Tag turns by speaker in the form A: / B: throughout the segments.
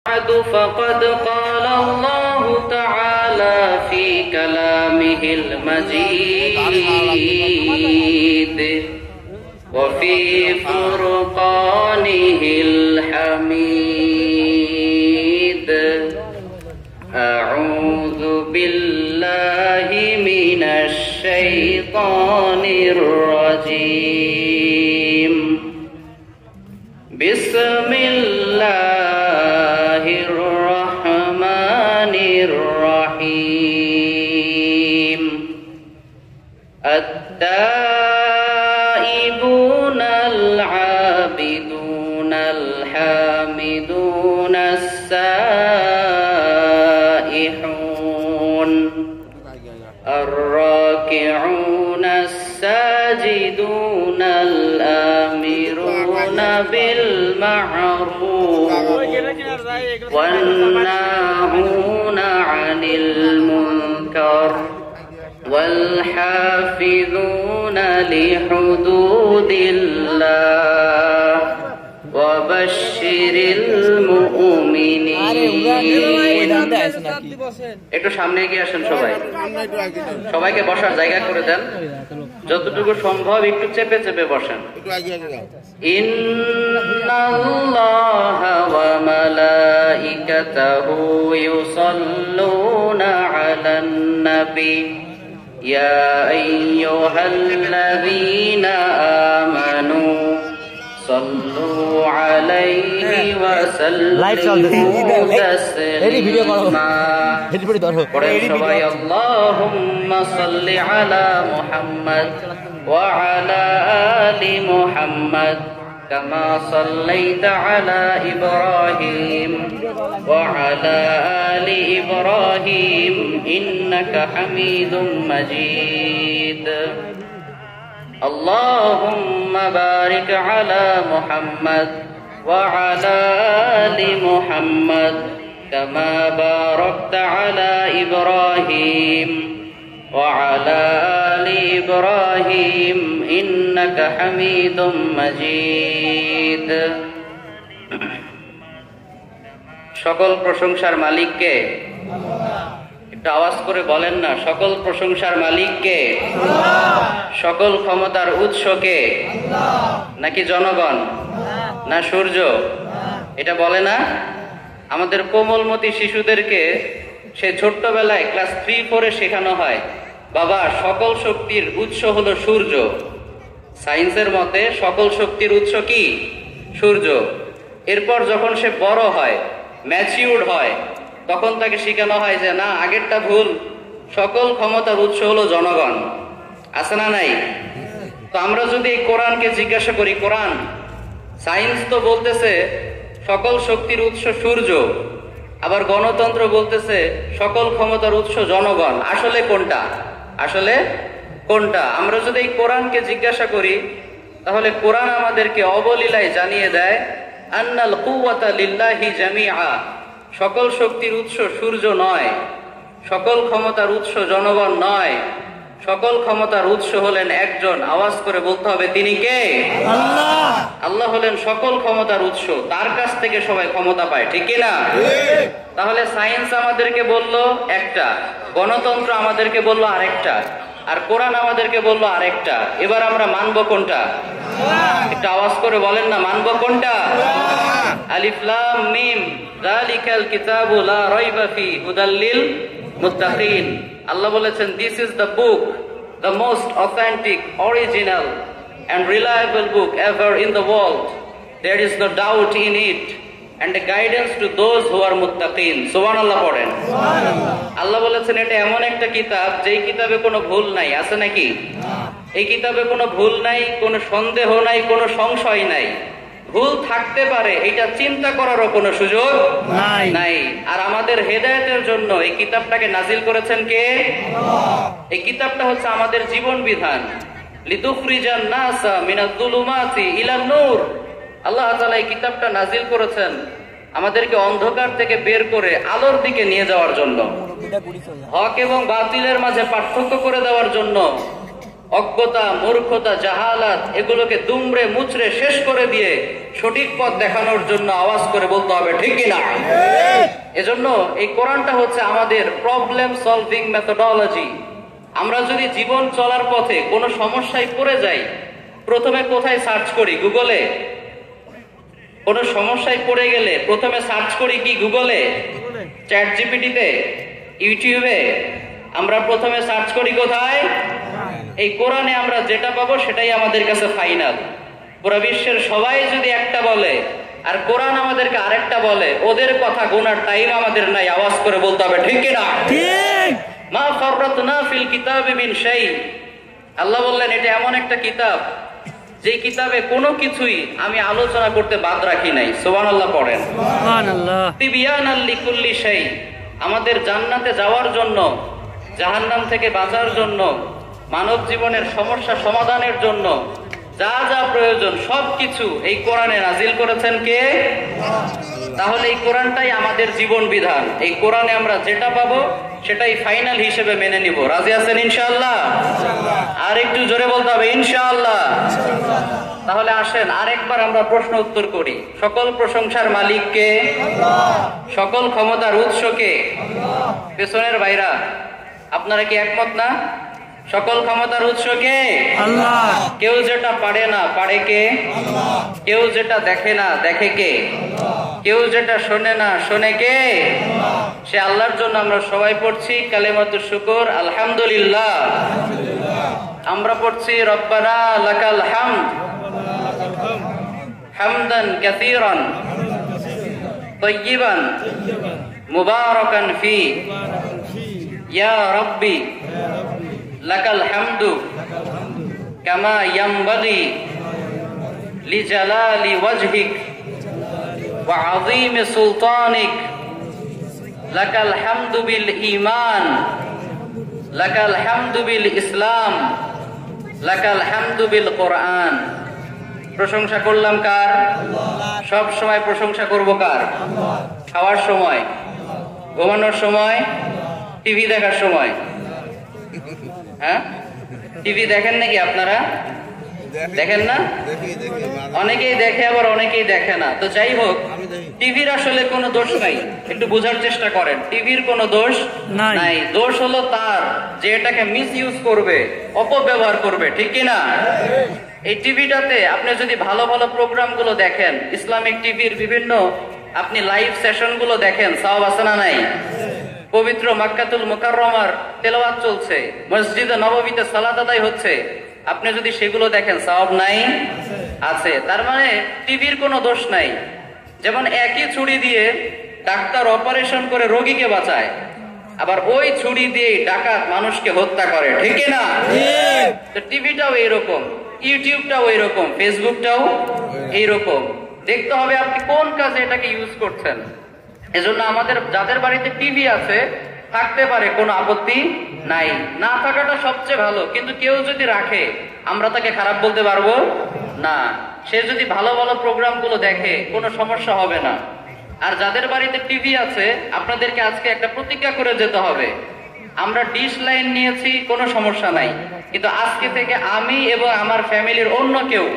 A: فقد قال الله تعالى في كلامه المجيد وفي فرقانه الحميد أعوذ بالله من الشيطان الرجيم بسم الله الرحمن الرحيم التائبون العابدون الحامدون السائحون الراكعون الساجدون الآمرون بالمعروف والناهون عن المنكر والحافظون لحدود الله وبشر المؤمنين একটু সামনে এগিয়ে আসেন সবাই সবাইকে বসার জায়গা করে দেন যতটুকু সম্ভব একটু চেপে চেপে বসেন ইন্নাল্লাহা ওয়া মালাইকাতাহু ইউসাল্লুনা আলান নবী ইয়া আইয়ুহাল্লাযীনা আমানু সাল্লু আলাইহি ওয়া সাল্লিমু তাসলিমা পড়েন সবাই আল্লাহুম্মা সাল্লি আলা মুহাম্মাদ ওয়া আলা আলি মুহাম্মাদ কামা সাল্লাইতা আলা ইব্রাহিম ওয়া আলা আলি ইব্রাহিম ইন্নাকা হামিদুম মাজিদ اللهم بارك على محمد وعلى آل محمد كما باركت على إبراهيم وعلى آل إبراهيم إنك حميد مجيد সকল প্রশংসার মালিক কে? একটু আওয়াজ করে বলেন না, সকল প্রশংসার মালিক কে? সকল ক্ষমতার উৎস কে? নাকি জনগণ না সূর্য? এটা বলে না? আমাদের কোমলমতি শিশুদেরকে সে ছোট্টবেলায় ক্লাস 3-4 শেখানো হয়, বাবা সকল শক্তির উৎস হলো সূর্য। সায়েন্সের মতে সকল শক্তির উৎস কি? সূর্য। এরপর যখন সে বড় হয়, ম্যাচিউরড হয়, তখন তাকে শেখানো হয় যে না, আগেরটা ভুল, সকল ক্ষমতার উৎস হলো জনগণ। আছে না নাই? তো আমরা যদি এই কোরআনকে জিজ্ঞাসা করি, কোরআন সায়েন্স তো বলতেছে সকল শক্তির উৎস সূর্য, আবার গণতন্ত্র বলতেছে সকল ক্ষমতার উৎস জনগণ, আসলে কোনটা? আসলে কোনটা? আমরা যদি এই কোরআনকে জিজ্ঞাসা করি, তাহলে কোরআন আমাদেরকে অবলীলায় জানিয়ে দেয় আন্নাল কুওয়াতা লিল্লাহি জামিআ, সকল শক্তির উৎস সূর্য নয়, সকল ক্ষমতার উৎস জনগণ নয়, সকল ক্ষমতার উৎস হলেন একজন। আওয়াজ করে বলতে হবে, তিনি কে? আল্লাহ। আল্লাহ হলেন সকল ক্ষমতার উৎস, তার কাছ থেকে সবাই ক্ষমতা পায়, ঠিক কি না? তাহলে সায়েন্স আমাদেরকে বলল একটা, গণতন্ত্র আমাদেরকে বলল আরেকটা, আর কোরআন আমাদেরকে বলল আরেকটা। এবার আমরা মানব কোনটা? একটু আওয়াজ করে বলেন না, মানব কোনটা? আলিফ লাম মিম যালিকাল কিতাবু লা রাইবা ফি হুদাল লিল মুত্তাকিন। আল্লাহ বলেছেন, this is the book, the most authentic, original and reliable book ever in the world. There is no doubt in it and a guidance to those who are muttaqin. সুবহানাল্লাহ পড়েন। আল্লাহ বলেছেন এটা এমন একটা কিতাব যেই কিতাবে কোনো ভুল নাই। আছে নাকি? এই কিতাবে কোনো ভুল নাই, কোনো সন্দেহ নাই, কোনো সংশয় নাই। ভুল থাকতে পারে এটা চিন্তা করারও কোনো সুযোগ নাই। আর আমাদের হেদায়েতের জন্য এই কিতাবটাকে নাজিল করেছেন কে? এই কিতাবটা হচ্ছে আমাদের জীবন বিধান। লিতুখরিজান নাসা মিনাজ যুলুমাতি ইলান নূর। আল্লাহ তাআলা এই কিতাবটা নাজিল করেছেন আমাদেরকে অন্ধকার থেকে বের করে আলোর দিকে নিয়ে যাওয়ার জন্য, হক এবং বাতিলের মাঝে পার্থক্য করে দেওয়ার জন্য, অজ্ঞতা, মূর্খতা, জাহালাত এগুলোকে দুমড়ে মুচড়ে শেষ করে দিয়ে সঠিক পথ দেখানোর জন্য। আওয়াজ করে বলতে হবে, ঠিক কিনা? এজন্য এই কোরআনটা হচ্ছে আমাদের প্রবলেম সলভিং মেথোডোলজি। আমরা যদি জীবন চলার পথে কোনো সমস্যায় পড়ে যাই, প্রথমে কোথায় সার্চ করি? গুগলে। কোনো সমস্যায় পড়ে গেলে প্রথমে সার্চ করি কি? গুগলে, চ্যাট জিপিটিতে, ইউটিউবে। আমরা প্রথমে সার্চ করি কোথায়? এই কোরআনে আমরা যেটা পাবো সেটাই আমাদের কাছে ফাইনাল। পুরো বিশ্বের সবাই যদি একটা বলে আর কোরআন আমাদেরকে আরেকটা বলে, ওদের কথা গোনার টাইম আমাদের নাই। আওয়াজ করে বলতে হবে ঠিক কিনা? ঠিক। মা ফাররাতনা ফিল কিতাবি মিন শাই। আল্লাহ বললেন এটা এমন একটা কিতাব যে কিতাবে কোনো কিছুই আমি আলোচনা করতে বাদ রাখি নাই। সুবহানাল্লাহ পড়েন। সুবহানাল্লাহ। তিবিয়ানাল লিকুল্লি শাই। আমাদের জান্নাতে যাওয়ার জন্য, জাহান্নাম থেকে বাঁচার জন্য, মানব জীবনের সমস্যা সমাধানের জন্য যা যা প্রয়োজন সবকিছু এই কোরআনে নাজিল করেছেন কে? তাহলে এই কোরআনটাই আমাদের জীবন বিধান। এই কোরআনে আমরা যেটা পাবো সেটাই ফাইনাল হিসেবে মেনে নিব। রাজি আছেন ইনশাআল্লাহ? আর একটু জোরে বলতে হবে ইনশাআল্লাহ। তাহলে আসেন আরেকবার আমরা প্রশ্ন উত্তর করি। সকল প্রশংসার মালিক কে? সকল ক্ষমতার উৎস কে? পেছনের ভাইরা আপনারা কি একমত না? সকল ক্ষমতার উৎস কে? আল্লাহ। কেউ যেটা পারে না পারে কে? আল্লাহ। কেউ যেটা দেখে না দেখে কে? কেউ যেটা শোনে না শোনে কে? আল্লাহ। সে আল্লাহর জন্য আমরা সবাই পড়ছি কালিমাতুশ শুকর আলহামদুলিল্লাহ। আমরা পড়ছি রব্বানা লাকাল হামদ হামদান কাসীরান তাইয়িবান মুবারাকান ফি ইয়া রাব্বি লাকাল হামদু কামা ইয়ানবাগি লিজালালি ওয়াজহিক ওয়া আযীমি সুলতানিক লাকাল হামদু বিল ঈমান লাকাল হামদু বিল ইসলাম লাকাল হামদু বিল কোরআন। প্রশংসা করলাম কার? সব সময় প্রশংসা করব কার? খাওয়ার সময়, ঘুমানোর সময়, টিভি দেখার সময়। হ্যাঁ, টিভি দেখেন নাকি আপনারা? দেখেন না? অনেকেই দেখে আবার অনেকেই দেখে না। তো যাই হোক, টিভির আসলে কোনো দোষ নাই। একটু বোঝার চেষ্টা করেন, টিভির কোনো দোষ নাই। দোষ হলো তার যে এটাকে মিস ইউজ করবে, অপব্যবহার করবে, ঠিক কিনা? এই টিভিটাতে আপনি যদি ভালো ভালো প্রোগ্রাম গুলো দেখেন, ইসলামিক টিভির বিভিন্ন আপনি লাইভ সেশন গুলো দেখেন, সওয়াব আছে না নাই? পবিত্র মক্কাতুল মুকাররমার তেলাওয়াত চলছে, মসজিদে নববীতে সালাত আদায় হচ্ছে, আপনি যদি সেগুলো দেখেন সওয়াব নাই? আছে। তার মানে টিভির কোনো দোষ নাই। যেমন একই ছুরি দিয়ে ডাক্তার অপারেশন করে রোগীকে বাঁচায়, আবার ওই ছুরি দিয়ে ডাকাত মানুষকে হত্যা করে, ঠিক না? তো টিভিটাও এইরকম, ইউটিউবটাও এইরকম, ফেসবুকটাও এইরকম। দেখতে হবে আপনি কোন কাজে এটাকে ইউজ করছেন। এজন্য আমাদের যাদের বাড়িতে টিভি আছে থাকতে পারে, কোনো আপত্তি নাই, না থাকাটা সবচেয়ে ভালো। কিন্তু কেউ যদি রাখে আমরা তাকে খারাপ বলতে পারবো না। সে যদি ভালো ভালো প্রোগ্রাম গুলো দেখে কোনো সমস্যা হবে না। আর যাদের বাড়িতে টিভি আছে আপনাদেরকে আজকে একটা প্রতিজ্ঞা করে যেতে হবে। আমরা ডিশ লাইন নিয়েছি, কোনো সমস্যা নাই, কিন্তু আজকে থেকে আমি এবং আমার ফ্যামিলির অন্য কেউ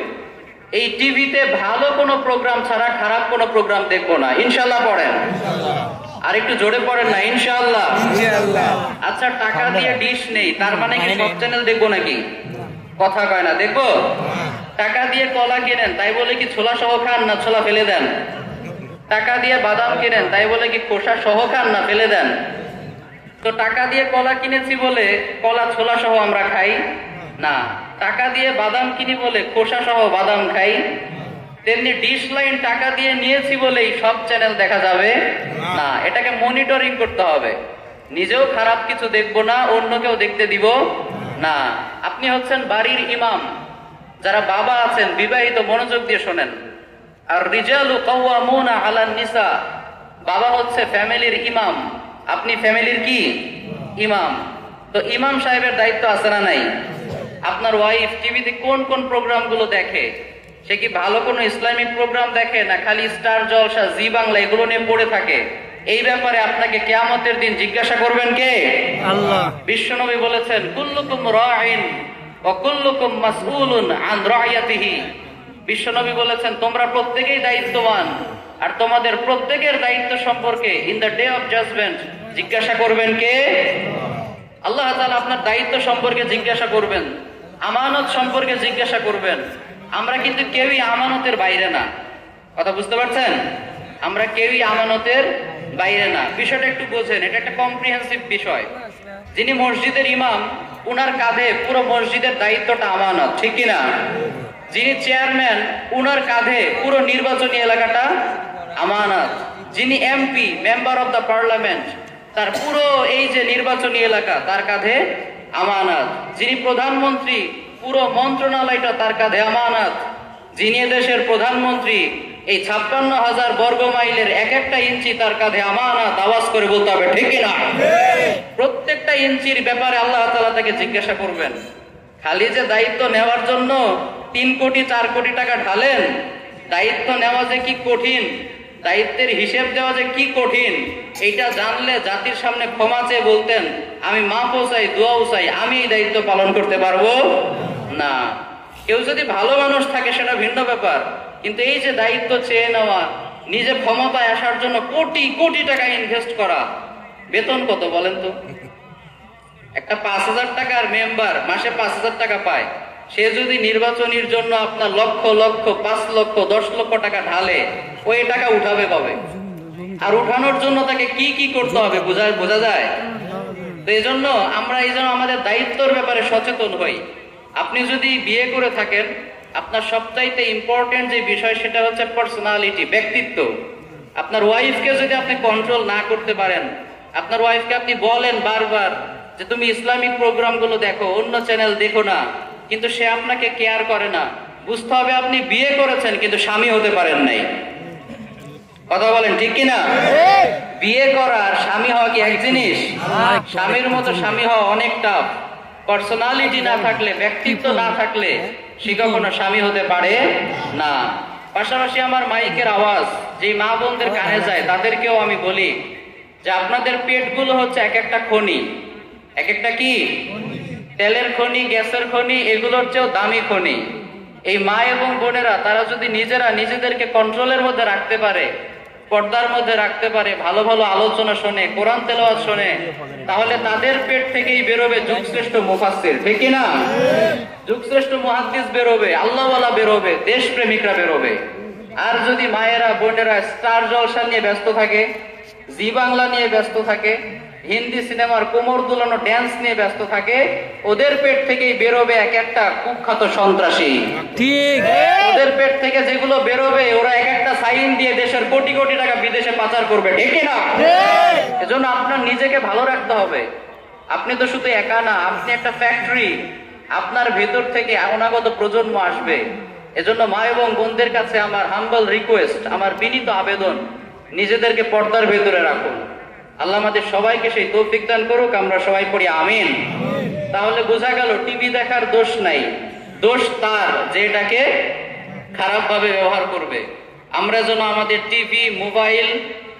A: এই টিভিতে ভালো কোনো প্রোগ্রাম ছাড়া খারাপ কোনো প্রোগ্রাম দেখবো না। ইনশাল্লাহ পড়েন, আর একটু জোরে পড়েন না ইনশাআল্লাহ। আচ্ছা, টাকা দিয়ে ডিশ নেই তার মানে কি সব চ্যানেল দেখবো নাকি? কথা কয় না, দেখবো। টাকা দিয়ে কলা কিনেন তাই বলে কি ছোলা সহ খান না ছোলা ফেলে দেন? টাকা দিয়ে বাদাম কিনেন তাই বলে কি খোসা সহ খান না ফেলে দেন? তো টাকা দিয়ে কলা কিনেছি বলে কলা ছোলা সহ আমরা খাই না, টাকা দিয়ে বাদাম কিনি বলে খোসা সহ বাদাম খাই। তেমনি ডিশ লাইন টাকা দিয়ে নিয়েছি বলেই সব চ্যানেল দেখা যাবে না। এটাকে মনিটরিং করতে হবে। নিজেও খারাপ কিছু দেখবো না, অন্যকেও দেখতে দিব না। আপনি হচ্ছেন বাড়ির ইমাম। যারা বাবা আছেন বিবাহিত, মনোযোগ দিয়ে শোনেন। আর রিজালু কাওয়ামুনা আলান নিসা, বাবা হচ্ছে ফ্যামিলির ইমাম, আপনি ফ্যামিলির কি? ইমাম। তো ইমাম সাহেবের দায়িত্ব আছে না নাই? আপনার ওয়াইফ টিভিতে কোন কোন প্রোগ্রাম গুলো দেখে, সে কি ভালো কোনো ইসলামিক প্রোগ্রাম দেখে না খালি স্টার জলসা, জি বাংলা এগুলো নিয়ে পড়ে থাকে? এই ব্যাপারে আপনাকে কিয়ামতের দিন জিজ্ঞাসা করবেন কে? আল্লাহ। বিশ্বনবী বলেছেন কুল্লুকুম রাঈন ওয়া কুল্লুকুম মাসউলুন আন রাইয়াতিহি। বিশ্বনবী বলেছেন তোমরা প্রত্যেকেই দায়িত্ববান আর তোমাদের প্রত্যেকের দায়িত্ব সম্পর্কে in the day of judgement জিজ্ঞাসা করবেন কে? আল্লাহ তাআলা আপনার দায়িত্ব সম্পর্কে জিজ্ঞাসা করবেন, আমানত সম্পর্কে জিজ্ঞাসা করবেন। আমরা কিন্তু কেউই আমানতের বাইরে না, কথা বুঝতে পারছেন? আমরা কেউই আমানতের বাইরে না। বিষয়টা একটু বোঝেন, এটা একটা কম্প্রিহেন্সিভ বিষয়। যিনি মসজিদের ইমাম, উনার কাঁধে পুরো মসজিদের দায়িত্বটা আমানত, ঠিক কিনা? যিনি চেয়ারম্যান, উনার কাঁধে পুরো নির্বাচনী এলাকাটা আমানত। যিনি MP, member of the parliament, তার পুরো এই যে নির্বাচনী এলাকা তার কাঁধে আমানত। যিনি প্রধানমন্ত্রী, পুরো মন্ত্রণালয়টা তার কাঁধে আমানত। যিনি দেশের প্রধানমন্ত্রী, এই 56,000 বর্গ মাইলের এক একটা ইঞ্চি তার কাঁধে আমানত। আওয়াজ করে বলতে হবে, ঠিক কিনা? প্রত্যেকটা ইঞ্চির ব্যাপারে আল্লাহ তাআলা তাকে জিজ্ঞাসা করবেন। খালি যে দায়িত্ব নেওয়ার জন্য 3 কোটি 4 কোটি টাকা ঢালেন, দায়িত্ব নেওয়া যে কি কঠিন, দায়িত্বের হিসেব দেওয়া যে কি কঠিন, এইটা জানলে জাতির সামনে ক্ষমা চেয়ে বলতেন, আমি মাফও চাই, দোয়াও চাই, আমি এই দায়িত্ব পালন করতে পারবো না। কেউ যদি ভালো মানুষ থাকে সেটা ভিন্ন ব্যাপার, কিন্তু এই যে দায়িত্ব চেয়ে নেওয়া, নিজে ক্ষমতায় আসার জন্য কোটি কোটি টাকা ইনভেস্ট করা, বেতন কত বলেন তো? একটা 5,000 টাকার মেম্বার মাসে 5,000 টাকা পায়, সে যদি নির্বাচনের জন্য আপনার লক্ষ লক্ষ 5 লক্ষ 10 লক্ষ টাকা ঢালে, ওই টাকা উঠাবে কবে? আর উঠানোর জন্য তাকে কি কি করতে হবে বোঝা যায়? তো এই জন্য আমরা আমাদের দায়িত্বের ব্যাপারে সচেতন হই। আপনি যদি বিয়ে করে থাকেন, আপনার সবচাইতে ইম্পর্টেন্ট যে বিষয় সেটা হচ্ছে পার্সোনালিটি, ব্যক্তিত্ব। আপনার ওয়াইফকে যদি আপনি কন্ট্রোল না করতে পারেন, আপনার ওয়াইফকে আপনি বলেন বারবার যে তুমি ইসলামিক প্রোগ্রামগুলো দেখো, অন্য চ্যানেল দেখো না, কিন্তু সে আপনাকে কেয়ার করে না, বুঝতে হবে আপনি বিয়ে করেছেন কিন্তু স্বামী হতে পারেন নাই। কথা বলেন, ঠিক কিনা? বিয়ে করা আর স্বামী হওয়া কি এক জিনিস? স্বামীর মতো স্বামী হওয়া অনেক টাফ। পার্সোনালিটি না থাকলে, ব্যক্তিত্ব না থাকলে সে কখনো স্বামী হতে পারে না। পাশাপাশি আমার মাইকের আওয়াজ যে মা বোনদের কানে যায়, তাদেরকেও আমি বলি যে আপনাদের পেটগুলো হচ্ছে এক একটা খনি, এক একটা কি তেলের খনি, গ্যাসের খনি, এগুলোর চেয়েও দামি খনি। এই মা এবং বোনেরা তারা যদি নিজেরা নিজেদেরকে কন্ট্রোলের মধ্যে রাখতে পারে, পর্দার মধ্যে রাখতে পারে, ভালো ভালো আলোচনা শোনে, কোরআন তেলাওয়াত শোনে, তাহলে তাদের পেট থেকেই বেরোবে যুগশ্রেষ্ঠ মুফাসসির, ঠিক কি না? যুগশ্রেষ্ঠ মুহাদ্দিস বেরোবে, আল্লাহওয়ালা বেরোবে, দেশপ্রেমিকরা বেরোবে। আর যদি মায়েরা বোনেরা স্টার জলসা নিয়ে ব্যস্ত থাকে, জি বাংলা নিয়ে ব্যস্ত থাকে, হিন্দি সিনেমার কোমর দুলানো ড্যান্স নিয়ে ব্যস্ত থাকে, ওদের পেট থেকেই বেরোবে এক একটা কুখ্যাত সন্ত্রাসী। ঠিক, ওদের পেট থেকে যেগুলো বেরোবে, ওরা এক একটা সাইন দিয়ে দেশের কোটি কোটি টাকা বিদেশে পাচার করবে, ঠিক না? এজন্য আপনার নিজেকে ভালো রাখতে হবে। আপনি তো শুধু একা না, আপনি একটা ফ্যাক্টরি। আপনার ভেতর থেকে অনাগত প্রজন্ম আসবে। এজন্য মা এবং বোনদের কাছে আমার হাম্বল রিকোয়েস্ট, আমার বিনীত আবেদন, নিজেদেরকে পর্দার ভেতরে রাখুন। আল্লাহ আমাদের সবাইকে সেই তৌফিক দান করুক। আমরা সবাই পড়ি আমিন। তাহলে বোঝা গেল টিভি দেখার দোষ নাই, দোষ তার যে এটাকে খারাপ ভাবে ব্যবহার করবে। আমরা যেন আমাদের টিভি, মোবাইল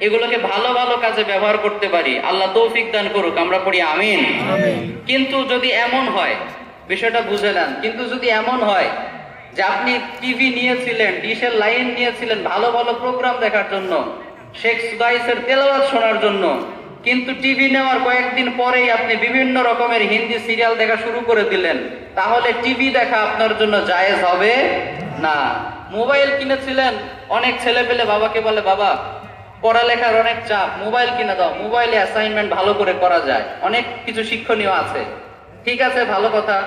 A: এগুলোকে ভালো ভালো কাজে ব্যবহার করতে পারি। আল্লাহ তৌফিক দান করুক। আমরা পড়ি আমিন। কিন্তু যদি এমন হয়, বিষয়টা বুঝে নেন, কিন্তু যদি এমন হয় যে আপনি টিভি নিয়েছিলেন, ডিশের লাইন নিয়েছিলেন ভালো ভালো প্রোগ্রাম দেখার জন্য, শেখ সুদাইসের তেলাওয়াত শোনার জন্য, কিন্তু টিভি নেওয়ার কয়েকদিন পরেই আপনি বিভিন্ন রকমের হিন্দি সিরিয়াল দেখা শুরু করে দিলেন, তাহলে টিভি দেখা আপনার জন্য জায়েজ হবে না। মোবাইল কিনেছিলেন, অনেক ছেলে পেলে বাবাকে বলে, বাবা পড়ালেখার অনেক চাপ, মোবাইল কিনে দাও, মোবাইলে অ্যাসাইনমেন্ট ভালো করে করা যায়, অনেক কিছু শিক্ষণীয় আছে। ঠিক আছে, ভালো কথা,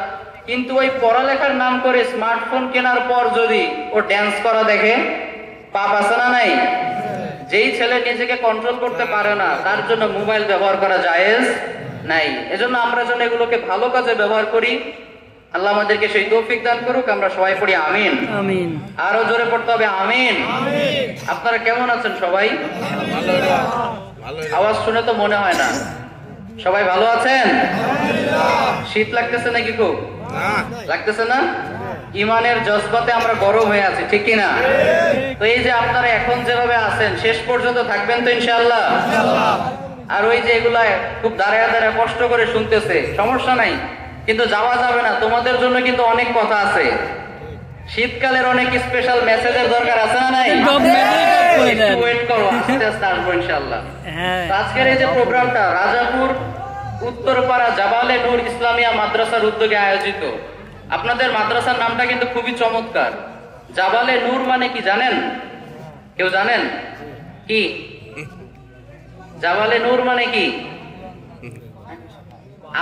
A: কিন্তু ওই পড়ালেখার নাম করে স্মার্টফোন কেনার পর যদি ও ড্যান্স করা দেখে, পাপ আছে না নাই? যেই ছেলে নিজেকে কন্ট্রোল করতে পারে না, তার জন্য মোবাইল ব্যবহার করা জায়েজ নাই। এজন্য আমরা যেন এগুলোকে ভালো কাজে ব্যবহার করি। আল্লাহ আমাদেরকে সেই তৌফিক দান করুক। আমরা সবাই পড়ি আমিন। আমিন। আরো জোরে পড়তে হবে আমিন। আপনারা কেমন আছেন সবাই? আওয়াজ শুনে তো মনে হয় না সবাই ভালো আছেন। শীত লাগতেছে নাকি? খুব লাগতেছে না? ইমানের জজবাতে আমরা গরম হয়ে আছি, ঠিক কিনা? তো এই যে আপনারা এখন যেভাবে আছেন, শেষ পর্যন্ত থাকবেন তো ইনশাআল্লাহ? আর ওই যে এগুলা খুব দাঁড়ায় দাঁড়ায় কষ্ট করে শুনতেছে, সমস্যা নাই, কিন্তু যাওয়া যাবে না। তোমাদের জন্য কিন্তু অনেক কথা আছে। শীতকালের অনেক স্পেশাল মেসেজের দরকার আছে না নাই? একটু ওয়েট করো, আস্তে আস্তে আসবো ইনশাআল্লাহ। আজকের এই যে প্রোগ্রামটা রাজাপুর উত্তরপাড়া জাবালে নূর ইসলামিয়া মাদ্রাসার উদ্যোগে আয়োজিত। আপনাদের মাদ্রাসার নামটা কিন্তু খুবই চমৎকার। জাবালে নূর মানে কি জানেন? কেউ জানেন কি জাবালে নূর মানে কি?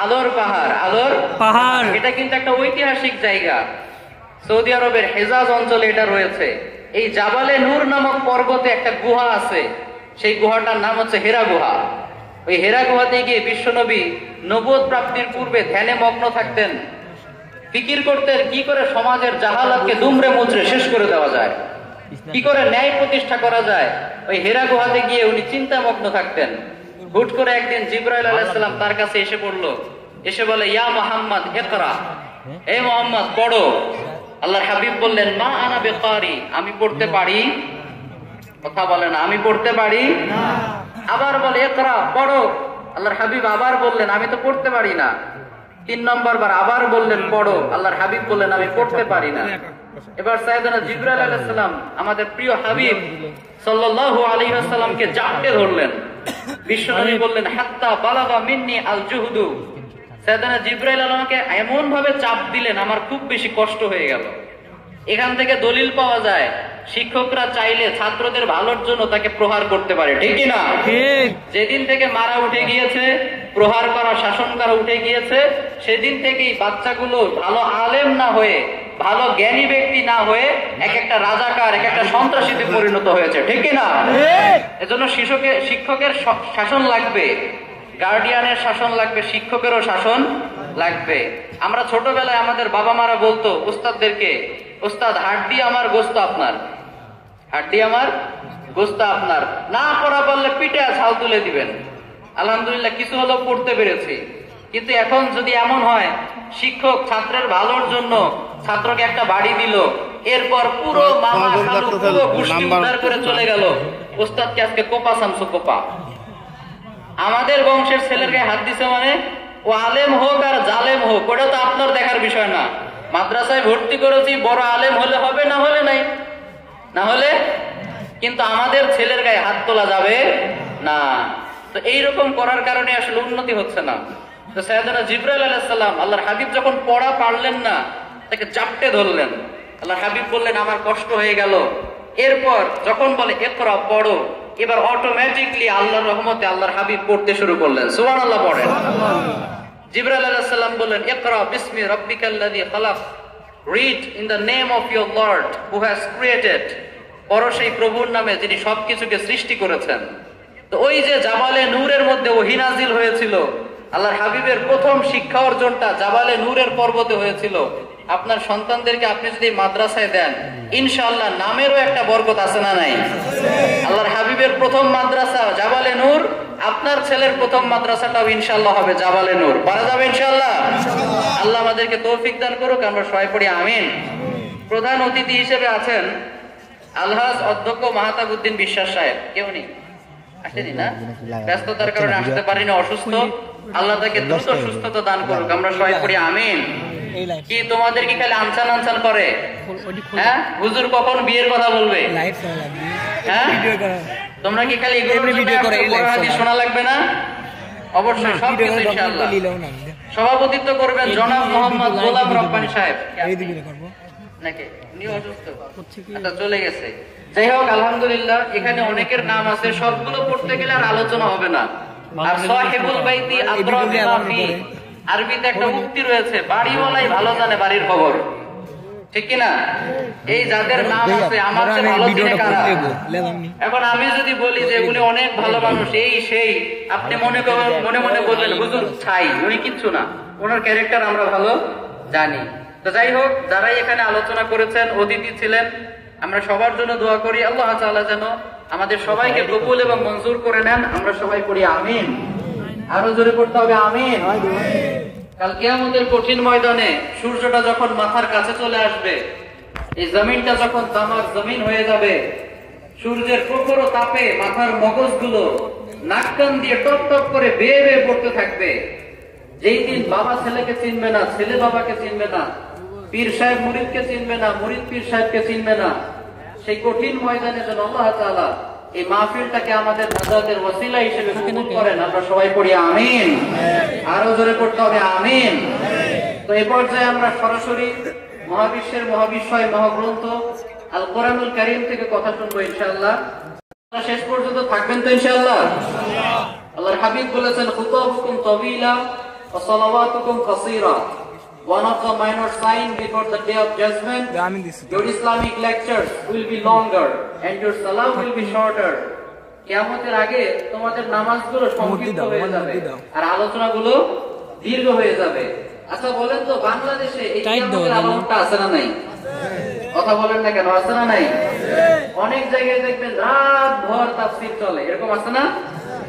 A: আলোর পাহাড়, আলোর পাহাড়। এটা কিন্তু একটা ঐতিহাসিক জায়গা, সৌদি আরবের হেজাজ অঞ্চলে এটা রয়েছে। এই জাবালে নূর নামক পর্বতে একটা গুহা আছে, সেই গুহাটার নাম হচ্ছে হেরা গুহা। ওই হেরা গুহাতে গিয়ে বিশ্বনবী নবুয়ত প্রাপ্তির পূর্বে ধ্যানে মগ্ন থাকতেন, ফিকির করতেন কি করে সমাজের জাহালাতকে দুমড়ে মুচড়ে শেষ করে দেওয়া যায়, কি করে ন্যায় প্রতিষ্ঠা করা যায়। ওই হেরা গুহাতে গিয়ে উনি চিন্তা মগ্ন থাকতেন। হুট করে একদিন জিবরাইল আলাইহিস সালাম তার কাছে এসে পড়লো, এসে বলে, ইয়া মুহাম্মদ ইকরা, হে মুহাম্মদ পড়ো। আল্লাহর হাবিব বললেন, মা আনা বিকারি, আমি পড়তে পারি। কথা বলে না, আমি পড়তে পারি না। আবার বলে, ইকরা, পড়ো। আল্লাহর হাবিব আবার বললেন, আমি তো পড়তে পারি না। 3 নম্বর বার আবার বললেন, পড়ো। আল্লাহর হাবিব বললেন, আমি পড়তে পারি না। এবার সাইয়েদনা জিবরাইল আলাইহিস সালাম আমাদের প্রিয় হাবিব সাল্লাল্লাহু আলাইহি ওয়াসাল্লামকে জাপটে ধরলেন। বিশ্বনবী বললেন, হাত্তা বালাগা মিন্নি আল জুহদু। সাইয়েদনা জিবরাইল আমাকে এমন ভাবে চাপ দিলেন, আমার খুব বেশি কষ্ট হয়ে গেল। এখান থেকে দলিল পাওয়া যায়, শিক্ষকরা চাইলে ছাত্রদের ভালোর জন্য তাকে প্রহার করতে পারে, ঠিক কি না? যেদিন থেকে মারা উঠে গিয়েছে, প্রহার করা, শাসন করা উঠে গিয়েছে, সেদিন থেকেই বাচ্চাগুলো ভালো আলেম না হয়ে, ভালো জ্ঞানী ব্যক্তি না হয়ে এক একটা রাজাকার, এক একটা সন্ত্রাসীতে পরিণত হয়েছে, ঠিক কি না? এজন্য শিক্ষকের শাসন লাগবে, গার্ডিয়ানের শাসন লাগবে, শিক্ষকেরও শাসন লাগবে। আমরা ছোটবেলায় আমাদের বাবা মারা বলতো উস্তাদদেরকে, উস্তাদ হাড্ডি আমার গোস্ত আপনার, হাড্ডি আমার গোস্ত আপনার। না পড়া পারলে পিঠে ছাল তুলে দিবেন। আলহামদুলিল্লাহ কিছু হলেও পড়তে পেরেছি। কিন্তু এখন যদি এমন হয়, শিক্ষক ছাত্রের ভালোর জন্য ছাত্রকে একটা বাড়ি দিল, এরপর পুরো মামা খালু পুরো গোষ্ঠী উদ্ধার করে চলে গেল, উস্তাদকে আজকে কোপা শামসু কোপা। আমাদের বংশের ছেলের গায়ে হাত দিছে মানে ও আলেম হোক আর জালেম হোক, ওটা তো আপনার দেখার বিষয় না। মাদ্রাসায় ভর্তি করেছি, বড় আলেম হলে হবে, না হলে নাই, না হলে। কিন্তু আমাদের ছেলের গায়ে হাত তোলা যাবে না। তো এইরকম করার কারণে আসলে উন্নতি হচ্ছে না। তো সাইয়েদনা জিবরাইল আলাইহিস সালাম আল্লাহর হাবিব যখন পড়া পারলেন না, তাকে জাপটে ধরলেন। আল্লাহর হাবিব বললেন, আমার কষ্ট হয়ে গেল। এরপর যখন বলে ইকরা, পড়ো, এবার অটোমেটিকলি আল্লাহর রহমতে আল্লাহর হাবিব পড়তে শুরু করলেন। সুবহানাল্লাহ পড়েন। জিবরাইল আলাইহিস সালাম বললেন, ইকরা বিসমি রাব্বিকাল্লাযী খালাক, read in the name of your lord who has created, পড়ো সেই প্রভুর নামে যিনি সবকিছুকে সৃষ্টি করেছেন। তো ওই যে জাবালে নূরের মধ্যে ওহী নাজিল হয়েছিল, আল্লাহর হাবিবের প্রথম শিক্ষা অর্জনটা জাবালে নূরের পর্বতে হয়েছিল। আপনার সন্তানদেরকে আপনি যদি মাদ্রাসায় দেন, ইনশাআল্লাহ নামেরও একটা বরকত আছে না নাই? আল্লাহর হাবিবের প্রথম মাদ্রাসা জাবালে নূর, আপনার ছেলের প্রথম মাদ্রাসাটাও ইনশাআল্লাহ হবে জাবালে নূর। পারা যাবে ইনশাআল্লাহ। আল্লাহ আমাদেরকে তৌফিক দান করুক, আমরা সবাই পড়ি আমিন। প্রধান অতিথি হিসেবে আছেন আলহাজ অধ্যক্ষ মাহতাবউদ্দিন বিশ্বাস সাহেব। কেউ নেই, আসেনি না, ব্যস্ততার কারণে আসতে পারিনি, অসুস্থ। আল্লাহ তাকে দ্রুত সুস্থতা দান করুক, আমরা সবাই পড়ি আমিন। কি তোমাদের কি খালি আনসান আনসান করে? হ্যাঁ, হুজুর কখন বিয়ের কথা বলবে? হ্যাঁ, তোমরা কি খালি শোনা লাগবে না? অবশ্যই সবকিছু ইনশাআল্লাহ। সভাপতিত্ব করবেন জনাব মোহাম্মদ গোলাম রব্বানী সাহেব। নাকি উনি অসুস্থ, আচ্ছা চলে গেছে। যাই হোক, আলহামদুলিল্লাহ এখানে অনেকের নাম আছে, সবগুলো পড়তে গেলে আর আলোচনা হবে না। আর সাহিবুল বাইতি আদরা বিমা ফি, আরবিতে একটা উক্তি রয়েছে, বাড়িওয়ালাই ভালো জানে বাড়ির খবর, ঠিক কিনা? এই যাদের নাম আছে, আমার চেয়ে ভালো চিনে কারা? এখন আমি যদি বলি যে উনি অনেক ভালো মানুষ, এই সেই, আপনি মনে মনে বললেন হুজুর ছাই, উনি কিচ্ছু না, ওনার ক্যারেক্টার আমরা ভালো জানি। তো যাই হোক, যারাই এখানে আলোচনা করেছেন, অতিথি ছিলেন, আমরা সবার জন্য দোয়া করি আল্লাহ তাআলা যেন আমাদের সবাইকে কবুল এবং মঞ্জুর করে নেন। আমরা সবাই পড়ি আমিন। আরো জোরে পড়তে হবে আমিন। কাল কিয়ামতের কঠিন ময়দানে সূর্যটা যখন মাথার কাছে চলে আসবে, এই জমিনটা যখন তামাক জমিন হয়ে যাবে, সূর্যের প্রখর তাপে মাথার মগজগুলো নাক কান দিয়ে টপ টপ করে বেয়ে বেয়ে পড়তে থাকবে। যেই দিন বাবা ছেলেকে চিনবে না, ছেলে বাবাকে চিনবে না, পীর সাহেব মুরিদকে চিনবে না, মুরিদ পীর সাহেবকে চিনবে না, সেই কঠিন ময়দানে যেন আল্লাহ তাআলা এই মাহফিলটাকে আমাদের নাজাতের ওসিলা হিসেবে কবুল করেন। আমরা সবাই পড়ি আমিন। আরো জোরে পড়তে হবে আমিন। তো এই পর্যায়ে আমরা সরাসরি মহাবিশ্বের মহাবিশ্বয় মহাগ্রন্থ আল কোরআনুল কারীম থেকে কথা শুনবো ইনশাআল্লাহ। শেষ পর্যন্ত থাকবেন তো ইনশাআল্লাহ? আল্লাহর হাবিব বলেছেন, খুতাবুকুম তাওয়িলা ওয়া সালাওয়াতুকুম কাসীরা। One of the minor signs before the day of judgment, your Islamic lectures will be longer and your salah will be shorter. কিয়ামতের আগে তোমাদের নামাজগুলো সংক্ষিপ্ত হয়ে যাবে আর আলোচনাগুলো দীর্ঘ হয়ে যাবে। আচ্ছা বলেন তো, বাংলাদেশে এই কিয়ামতের আলামতটা আছে না নাই? কথা বলেন না কেন, আছে না নাই? অনেক জায়গায় দেখবেন রাত ভর তাফসীর চলে, এরকম আছে না?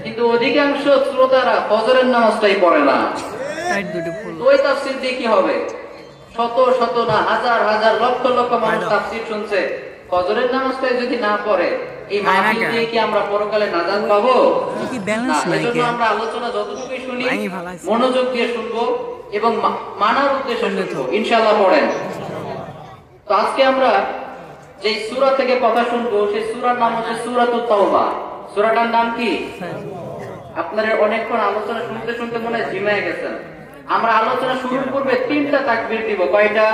A: কিন্তু অধিকাংশ শ্রোতারা ফজরের নামাজটাই পড়ে না। ওই তাফসীর দিয়ে কি হবে? শত শত না হাজার হাজার লক্ষ লক্ষ মানুষ তাফসীর শুনছে, ফজরের নামাজটাই যদি না পড়ে, এই মাহফিল দিয়ে কি আমরা পরকালে নাজাত পাবো? না। এজন্য আমরা আলোচনা যতটুকুই শুনি মনোযোগ দিয়ে শুনবো এবং মানার উদ্দেশ্যে শুনবো ইনশাআল্লাহ। পড়েন। তো আজকে আমরা যে সূরা থেকে কথা শুনবো সেই সূরার নাম হচ্ছে সূরাতুত তাওবা। সূরাটার নাম কি? আপনারা অনেকক্ষণ আলোচনা শুনতে শুনতে মনে হয় ঝিমায় গেছেন। আমরা আলোচনা শুরুর পূর্বে 3টা তাকবীর দিব। কয়টা?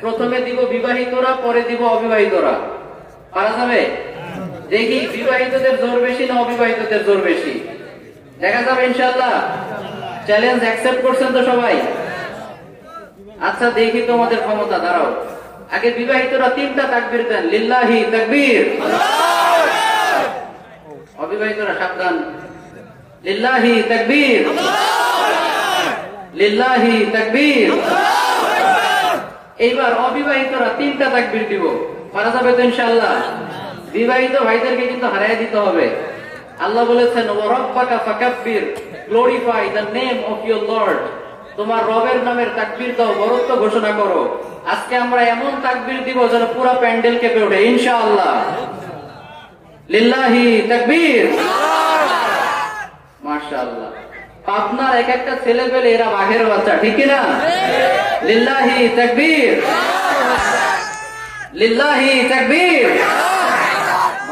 A: প্রথমে দিব বিবাহিতরা, পরে দিব অবিবাহিতরা। পারা যাবে? দেখি বিবাহিতদের জোর বেশি না অবিবাহিতদের জোর বেশি, দেখা যাবে ইনশাআল্লাহ। চ্যালেঞ্জ অ্যাকসেপ্ট করছেন তো সবাই? আচ্ছা দেখি তোমাদের ক্ষমতা। দাঁড়াও, আগে বিবাহিতরা 3টা তাকবীর দেন। লিল্লাহি তাকবীর। অবিবাহিতরা সাবধান। লিল্লাহি তাকবীর, লিল্লাহি তাকবীর। এইবার অবিবাহিতরা 3টা তাকবীর দিব। পারা যাবে তো ইনশাআল্লাহ? বিবাহিত ভাইদেরকে কিন্তু হারিয়ে দিতে হবে। আল্লাহ বলেছেন, ওয়া রাব্বাকা ফাকাব্বির, glorify the name of your lord. তোমার রবের নামের তাকবীর দাও, বরত্ব ঘোষণা করো। আজকে আমরা এমন তাকবীর দিব যেন পুরো প্যান্ডেল কেঁপে ওঠে ইনশাআল্লাহ। লিল্লাহি তাকবীর। মাশাআল্লাহ। আপনার এক একটা ছেলে পেলে এরা বাঘের বাচ্চা, ঠিক কি না? লিল্লাহি তাকবীর, লিল্লাহি তাকবীর।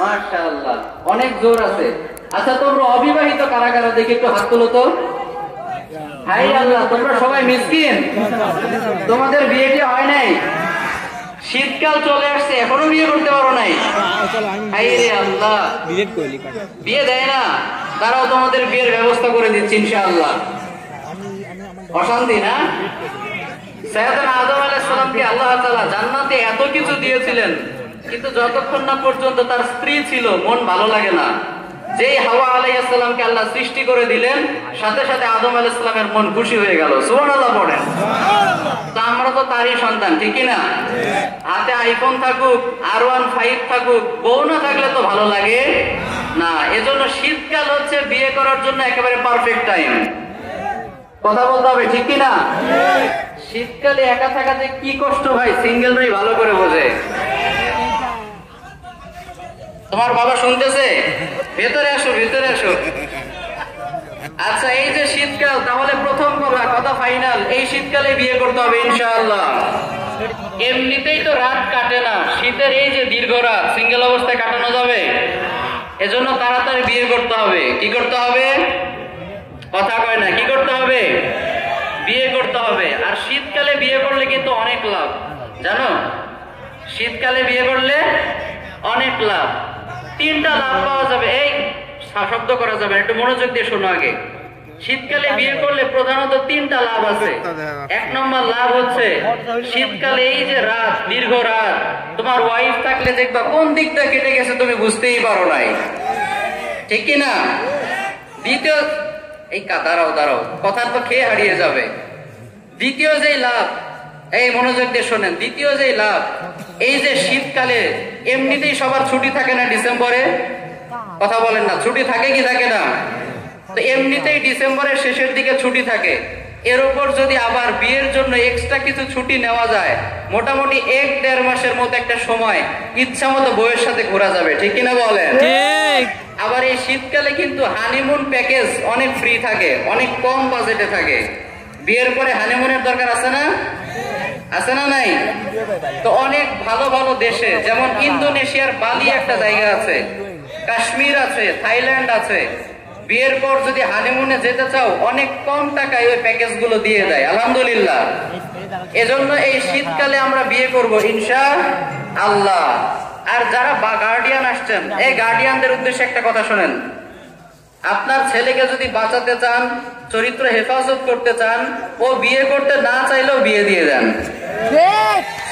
A: মাশাআল্লাহ, অনেক জোর আছে। আচ্ছা তোমরা অবিবাহিত কারা কারা দেখি একটু হাত তোলো তো। হাই আল্লাহ, তোমরা সবাই মিসকিন, তোমাদের বিয়েটি হয় নাই। শীতকাল চলে আসছে, এখনো বিয়ে করতে পারো নাই। হাই রে আল্লাহ, বিয়ে দেয় না। তারাও তোমাদের বিয়ের ব্যবস্থা করে দিচ্ছে ইনশাআল্লাহ। অশান্তি না? সাইয়েদনা আদম আলাইহিস সালামকে আল্লাহ তাআলা জান্নাতে এত কিছু দিয়েছিলেন, কিন্তু যতক্ষণ না পর্যন্ত তার স্ত্রী ছিল মন ভালো লাগে না। যেই হাওয়া আলাইহিস সালামকে আল্লাহ সৃষ্টি করে দিলেন, সাথে সাথে আদম আলাইহিস সালামের মন খুশি হয়ে গেল। সুবহানাল্লাহ পড়েন। তা আমরা তো তারই সন্তান, ঠিক কি না? হাতে আইফোন থাকুক, R15 থাকুক, বউ না থাকলে তো ভালো লাগে না। এজন্য শীতকাল হচ্ছে বিয়ে করার জন্য একেবারে পারফেক্ট টাইম। কথা বলতে হবে, ঠিক কি না? শীতকালে একা থাকাতে কি কষ্ট ভাই, সিঙ্গেলরাই ভালো করে বোঝে। তোমার বাবা শুনতেছে? ভেতরে আসো, ভেতরে আসো। আচ্ছা এই যে শীতকাল, তাহলে প্রথম কথা ফাইনাল, এই শীতকালে বিয়ে করতে হবে ইনশাআল্লাহ। এমনিতেই তো রাত কাটে না, শীতের এই যে দীর্ঘ রাত সিঙ্গেল অবস্থায় কাটানো যাবে? এজন্য তাড়াতাড়ি বিয়ে করতে হবে। কি করতে হবে? কথা কয় না, কি করতে হবে? বিয়ে করতে হবে। আর শীতকালে বিয়ে করলে কিন্তু অনেক লাভ, জানো? শীতকালে বিয়ে করলে অনেক লাভ। 3টা লাভ পাওয়া যাবে। এই শব্দ করা যাবে, একটু মনোযোগ দিয়ে শোনো আগে। শীতকালে বিয়ে করলে প্রধানত 3টা লাভ আছে। 1 নম্বর লাভ হচ্ছে শীতকালে এই যে রাত, দীর্ঘ রাত, তোমার ওয়াইফ থাকলে দেখবা কোন দিকটা কেটে গেছে তুমি বুঝতেই পারো নাই, ঠিক কি না? দ্বিতীয়, এই দাঁড়াও দাঁড়াও, কথা তো খেয়ে হারিয়ে যাবে। দ্বিতীয় যেই লাভ, এই মনোযোগ দিয়ে শোনেন, দ্বিতীয় যেই লাভ, এই যে শীতকালে এমনিতেই সবার ছুটি থাকে না ডিসেম্বরে? কথা বলেন না, ছুটি থাকে কি থাকে না? তো এমনিতেই ডিসেম্বরের শেষের দিকে ছুটি থাকে, এর উপর যদি আবার বিয়ের জন্য এক্সট্রা কিছু ছুটি নেওয়া যায়, মোটামুটি 1-1.5 মাসের মতো একটা সময় ইচ্ছা মতো বউয়ের সাথে ঘোরা যাবে, ঠিক কিনা বলেন? আবার এই শীতকালে কিন্তু হানিমুন প্যাকেজ অনেক ফ্রি থাকে, অনেক কম বাজেটে থাকে। বিয়ের পরে হানিমুনের দরকার আছে না? আছে না নাই? তো অনেক ভালো ভালো দেশে, যেমন ইন্দোনেশিয়ার বালি একটা জায়গা আছে, কাশ্মীর আছে, থাইল্যান্ড আছে, বিয়ের পর যদি হানিমুনে যেতে চাও অনেক কম টাকায় ওই প্যাকেজ গুলো দিয়ে দেয়, আলহামদুলিল্লাহ। এজন্য এই শীতকালে আমরা বিয়ে করব ইনশাআল্লাহ। আর যারা গার্ডিয়ান আসছেন, এই গার্ডিয়ানদের উদ্দেশ্যে একটা কথা শোনেন। আপনার ছেলেকে যদি বাঁচাতে চান, চরিত্র হেফাজত করতে চান, ও বিয়ে করতে না চাইলেও বিয়ে দিয়ে দেন।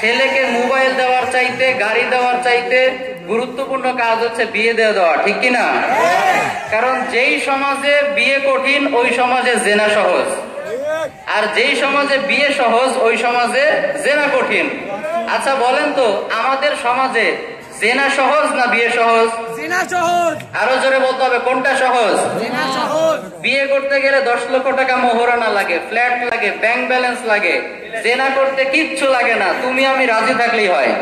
A: ছেলেকে মোবাইল দেওয়ার চাইতে, গাড়ি দেওয়ার চাইতে গুরুত্বপূর্ণ কাজ হচ্ছে বিয়ে দিয়ে দেওয়া, ঠিক কিনা? কারণ যেই সমাজে বিয়ে কঠিন ওই সমাজে জেনা সহজ, আর যেই সমাজে বিয়ে সহজ ওই সমাজে জেনা কঠিন। আচ্ছা বলেন তো, আমাদের সমাজে জেনা সহজ না বিয়ে সহজ? জেনা সহজ। আরো জোরে বলতে হবে, কোনটা সহজ? জেনা সহজ। বিয়ে করতে গেলে 10 লক্ষ টাকা মোহরানা লাগে, ফ্ল্যাট লাগে, ব্যাংক ব্যালেন্স লাগে। জেনা করতে কিচ্ছু লাগে না, তুমি আমি রাজি থাকলেই হয়।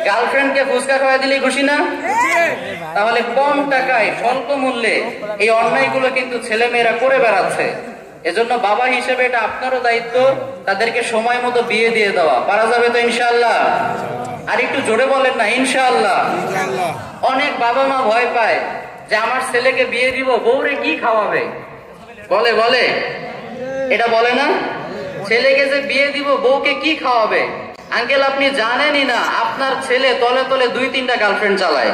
A: গার্লফ্রেন্ডকে ফুচকা খাওয়া দিলেই খুশি না? তাহলে কম টাকায় স্বল্প মূল্যে এই অন্যায়গুলো কিন্তু ছেলে মেয়েরা করে বেড়াচ্ছে। এজন্য বাবা হিসেবে এটা আপনারও দায়িত্ব, তাদেরকে সময় মতো বিয়ে দিয়ে দেওয়া। পারা যাবে তো ইনশাআল্লাহ? আর একটু জোরে বলেন না ইনশাআল্লাহ। অনেক বাবা মা ভয় পায় যে আমার ছেলেকে বিয়ে দিব, বউরে কি খাওয়াবে? বলে বলে এটা বলে না, ছেলেকে যে বিয়ে দিব বউকে কি খাওয়াবে? আঙ্কেল আপনি জানেনই না, আপনার ছেলে তলে তলে 2-3টা গার্লফ্রেন্ড চালায়,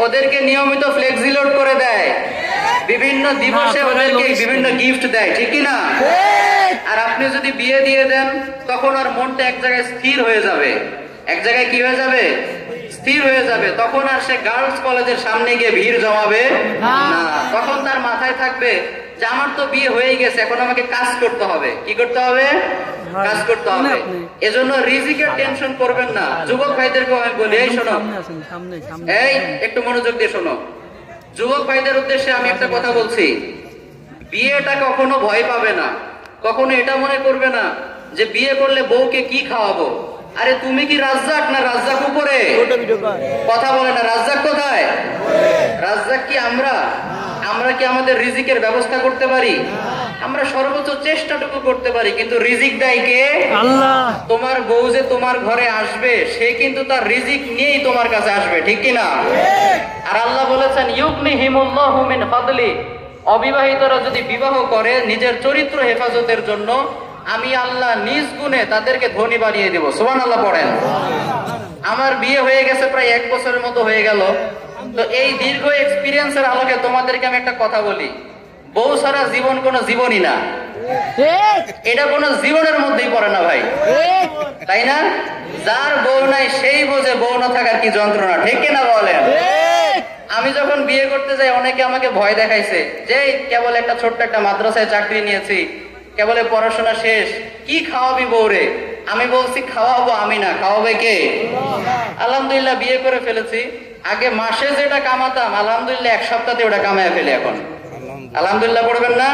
A: ওদেরকে নিয়মিত ফ্লেক্সি লোড করে দেয়, বিভিন্ন দিবসে ওদেরকে বিভিন্ন গিফট দেয়, ঠিক কিনা? আর আপনি যদি বিয়ে দিয়ে দেন তখন আর মনটা এক জায়গায় স্থির হয়ে যাবে। এক জায়গায় কি হয়ে যাবে? স্থির হয়ে যাবে। তখন আর সে গার্লস কলেজের সামনে গিয়ে ভিড় জমাবে না। তখন তার মাথায় থাকবে যে আমার তো বিয়ে হয়ে গেছে, এখন আমাকে কাজ করতে হবে। কি করতে হবে? কাজ করতে হবে। এজন্য রিজিকের টেনশন করবেন না। যুবক ভাইদেরকে আমি বলি, এই শোনো, এই একটু মনোযোগ দিয়ে শোনো। যুবক ভাইদের উদ্দেশ্যে আমি একটা কথা বলছি, বিয়েটা কখনো ভয় পাবে না, কখনো এটা মনে করবে না যে বিয়ে করলে বউকে কি খাওয়াবো। আরে তুমি কি রাজ্জাক না রাজ্জাক উপরে? কথা বলে না, রাজ্জাক কোথায়? রাজ্জাক কি আমরা? আমরা কি আমাদের রিজিকের ব্যবস্থা করতে পারি? আমরা সর্বোচ্চ চেষ্টাটুকু করতে পারি, কিন্তু রিজিক দেয় কে? আল্লাহ। তোমার বউ যে তোমার ঘরে আসবে, সে কিন্তু তার রিজিক নিয়েই তোমার কাছে আসবে, ঠিক কিনা? আর আল্লাহ বলেছেন ইউগনিহিমুল্লাহু মিন ফাদলি, অবিবাহিতরা যদি বিবাহ করে নিজের চরিত্র হেফাজতের জন্য, আমি আল্লাহ নিজ গুণে তাদেরকে ধনী বানিয়ে দেব। সুবহানাল্লাহ পড়েন। আমার বিয়ে হয়ে গেছে প্রায় 1 বছরের মতো হয়ে গেল। তো এই দীর্ঘ এক্সপিরিয়েন্সের আলোকে তোমাদেরকে আমি একটা কথা বলি, বউ ছাড়া জীবন কোনো জীবনই না, এটা কোনো জীবনের মধ্যেই পড়ে না ভাই, তাই না? যার বউ নাই সেই বোঝে বউ না থাকার কি যন্ত্রণা, ঠিক কিনা বলেন? আমি যখন বিয়ে করতে যাই অনেকে আমাকে ভয় দেখাইছে যে কেবল একটা ছোট্ট একটা মাদ্রাসায় চাকরি নিয়েছি, কেবল পড়াশোনা শেষ, কি খাওয়াবি বউরে? আমি বলছি খাওয়াবো আমি না, খাওয়াবে কে? আলহামদুলিল্লাহ বিয়ে করে ফেলেছি। আগে মাসে যেটা কামাতাম আলহামদুলিল্লাহ 1 সপ্তাহতে ওটা কামায় ফেলে এখন। আলহামদুলিল্লাহ পড়বেন না?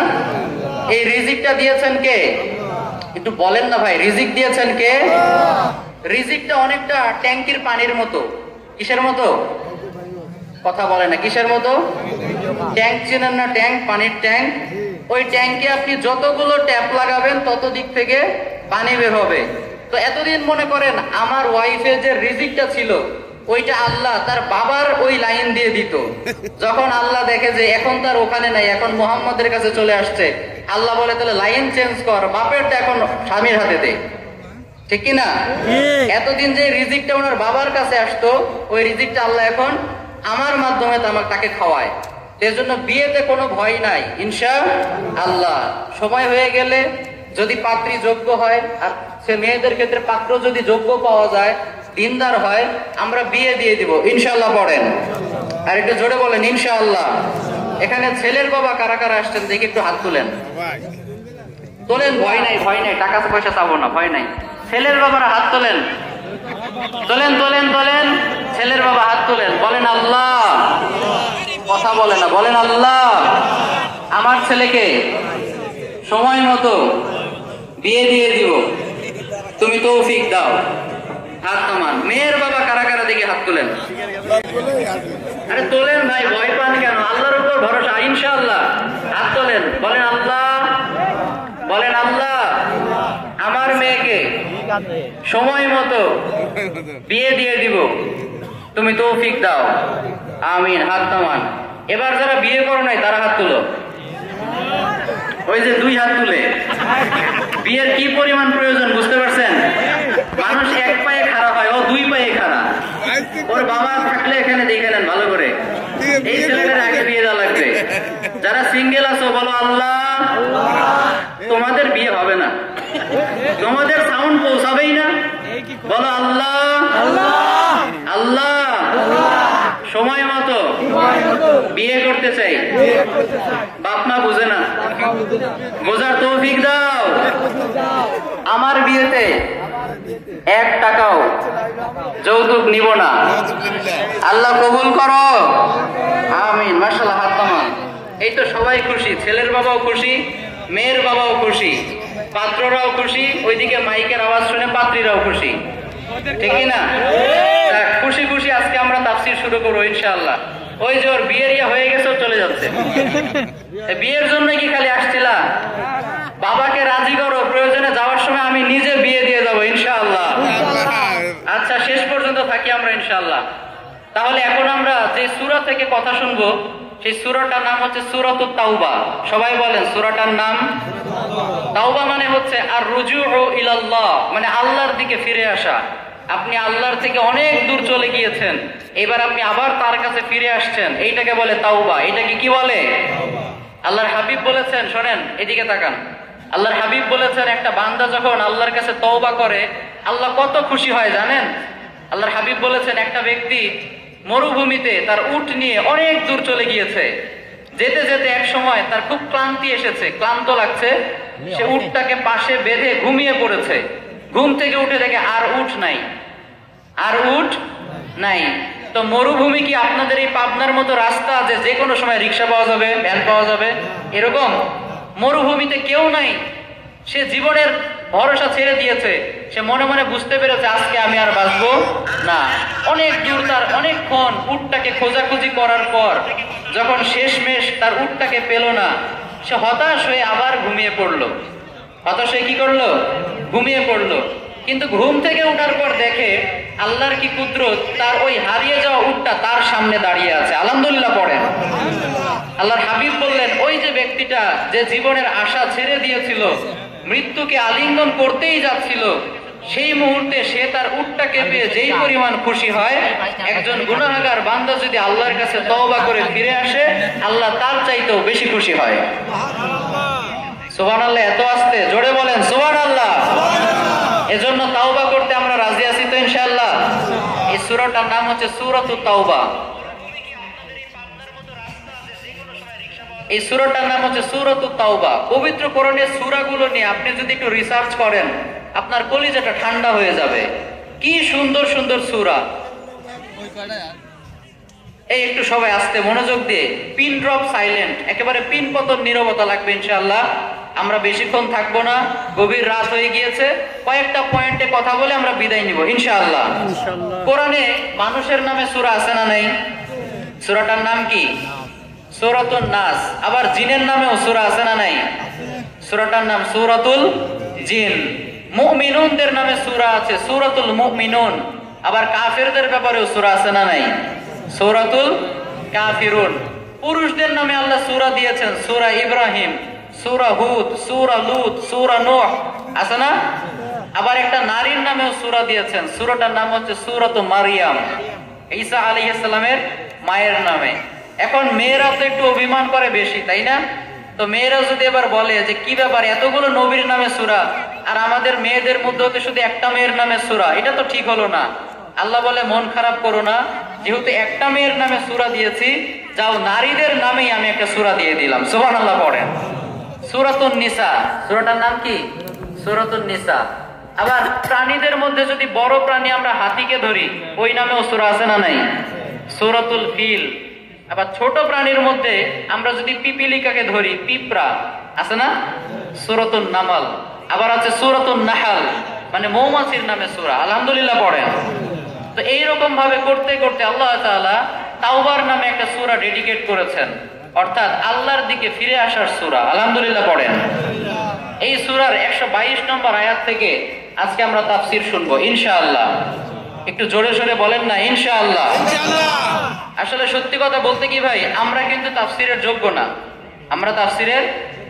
A: এই রিজিকটা দিয়েছেন কে? একটু বলেন না ভাই, রিজিক দিয়েছেন কে? রিজিকটা অনেকটা ট্যাঙ্কির পানির মতো। কিসের মতো? কথা বলে না, কিসের মতো? ট্যাঙ্ক চেনেন না? ট্যাঙ্ক, পানির ট্যাঙ্ক। ওই ট্যাঙ্কে আপনি যতগুলো ট্যাপ লাগাবেন তত দিক থেকে পানি বের হবে। তো এতদিন মনে করেন আমার ওয়াইফের যে রিজিকটা ছিল ওইটা আল্লাহ তার বাবার ওই লাইন দিয়ে দিত। যখন আল্লাহ দেখে যে এখন তার ওখানে নাই, এখন মুহাম্মদের কাছে চলে আসছে, আল্লাহ বলে তাহলে লাইন চেঞ্জ কর, বাপেরটা এখন স্বামীর হাতে দে, ঠিক কিনা? এতদিন যে রিজিকটা ওনার বাবার কাছে আসতো, ওই রিজিকটা আল্লাহ এখন আমার মাধ্যমে তাকে খাওয়ায়। এজন্য বিয়েতে কোনো ভয় নাই ইনশাআল্লাহ। সময় হয়ে গেলে যদি পাত্রী যোগ্য হয়, আর সে মেয়েদের ক্ষেত্রে পাত্র যদি যোগ্য পাওয়া যায়, দিনদার হয়, আমরা বিয়ে দিয়ে দিব ইনশাআল্লাহ। পড়েন আর একটু জোরে বলেন ইনশাআল্লাহ। এখানে ছেলের বাবা কারা কারা আসছেন দেখি একটু হাত তুলেন। তোলেন, ভয় নাই, ভয় নাই, টাকা পয়সা চাবো না, ভয় নাই। ছেলের বাবারা হাত তোলেন, তোলেন তোলেন তোলেন। ছেলের বাবা হাত তোলেন, বলেন আল্লাহ। কথা বলে না, বলেন আল্লাহ আমার ছেলেকে সময় মতো বিয়ে দিয়ে দিব, তুমি তৌফিক দাও। হাত নামান। মেয়ের বাবা কারা কারা দেখে হাত তোলেন। আরে তোলেন ভাই, ভয় পান কেন? আল্লাহর উপর ভরসা ইনশাআল্লাহ। হাত তোলেন, বলেন আল্লাহ, বলেন আল্লাহ আমার মেয়েকে সময় মতো বিয়ে দিয়ে দিব, তুমি তৌফিক দাও, আমিন। হাত নামান। এবার যারা বিয়ে করো নাই তারা হাত তুলো। ওই যে 2 হাত তুলে। বিয়ের কি পরিমাণ প্রয়োজন বুঝতে পারছেন? মানুষ 1 পায়ে খাড়া হয়, ও 2 পায়ে খাড়া। ওর বাবা থাকলে এখানে দেখে নেন ভালো করে, এই ছেলেটার আগে বিয়ে দেওয়া লাগবে। যারা সিঙ্গেল আছো বলো আল্লাহ, তোমাদের বিয়ে হবে না, তোমাদের সাউন্ড পৌঁছাবেই না। বলো আল্লাহ আল্লাহ, সময় মতো বিয়ে করতে চাই। বাপ মা বুঝে না, বোঝার তৌফিক দাও। আমার বিয়েতে 1 টাকাও যৌতুক নিব না, আল্লাহ কবুল করো, আমিন। মাশাআল্লাহ, হাত নামান। এই তো সবাই খুশি, ছেলের বাবাও খুশি, মেয়ের বাবাও খুশি, পাত্ররাও খুশি, ওইদিকে মাইকের আওয়াজ শুনে পাত্রীরাও খুশি, ঠিক না? খুশি খুশি আজকে আমরা তাফসীর শুরু করবো ইনশাআল্লাহ। ওই যে ওর বিয়ের ইয়া হয়ে গেছে, চলে যাচ্ছে। বিয়ের জন্য কি খালি আসছিলা? বাবাকে রাজি করো, প্রয়োজনে যাওয়ার সময় আমি নিজে বিয়ে দিয়ে যাবো ইনশাআল্লাহ। আচ্ছা, শেষ পর্যন্ত থাকি আমরা ইনশাআল্লাহ। তাহলে এখন আমরা যে সূরা থেকে কথা শুনবো, সেই সূরাটার নাম হচ্ছে সূরাতুত তাওবা। সবাই বলেন সূরাটার নাম। তাওবা মানে হচ্ছে আর রুজুউ ইলাল্লাহ, মানে আল্লাহর দিকে ফিরে আসা। আপনি আল্লাহর থেকে অনেক দূর চলে গিয়েছেন, এবার আপনি আবার তার কাছে ফিরে আসছেন, এইটাকে বলে তাওবা। এটাকে কি বলে? আল্লাহর হাবিব বলেছেন, শোনেন এদিকে তাকান। আল্লাহর হাবিব বলেছেন, একটা বান্দা যখন আল্লাহর কাছে তওবা করে আল্লাহ কত খুশি হয় জানেন? আল্লাহর হাবিব বলেছেন, একটা ব্যক্তি মরুভূমিতে তার উট নিয়ে অনেক দূর চলে গিয়েছে, যেতে যেতে এক সময় তার খুব ক্লান্তি এসেছে, ক্লান্ত লাগছে, সে উটটাকে পাশে বেঁধে ঘুমিয়ে পড়েছে। ঘুম থেকে উঠে দেখে আর উট নাই, আর উট নাই। তো মরুভূমি কি আপনাদের এই পাবনার মতো রাস্তা যে কোনো সময় রিক্সা পাওয়া যাবে, ভ্যান পাওয়া যাবে? এরকম মরুভূমিতে কেউ নাই। সে জীবনের ভরসা ছেড়ে দিয়েছে, সে মনে মনে বুঝতে পেরেছে আজকে আমি আর বাঁচবো না। অনেক দূর তার অনেকক্ষণ উটটাকে খোঁজাখুঁজি করার পর যখন শেষমেশ তার উটটাকে পেল না, সে হতাশ হয়ে আবার ঘুমিয়ে পড়লো। হতাশ হয়ে কি করলো? ঘুমিয়ে পড়লো। কিন্তু ঘুম থেকে ওঠার পর দেখে আল্লাহর কি কুদরত, তার ওই হারিয়ে যাওয়া উটটা তার সামনে দাঁড়িয়ে আছে। আলহামদুলিল্লাহ পড়েন। আল্লাহর হাবিব বললেন, ওই যে ব্যক্তিটা যে জীবনের আশা ছেড়ে দিয়েছিল, মৃত্যুকে আলিঙ্গন করতেই যাচ্ছিল, সেই মুহূর্তে সে তার উটটাকে পেয়ে যেই পরিমাণ খুশি হয়, একজন গুনাহগার বান্দা যদি আল্লাহর কাছে তওবা করে ফিরে আসে, আল্লাহ তার চাইতেও বেশি খুশি হয়। সুবহানাল্লাহ। এত আস্তে জোরে বলেন সুবহানাল্লাহ। এজন্য তাওবা করতে আমরা রাজি আছি তো ইনশাআল্লাহ। এই সূরাটার নাম হচ্ছে সূরাতুত তাওবা। এই সূরাটার নাম হচ্ছে সূরাতুত তাওবা। পবিত্র কোরআনের সূরাগুলো নিয়ে আপনি যদি একটু রিসার্চ করেন, আপনার কলিজাটা ঠান্ডা হয়ে যাবে। কি সুন্দর সুন্দর সূরা। এই একটু সবাই আস্তে মনোযোগ দিয়ে, পিন ড্রপ সাইলেন্ট, একেবারে পিন পতন নীরবতা লাগবে ইনশাআল্লাহ। আমরা বেশিক্ষণ থাকবো না, গভীর রাত হয়ে গিয়েছে। কয়েকটা পয়েন্টে কথা বলে আমরা বিদায় নিব ইনশাআল্লাহ। কোরআনে মানুষের নামে সূরা আছে না নাই? সূরাটার নাম কি? সূরাতুন নাস। আবার জিনের নামেও সূরা আছে না নাই? সূরাটার নাম সূরাতুল জিন। মুমিনুনদের নামে সূরা আছে, সূরাতুল মুমিনুন। আবার কাফেরদের ব্যাপারেও সূরা আছে না নাই? সূরাতুল কাফিরুন। পুরুষদের নামে আল্লাহ সূরা দিয়েছেন, সূরা ইব্রাহিম, সূরা হুদ, সূরা লূত, সূরা নূহ, আছে না? আবার একটা নারীর নামেও সূরা দিয়েছেন, সূরাটার নাম হচ্ছে সূরাতু মারইয়াম, ঈসা আলাইহিস সালামের মায়ের নামে। এখন মেয়েরা তো একটু অভিমান করে বেশি, তাই না? তো মেয়েরা যদি এবার বলে যে কি ব্যাপার, এতগুলো নবীর নামে সূরা আর আমাদের মেয়েদের মধ্যে হতে শুধু একটা মেয়ের নামে সূরা, এটা তো ঠিক হলো না। আল্লাহ বলে মন খারাপ করো না, যেহেতু একটা মেয়ের নামে সূরা দিয়েছি, যাও নারীদের নামেই আমি একটা সূরা দিয়ে দিলাম। সুবহানাল্লাহ পড়েন। সূরাতুন নিসা, সূরাটার নাম কি? সূরাতুন নিসা। আবার প্রাণীদের মধ্যে যদি বড় প্রাণী আমরা হাতিকে ধরি, ওই নামেও সূরা আছে না নাই? সূরাতুল ফিল। আবার ছোট প্রাণীর মধ্যে আমরা যদি পিপিলিকাকে ধরি, পিঁপড়া, আছে না? সূরাতুন নামাল। আবার আছে সূরাতুন নাহাল, মানে মৌমাছির নামে সূরা। আলহামদুলিল্লাহ পড়েন। তো এইরকম ভাবে করতে করতে আল্লাহ তাআলা তাওবার নামে একটা সূরা ডেডিকেট করেছেন, অর্থাৎ আল্লাহর দিকে ফিরে আসার সূরা। আলহামদুলিল্লাহ পড়েন। এই সূরার 122 নম্বর আয়াত থেকে আজকে আমরা তাফসীর শুনবো ইনশাআল্লাহ। একটু জোরে সোরে বলেন না ইনশাআল্লাহ। আসলে সত্যি কথা বলতে কি ভাই, আমরা কিন্তু তাফসীরের যোগ্য না, আমরা তাফসীরের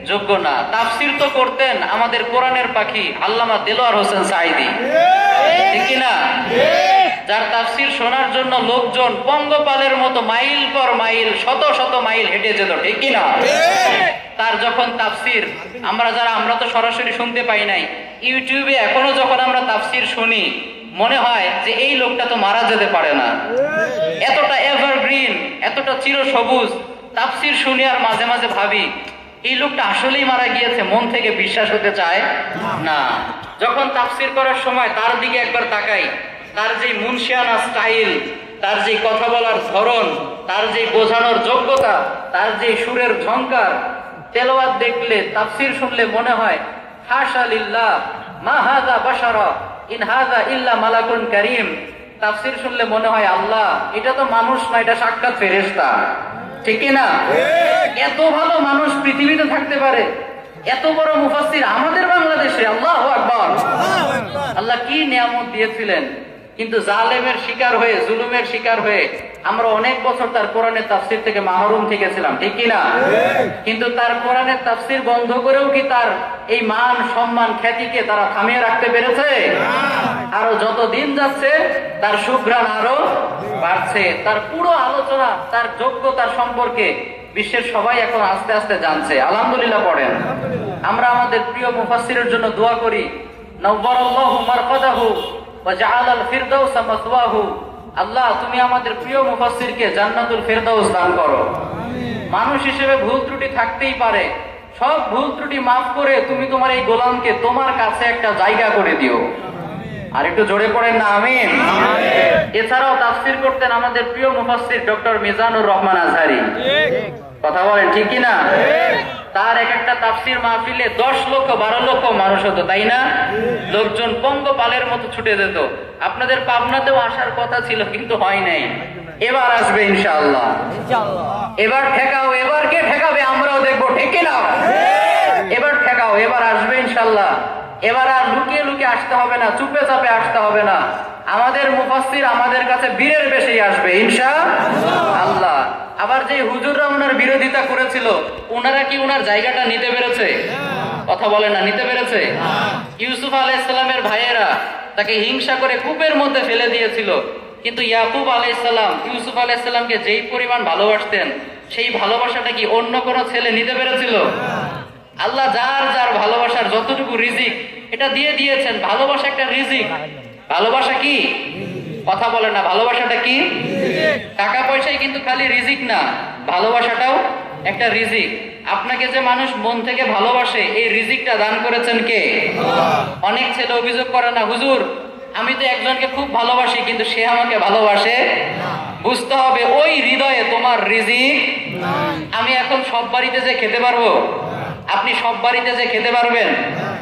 A: যোগ্য না। তাফসীর তো করতেন আমাদের কোরআনের পাখি আল্লামা দেলোয়ার হোসেন সাঈদী, ঠিক কি না? যার তাফসীর শোনার জন্য লোকজন পঙ্গপালের মতো মাইল পর মাইল, শত শত মাইল হেঁটে যেত, ঠিক কি না? তার যখন তাফসীর আমরা তো সরাসরি শুনতে পাই নাই, ইউটিউবে এখনো যখন আমরা তাফসীর শুনি মনে হয় যে এই লোকটা তো মারা যেতে পারে না। এতটা এভারগ্রিন, এতটা চিরসবুজ তাফসীর শুনি আর মাঝে মাঝে ভাবি এই লোকটা আসলেই মারা গিয়েছে, মন থেকে বিশ্বাস হতে চায় না। যখন তাফসীর করার সময় তার দিকে একবার তাকাই, তার যে মুনশিয়ানা স্টাইল, তার যে কথা বলার ধরন, তার যে বোঝানোর যোগ্যতা, তার যে সুরের ঝংকার, তেলাওয়াত দেখলে, তাফসীর শুনলে মনে হয় হাশা লিল্লাহ মা হাযা বাশারা ইন হাযা ইল্লা মালাকুন কারীম। তাফসীর শুনলে মনে হয় আল্লাহ, এটা তো মানুষ না, এটা সাক্ষাৎ ফেরেশতা, ঠিক কি না? এত ভালো মানুষ পৃথিবীতে থাকতে পারে, এত বড় মুফাসসির আমাদের বাংলাদেশে, আল্লাহু আকবার। আল্লাহ কি নিয়ামত দিয়েছিলেন, কিন্তু জালেমের শিকার হয়ে, জুলুমের শিকার হয়ে আমরা অনেক বছর তার কোরআনের তাফসীর থেকে মাহরুম থেকেছিলাম, ঠিক কি না? কিন্তু তার কোরআনের তাফসীর বন্ধ করেও কি তার এই মান সম্মান খ্যাতিকে তারা থামিয়ে রাখতে পেরেছে? আরো যত দিন যাচ্ছে তার সুঘ্রাণ আরো বাড়ছে, তার পুরো আলোচনা, তার যোগ্যতার সম্পর্কে বিশ্বের সবাই এখন আস্তে আস্তে জানছে। আলহামদুলিল্লাহ পড়েন। আমরা আমাদের প্রিয় মুফাসসিরের জন্য দোয়া করি, নব্বারাল্লাহু মারকাদাহু ওয়া জাআলাল ফিরদাউসা মাসওয়াহু। আল্লাহ, তুমি আমাদের প্রিয় মুফাসসিরকে জান্নাতুল ফিরদাউস দান করো। মানুষ হিসেবে ভুল ত্রুটি থাকতেই পারে, সব ভুল ত্রুটি মাফ করে তুমি তোমার এই গোলামকে তোমার কাছে একটা জায়গা করে দিও। আর একটু জোরে পড়েন না আমিন। এছাড়াও তাফসীর করতেন আমাদের প্রিয় মুফাসসির ডক্টর মিজানুর রহমান আজহারি, কথা বলেন ঠিক কি না? তার এক একটা তাফসীর মাহফিলে 10 লক্ষ 12 লক্ষ মানুষ হতো, তাই না? লোকজন পঙ্গপালের মতো ছুটে যেত। আপনাদের পাবনাতেও আসার কথা ছিল কিন্তু হয় নাই, এবার আসবে ইনশাআল্লাহ। এবার ঠেকাও, এবার কে ঠেকাবে আমরাও দেখবো, ঠিক কি না? এবার ঠেকাও, এবার আসবে ইনশাআল্লাহ। এবার আর লুকিয়ে লুকিয়ে আসতে হবে না, চুপে চাপে আসতে হবে না। আমাদের মুফাসসির আমাদের কাছে বীরের বেশেই আসবে ইনশাআল্লাহ। আবার যে হুজুররা ওনার বিরোধিতা করেছিল, ওনারা কি ওনার জায়গাটা নিতে পেরেছে? কথা বলে না, নিতে পেরেছে? ইউসুফ আলাইহিস সালামের ভাইয়েরা তাকে হিংসা করে কূপের মধ্যে ফেলে দিয়েছিল, কিন্তু ইয়াকুব আলাইহিস সালাম ইউসুফ আলাইহিস সালামকে যেই পরিমাণ ভালোবাসতেন, সেই ভালোবাসাটা কি অন্য কোনো ছেলে নিতে পেরেছিল? আল্লাহ যার যার ভালোবাসার যতটুকু রিজিক এটা দিয়ে দিয়েছেন। ভালোবাসা একটা রিজিক। ভালোবাসা কি? কথা বলে না, ভালোবাসাটা কি? টাকা পয়সাই কিন্তু খালি রিজিক না, ভালোবাসাটাও একটা রিজিক। আপনাকে যে মানুষ মন থেকে ভালোবাসে, এই রিজিকটা দান করেছেন কে? অনেক ছেলে অভিযোগ করে না, হুজুর আমি তো একজনকে খুব ভালোবাসি কিন্তু সে আমাকে ভালোবাসে। বুঝতে হবে ওই হৃদয়ে তোমার রিজিক। আমি এখন সব বাড়িতে যে খেতে পারবো, আপনি সব বাড়িতে যে খেতে পারবেন,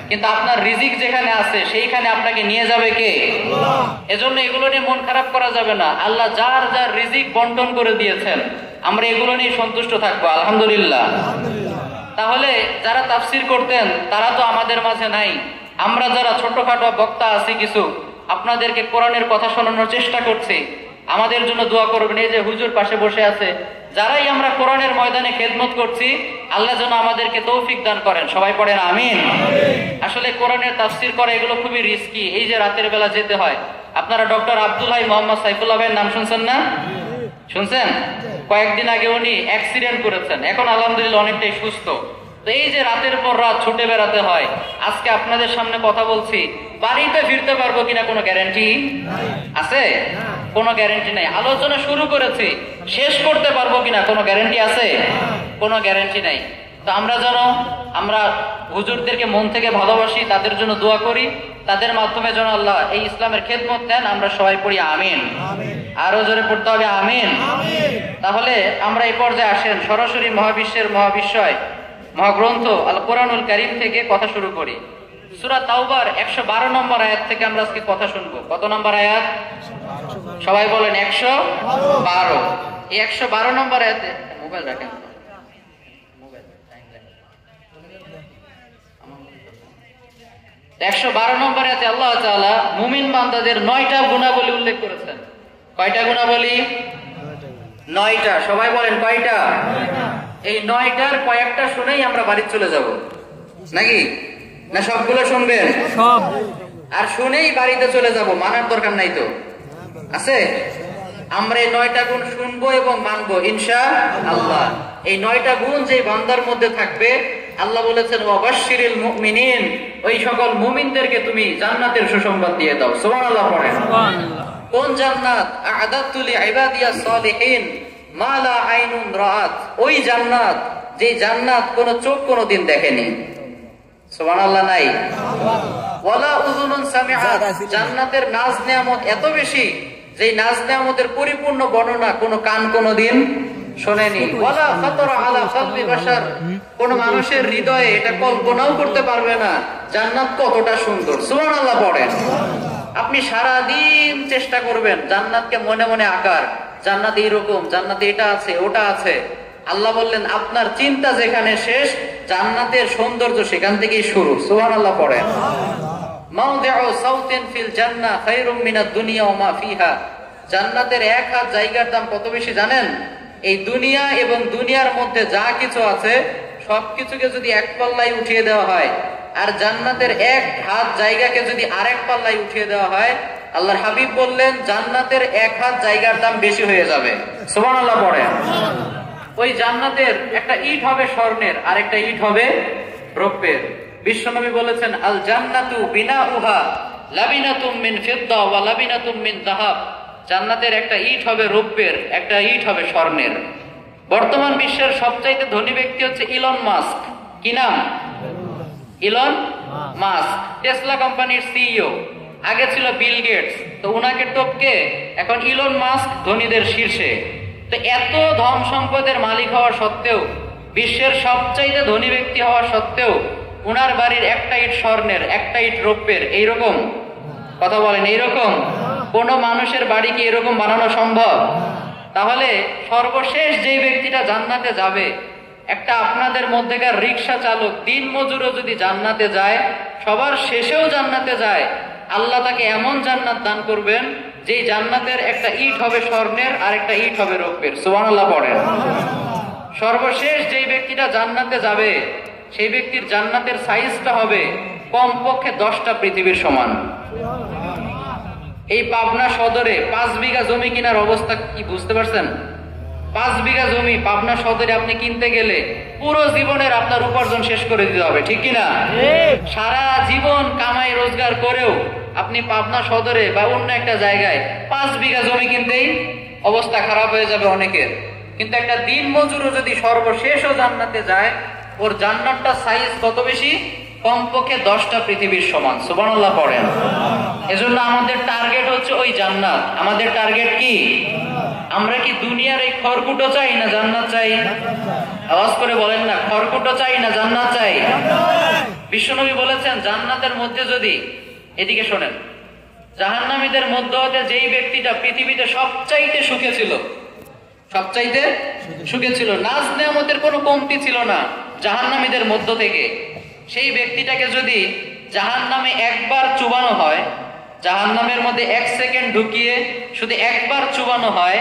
A: কিন্তু আপনার রিজিক যেখানে আছে সেইখানে আপনাকে নিয়ে যাবে কে? এজন্য এগুলো নিয়ে মন খারাপ করা যাবে না। আল্লাহ যার যার রিজিক বন্টন করে দিয়েছেন, আমরা এগুলো নিয়ে সন্তুষ্ট থাকবো আলহামদুলিল্লাহ। তাহলে যারা তাফসীর করতেন তারা তো আমাদের মাঝে নাই। আমরা যারা ছোটখাটো বক্তা আছি কিছু, আপনাদেরকে কোরআনের কথা শোনানোর চেষ্টা করছি, আমাদের জন্য দোয়া করবেন। এই যে হুজুর পাশে বসে আছে, যারাই আমরা কোরআনের ময়দানে খেদমত করছি, আল্লাহ যেন আমাদেরকে তৌফিক দান করেন। সবাই পড়েন আমিন। আসলে কোরআনের তাফসীর করা এগুলো খুবই রিস্কি। এই যে রাতের বেলা যেতে হয়, আপনারা ডক্টর আব্দুল হাই মোহাম্মদ সাইফুল্লাহ ভাইয়ের নাম শুনছেন না? শুনছেন? কয়েকদিন আগে উনি অ্যাক্সিডেন্ট করেছেন, এখন আলহামদুলিল্লাহ অনেকটাই সুস্থ। তো এই যে রাতের পর রাত ছুটে বেড়াতে হয়, আজকে আপনাদের সামনে কথা বলছি, বাড়িতে ফিরতে পারবো কিনা কোনো গ্যারান্টি আছে? কোনো গ্যারান্টি নাই। আলোচনা শুরু করেছি, শেষ করতে পারবো কিনা কোনো গ্যারান্টি আছে? কোনো গ্যারান্টি নাই। তো আমরা হুজুরদেরকে মন থেকে ভালোবাসি, তাদের জন্য দোয়া করি, তাদের মাধ্যমে যেন আল্লাহ এই ইসলামের খেদমত দেন। আমরা সবাই পড়ি আমিন। আরো জোরে পড়তে হবে আমিন। তাহলে আমরা এই পর্যায়ে আসেন, সরাসরি মহাবিশ্বের মহাবিশ্বয় মহাগ্রন্থ আল কোরআনুল কারীম থেকে কথা শুরু করি। সূরা তাওবার 112 নম্বর আয়াত থেকে আমরা আজকে কথা শুনবো। কত নম্বর আয়াত? সবাই বলেন 112। এই 112 নম্বর আয়াতে মোবাইল রাখেন। 112 নম্বর আয়াতে আল্লাহ তাআলা মুমিন বান্দাদের 9টা গুণাবলী উল্লেখ করেছেন। কয়টা গুণাবলী? 9টা। সবাই বলেন কয়টা? এই 9টার কয়েকটা শুনেই আমরা বাড়ি চলে যাব নাকি? না সবগুলো শুনবেন? সব। আর শুনেই বাড়িতে চলে যাব, মানার দরকার নাই তো? আছে? আমরা এই 9টা গুণ শুনবো এবং মানবো ইনশাআল্লাহ। এই 9টা গুণ যে বান্দার মধ্যে থাকবে, আল্লাহ বলেছেন ওয়াবাশশিরিল মুমিনিন, ওই সকল মুমিনদেরকে তুমি জান্নাতের সুসংবাদ দিয়ে দাও। সুবহানাল্লাহ পড়েন। সুবহানাল্লাহ। কোন জান্নাত? আ'দাতু লিইবাদিয়াস সালিহিন মা লা আইনুন রাআত। ওই জান্নাত, যে জান্নাত কোন চোখ কোনদিন দেখেনি। সুবহানাল্লাহ নাই? ওয়ালা উযুনুন সামিআত। জান্নাতের নাজ নেয়ামত এত বেশি, যে নাজ নেয়ামতের পরিপূর্ণ বর্ণনা কোন কান কোনদিন শোনেনি। ওয়ালা খাতারা আলা কলবি বাশার। কোন মানুষের হৃদয়ে এটা কল্পনাও করতে পারবে না জান্নাত কতটা সুন্দর। সুবহানাল্লাহ পড়েন। আপনি সারা দিন চেষ্টা করবেন জান্নাতকে মনে মনে আঁকার, জান্নাতে এরকম, জান্নাতে এটা আছে, ওটা আছে। আল্লাহ বললেন আপনার চিন্তা যেখানে শেষ, জান্নাতের সৌন্দর্য সেখান থেকেই শুরু। সুবহানাল্লাহ পড়েন। মাওদিউ সাউতিন ফিল জান্নাহ খায়রুম মিনাদ দুনিয়া ওয়া মা ফিহা। জান্নাতের এক হাত জায়গার দাম কত বেশি জানেন? এই দুনিয়া এবং দুনিয়ার মধ্যে যা কিছু আছে সবকিছুকে যদি এক পাল্লায় উঠিয়ে দেওয়া হয়, আর জান্নাতের এক হাত জায়গাকে যদি আরেক পাল্লায় উঠিয়ে দেওয়া হয়, আল্লাহর হাবিব বললেন জান্নাতের এক হাত জায়গার দাম বেশি হয়ে যাবে। সুবহানাল্লাহ পড়েন। ওই জান্নাতের একটা ইট হবে স্বর্ণের, আর একটা ইট হবে রৌপ্যের। বিশ্বনবী বলেছেন আল জান্নাতু বিনাউহা লাবিনাতুম মিন ফিদ্দা ওয়া লাবিনাতুম মিন যাহাব। জান্নাতের একটা ইট হবে রৌপ্যের, একটা ইট হবে স্বর্ণের। বর্তমান বিশ্বের সবচাইতে ধনী ব্যক্তি হচ্ছে ইলন মাস্ক। কি নাম? ইলন মাস্ক, টেসলা কোম্পানির সিইও। আগে ছিল বিল গেটস, তো উনাকে টপকে এখন ইলন মাস্ক ধনীদের শীর্ষে। তো এত ধন সম্পদের মালিক হওয়া সত্ত্বেও, বিশ্বের সবচাইতে ধনী ব্যক্তি হওয়া সত্ত্বেও উনার বাড়ির একটা ইট স্বর্ণের, একটা ইট রৌপ্যের। এইরকম কথা বলেন, এইরকম কোন মানুষের বাড়ি কি এরকম বানানো সম্ভব? তাহলে সর্বশেষ যেই ব্যক্তিটা জান্নাতে যাবে, একটা আপনাদের মধ্যেকার রিক্সা চালক, দিন মজুরও যদি জান্নাতে যায়, সবার শেষেও জান্নাতে যায়, আল্লাহ তাকে এমন জান্নাত দান করবেন যেই জান্নাতের একটা ইট হবে স্বর্ণের, আর একটা ইট হবে রৌপ্যের। সুবহানাল্লাহ পড়েন। সর্বশেষ যেই ব্যক্তিটা জান্নাতে যাবে, সেই ব্যক্তির জান্নাতের সাইজটা হবে কমপক্ষে 10টা পৃথিবীর সমান। এই পাবনা সদরে 5 বিঘা জমি কেনার অবস্থা কি বুঝতে পারছেন? 5 বিঘা জমি পাবনা সদরে আপনি কিনতে গেলে পুরো জীবনের আপনার উপার্জন শেষ করে দিতে হবে, ঠিক কিনা? সারা জীবন কামাই রোজগার করেও আপনি পাবনা সদরে বা অন্য একটা জায়গায় 5 বিঘা জমি কিনতেই অবস্থা খারাপ হয়ে যাবে অনেকের। কিন্তু একটা দিন মজুরও যদি সর্বশেষও জান্নাতে যায়, ওর জান্নাতটা সাইজ কত বেশি? কমপক্ষে 10টা পৃথিবীর সমান। সুবহানাল্লাহ পড়েন। এজন্য আমাদের টার্গেট হচ্ছে ওই জান্নাত। আমাদের টার্গেট কি? আমরা কি দুনিয়ার এই খড়কুটো চাই না জান্নাত চাই? আওয়াজ করে বলেন না, খড়কুটো চাই না জান্নাত চাই? বিশ্বনবী বলেছেন জান্নাতের মধ্যে যদি, এদিকে শোনেন, জাহান্নামীদের মধ্যে হতে যেই ব্যক্তিটা পৃথিবীতে সবচাইতে সুখে ছিল, সবচাইতে সুখে ছিল, নাজ নেয়ামতের কোনো কমতি ছিল না জাহান্নামীদের মধ্য থেকে, সেই ব্যক্তিটাকে যদি জাহান্নামে একবার চুবানো হয়, জাহান্নামের মধ্যে 1 সেকেন্ড ঢুকিয়ে শুধু একবার চুবানো হয়,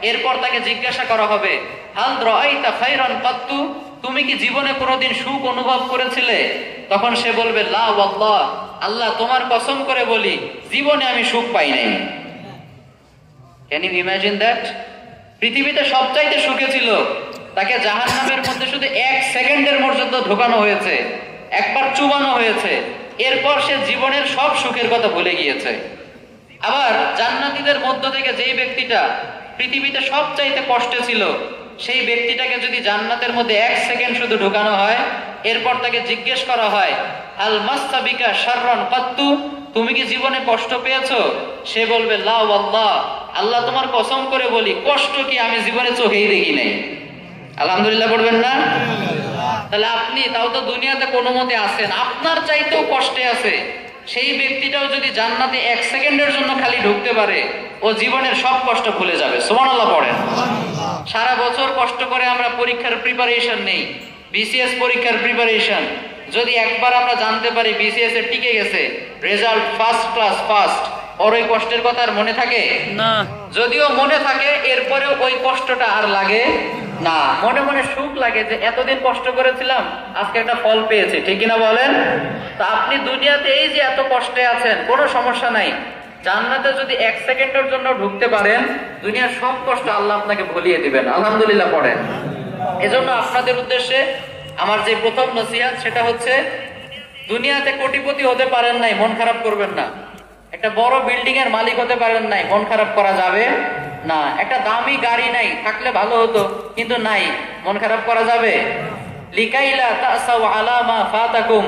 A: এরপর তাকে জিজ্ঞাসা করা হবে হাল রাআইতা খায়রান কাত্তু, তুমি কি জীবনে কোনোদিন সুখ অনুভব করেছিলে? তখন সে বলবে লা ওয়াল্লাহ, আল্লাহ তোমার কসম করে বলি জীবনে আমি সুখ পাই নাই। Can you imagine that? পৃথিবীতে সবচাইতে সুখে ছিল, তাকে জাহান্নামের মধ্যে শুধু 1 সেকেন্ডের পর্যন্ত ঢোকানো হয়েছে, একবার চুবানো হয়েছে, এরপর সে জীবনের সব সুখের কথা ভুলে গিয়েছে। আবার জান্নাতীদের মধ্য থেকে যেই ব্যক্তিটা পৃথিবীতে সবচাইতে কষ্টে ছিল, সেই ব্যক্তিটাকে যদি জান্নাতের মধ্যে 1 সেকেন্ড শুধু ঢোকানো হয়, এরপর তাকে জিজ্ঞেস করা হয় আল মাসসাবিকা শাররান কাত্তু, তুমি কি জীবনে কষ্ট পেয়েছো? সে বলবে লা ওয়াল্লাহ, আল্লাহ তোমার কসম করে বলি কষ্ট কি আমি জীবনে চোখেই দেখি নাই। আলহামদুলিল্লাহ পড়বেন না? তাহলে আপনি তাও তো দুনিয়াতে কোনো মতে আছেন, আপনার চাইতেও কষ্টে আছে, সেই ব্যক্তিটাও যদি জান্নাতে 1 সেকেন্ডের জন্য খালি ঢুকতে পারে, ও জীবনের সব কষ্ট ভুলে যাবে। সুবহানাল্লাহ পড়েন। সারা বছর কষ্ট করে আমরা পরীক্ষার প্রিপারেশন নেই, বিসিএস পরীক্ষার প্রিপারেশন, যদি একবার আমরা জানতে পারি বিসিএস এ টিকে গেছে, রেজাল্ট ফার্স্ট ক্লাস ফার্স্ট, ওর ওই কষ্টের কথা আর মনে থাকে না? যদিও মনে থাকে, এরপরেও ওই কষ্টটা আর লাগে না। মনে মনে সুখ লাগে যে এতদিন কষ্ট করেছিলাম, আজকে একটা ফল পেয়েছি, ঠিক কিনা বলেন? তা আপনি দুনিয়াতে এই যে এত কষ্টে আছেন, কোনো সমস্যা নাই। জান্নাতে যদি 1 সেকেন্ডের জন্য ঢুকতে পারেন, দুনিয়ার সব কষ্ট আল্লাহ আপনাকে ভুলিয়ে দিবেন। আলহামদুলিল্লাহ পড়েন। এজন্য আপনাদের উদ্দেশ্যে আমার যে প্রথম নসিহত, সেটা হচ্ছে দুনিয়াতে কোটিপতি হতে পারেন নাই, মন খারাপ করবেন না। একটা বড় বিল্ডিং এর মালিক হতে পারেন নাই, মন খারাপ করা যাবে না। একটা দামি গাড়ি নাই, থাকলে ভালো হতো, কিন্তু নাই, মন খারাপ করা যাবে? লিকাইলা তাসাউ আলা মা ফাতাকুম,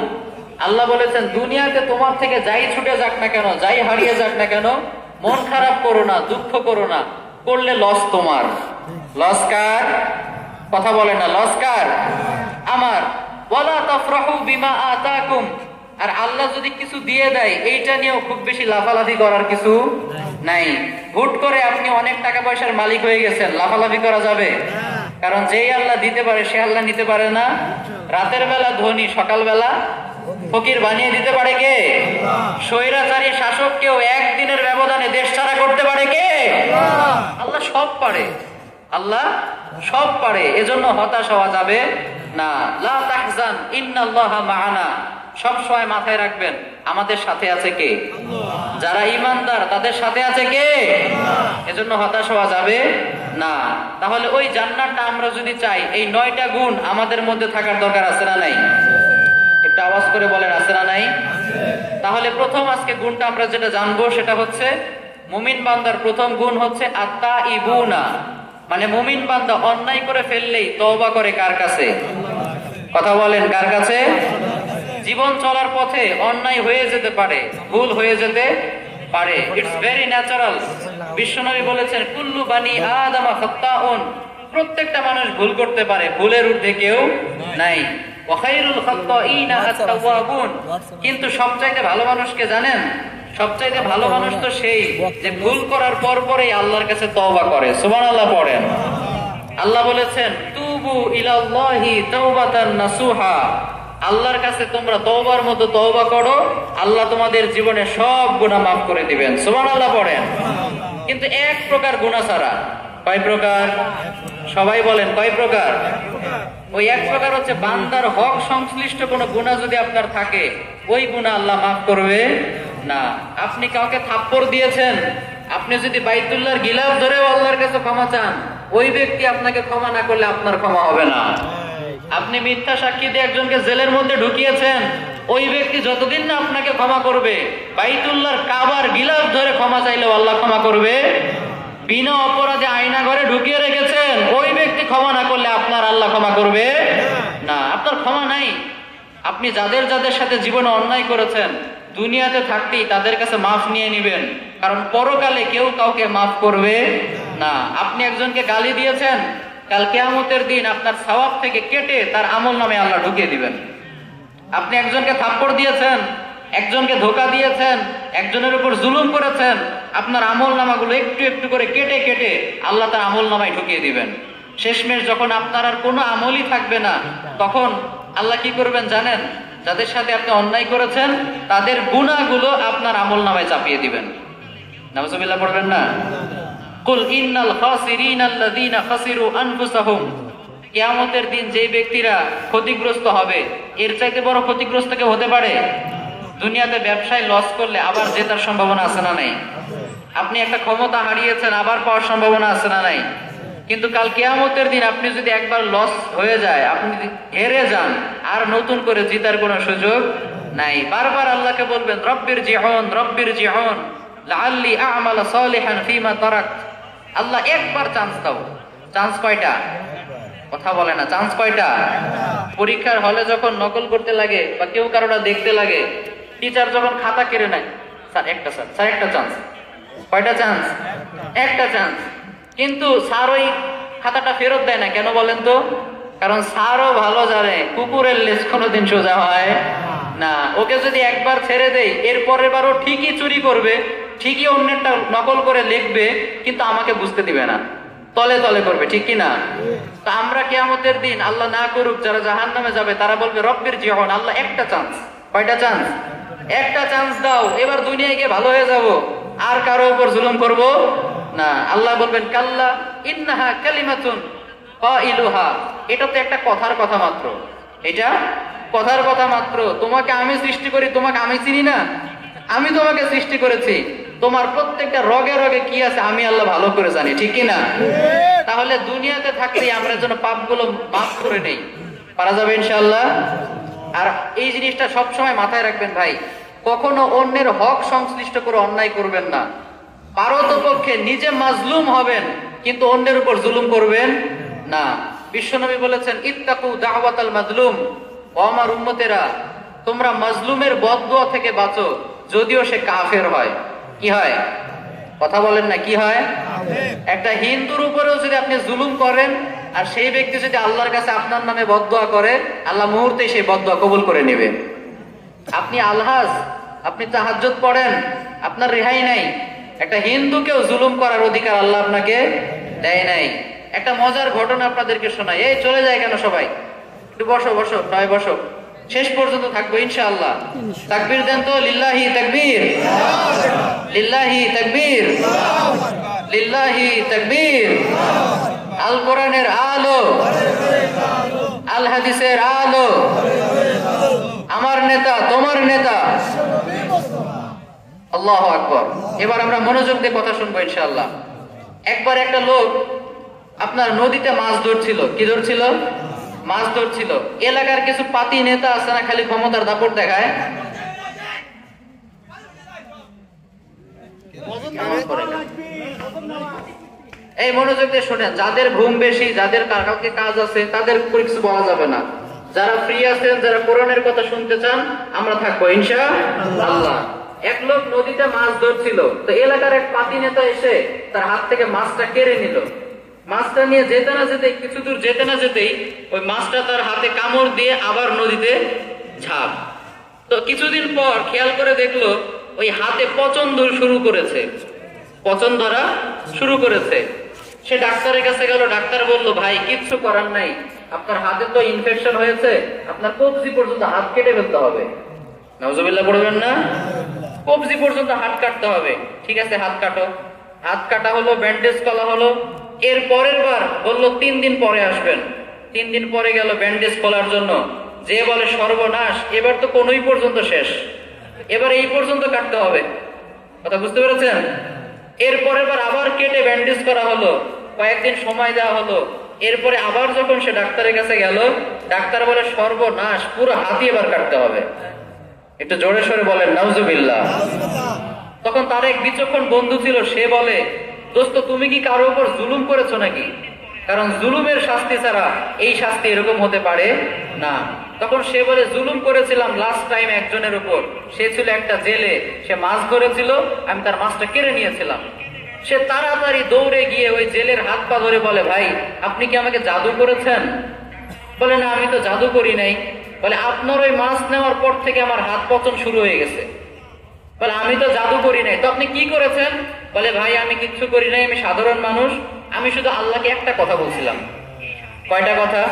A: আল্লাহ বলেছেন দুনিয়াতে তোমার থেকে যাই ছুটে যাক না কেন, যাই হারিয়ে যাক না কেন, মন খারাপ করো না, দুঃখ করো না। করলে লস তোমার। লস কার? কথা বলে না, লস কার? আমার। ওয়ালা তাফরাহু বিমা আতাকুম, আর আল্লাহ যদি কিছু দিয়ে দেয়, এইটা নিয়েও খুব বেশি লাফালাফি করার কিছু নাই। হুট করে আপনি অনেক টাকা পয়সার মালিক হয়ে গেছেন, লাফালাফি করা যাবে? কারণ যেই আল্লাহ দিতে পারে, সে আল্লাহ নিতে পারে না? রাতের বেলা ধনী, সকালবেলা ফকির বানিয়ে দিতে পারে কে? স্বৈরাচারী শাসককেও একদিনের ব্যবধানে দেশ ছাড়া করতে পারে কে? আল্লাহ সব পারে, আল্লাহ সব পারে। এজন্য হতাশ হওয়া যাবে না। লা তাহজান ইন্নাল্লাহা মা'ানা, সব সময় মাথায় রাখবেন আমাদের সাথে আছে কে? যারা ঈমানদার তাদের সাথে আছে কে? এজন্য হতাশ হওয়া যাবে না। তাহলে ওই জান্নাতটা আমরা যদি চাই, এই 9টা গুণ আমাদের মধ্যে থাকার দরকার আছে না নাই? একটা আওয়াজ করে বলেন, আছে না নাই? তাহলে প্রথম আজকে গুণটা আমরা যেটা জানবো, সেটা হচ্ছে মুমিন বান্দার প্রথম গুণ হচ্ছে আত্তাইবুনা, মানে মুমিন বান্দা অন্যায় করে ফেললেই তওবা করে কার কাছে? কথা বলেন, কার কাছে? জীবন চলার পথে অন্যায় হয়ে যেতে পারে, ভুল হয়ে যেতে পারে, ইটস ভেরি ন্যাচারাল। বিশ্বনবী বলেছেন কুল্লু বানি আদম খাত্তাউন, প্রত্যেকটা মানুষ ভুল করতে পারে, ভুলের ঊর্ধ্বে কেউ নাই। ওয়া খায়রুল খাত্তাইনা আত-তাওয়াবুন, কিন্তু সবচাইতে ভালো মানুষকে জানেন? সবচাইতে ভালো মানুষ তো সেই যে ভুল করার পরেই আল্লাহর কাছে তওবা করে। সুবহানাল্লাহ পড়েন। আল্লাহ বলেছেন তুবু ইলাল্লাহি তাওবাতান নাসুহা, আল্লাহর কাছে তোমরা তওবার মতো তওবা করো, আল্লাহ তোমাদের জীবনে সব গুনাহ মাফ করে দিবেন। সুবহানাল্লাহ পড়েন। কিন্তু এক প্রকার গুনাহ ছাড়া। কয় প্রকার? সবাই বলেন, কয় প্রকার? ওই এক প্রকার হচ্ছে বান্দার হক সংশ্লিষ্ট কোনো গুনাহ যদি আপনার থাকে, ওই গুনাহ আল্লাহ মাফ করবে না। আপনি কাউকে থাপ্পড় দিয়েছেন, আপনি যদি বাইতুল্লাহর গিলাফ ধরেও আল্লাহর কাছে ক্ষমা চান, ওই ব্যক্তি আপনাকে ক্ষমা না করলে আপনার ক্ষমা হবে না। আপনি মিথ্যা সাক্ষী দিয়ে একজনকে জেলের মধ্যে ঢুকিয়েছেন, ওই ব্যক্তি যতদিন না আপনাকে ক্ষমা করবে, বাইতুল্লাহর কাবার গিলাফ ধরে ক্ষমা চাইলেও আল্লাহ ক্ষমা করবে। বিনা অপরাধে আয়না ঘরে ঢুকিয়ে রেখেছেন, ওই ব্যক্তি ক্ষমা না করলে আপনার আল্লাহ ক্ষমা করবে না। আপনার ক্ষমা নাই। আপনি যাদের যাদের সাথে জীবনে অন্যায় করেছেন, দুনিয়াতে থাকতেই তাদের কাছে মাফ নিয়ে নিবেন, কারণ পরকালে কেউ কাউকে মাফ করবে না। আপনি একজনকে গালি দিয়েছেন, কাল কিয়ামতের দিন আপনার সওয়াব থেকে কেটে তার আমল নামে আল্লাহ ঢুকিয়ে দিবেন। আপনি একজনকে থাপ্পড় দিয়েছেন, একজনকে ধোকা দিয়েছেন, একজনের উপর জুলুম করেছেন, আপনার আমল নামাগুলো একটু একটু করে কেটে কেটে আল্লাহ তার আমল নামায় ঢুকিয়ে দিবেন। শেষমেশ যখন আপনার আর কোনো আমলই থাকবে না, তখন আল্লাহ কি করবেন জানেন? যাদের সাথে আপনি অন্যায় করেছেন তাদের গুনাহগুলো আপনার আমল নামায় চাপিয়ে দিবেন। নাউজুবিল্লাহ পড়বেন না? কুল ইন্নাল খাসিরিনা আল্লাযীনা খাসিরু আনফুসাহুম, কিয়ামতের দিন যেই ব্যক্তিরা ক্ষতিগ্রস্ত হবে, এর চাইতে বড় ক্ষতিগ্রস্ত কেউ হতে পারে? দুনিয়াতে ব্যবসায় লস করলে আবার জেতার সম্ভাবনা আছে না নাই? আপনি একটা ক্ষমতা হারিয়েছেন, আবার পাওয়ার সম্ভাবনা আছে না নাই? কিন্তু কাল কিয়ামতের দিন আপনি যদি একবার লস হয়ে যায়, আপনি হেরে যান, আর নতুন করে জিতার কোনো সুযোগ নাই। বারবার আল্লাহকে বলবেন রব্বির জিউন রব্বির জিউন লাআল্লি আ'মালা সালিহান ফীমা তারাকত। আল্লাহ একবার চান্স দাও। চান্স কয়টা? কথা বলে না, চান্স কয়টা? পরীক্ষার হলে যখন নকল করতে লাগে বা কেউ কারোটা দেখতে লাগে, টিচার যখন খাতা কেড়ে নেয়, স্যার একটা, স্যার একটা চান্স। কয়টা চান্স? একটা চান্স। কিন্তু স্যার ওই খাতাটা ফেরত দেয় না, কেন বলেন তো? কারণ স্যারও ভালো জানে কুকুরের লেজ কোনোদিন সোজা হয় না। ওকে যদি একবার ছেড়ে দেই, এর পরের বারও ঠিকই চুরি করবে, ঠিকই অন্যেরটা নকল করে লিখবে, কিন্তু আমাকে বুঝতে দিবে না।
B: তলে তলে করবে, ঠিক কিনা? তো আমরা কিয়ামতের দিন, আল্লাহ না করুক, যারা জাহান্নামে যাবে তারা বলবে রব্বির জিউন, আল্লাহ একটা চান্স। কয়টা চান্স? একটা চান্স দাও, এবার দুনিয়ায় গিয়ে ভালো হয়ে যাব, আর কারো উপর জুলুম করব না। আল্লাহ বলবেন কাল্লা ইন্নাহা কালিমাতুন কাইলুহা, এটা তো একটা কথার কথা মাত্র, এটা কথার কথা মাত্র। তোমাকে আমি সৃষ্টি করি, তোমাকে আমি চিনি না? আমি তোমাকে সৃষ্টি করেছি, তোমার প্রত্যেকটা রগে রগে কি আছে আমি আল্লাহ ভালো করে জানি, ঠিক কিনা? তাহলে দুনিয়াতে থাকলে আমরা যেন পাপগুলো মাফ করে নেই, পারা যাবে ইনশাআল্লাহ। আর এই জিনিসটা সবসময় মাথায় রাখবেন ভাই, কখনো অন্যের হক সংশ্লিষ্ট করে অন্যায় করবেন না। পারতপক্ষে নিজে মাজলুম হবেন, কিন্তু অন্যের উপর জুলুম করবেন না। বিশ্বনবী বলেছেন ইত্তাকু দাওয়াতাল মাজলুম, ও আমার উম্মতেরা তোমরা মাজলুমের বদদুয়া থেকে বাঁচো, যদিও সে কাফের হয়। কি হয়? কথা বলেন না, কি হয়? একটা হিন্দুর উপরেও যদি আপনি জুলুম করেন আর সেই ব্যক্তি যদি আল্লাহর কাছে আপনার নামে বদদুয়া করে, আল্লাহ মুহূর্তে সেই বদদুয়া কবুল করে নেবে। আপনি আলহাজ, আপনি তাহাজ্জুদ পড়েন, আপনার রেহাই নাই। একটা হিন্দুকেও জুলুম করার অধিকার আল্লাহ আপনাকে দেয় নাই। একটা মজার ঘটনা আপনাদেরকে শোনাই। এই চলে যায় কেন সবাই? একটু বসো বসো, সবাই বসো, শেষ পর্যন্ত থাকবো ইনশাআল্লাহ। তাকবীর দেন তো, লিল্লাহি তাকবীর, লিল্লাহি তাকবীর, লিল্লাহি তাকবীর। আল কোরআনের আলো, আল হাদিসের আলো, আমার নেতা তোমার নেতা। আল্লাহু আকবার। এবার আমরা মনোযোগ দিয়ে কথা শুনবো ইনশাআল্লাহ। একবার একটা লোক আপনার নদীতে মাছ ধরছিল। কি ধরছিল? মাছ ধরছিল। এলাকার কিছু পাতি নেতা আছে না, খালি ক্ষমতার দাপট দেখায়। এই মনোযোগ দিয়ে শোনেন, যাদের ঘুম বেশি, যাদের কালকে কাজ আছে, তাদের কিছু বলা যাবে না। যারা ফ্রি আছেন, যারা কোরআনের কথা শুনতে চান, আমরা থাকবো ইনশাআল্লাহ। এক লোক নদীতে মাছ ধরছিল, তো এলাকার এক পাতি নেতা এসে তার হাত থেকে মাছটা কেড়ে নিল। মাছটা নিয়ে যেতে না যেতেই, কিছু দূর যেতে না যেতেই ওই মাছটা তার হাতে কামড় দিয়ে আবার নদীতে ঝাঁপ। তো কিছুদিন পর খেয়াল করে দেখলো ওই হাতে পচন ধরা শুরু করেছে, পচন ধরা শুরু করেছে। সে ডাক্তারের কাছে গেল, ডাক্তার বলল ভাই কিচ্ছু করার নাই, আপনার হাতে তো ইনফেকশন হয়েছে, আপনার কবজি পর্যন্ত হাত কেটে ফেলতে হবে। নাউজুবিল্লাহ পড়বেন না? কবজি পর্যন্ত হাত কাটতে হবে। ঠিক আছে, হাত কাটো। হাত কাটা হলো, ব্যান্ডেজ করা হলো। এর পরের বার বললো 3 দিন পরে আসবেন। 3 দিন পরে গেল ব্যান্ডেজ খোলার জন্য। যে বলে সর্বনাশ, এবার তো কোনই পর্যন্ত শেষ, এবার এই পর্যন্ত কাটতে হবে। কথা বুঝতে পেরেছেন? এর পরের বার আবার কেটে ব্যান্ডেজ করা হলো, কয়েকদিন সময় দেওয়া হলো। এরপরে আবার যখন সে ডাক্তারের কাছে গেল, ডাক্তার বলে সর্বনাশ, পুরো হাতই এবার কাটতে হবে। একটু জোরে সোরে বলেন নাউজুবিল্লাহ। তখন তার এক বিচক্ষণ বন্ধু ছিল, সে বলে দোস্ত তুমি কি কারো উপর জুলুম করেছো নাকি? কারণ জুলুমের শাস্তি ছাড়া এই শাস্তি এরকম হতে পারে না। তখন সে বলে জুলুম করেছিলাম লাস্ট টাইম একজনের উপর, সে ছিল একটা জেলে, সে মাছ ধরেছিল, আমি তার মাছটা কেড়ে নিয়েছিলাম। সে তাড়াতাড়ি দৌড়ে গিয়ে ওই জেলের হাত পা ধরে বলে ভাই আপনি কি আমাকে জাদু করেছেন? বলে না, আমি তো জাদু করি নাই। বলে আপনার ওই মাছ নেওয়ার পর থেকে আমার হাত পচন শুরু হয়ে গেছে। বলে আমি তো জাদু করি নাই, তো আপনি কি করেছেন? বলে ভাই আমি কিচ্ছু করি নাই, আমি সাধারণ মানুষ, আমি শুধু আল্লাহকে একটা কথা বলছিলাম। কয়টা কথা?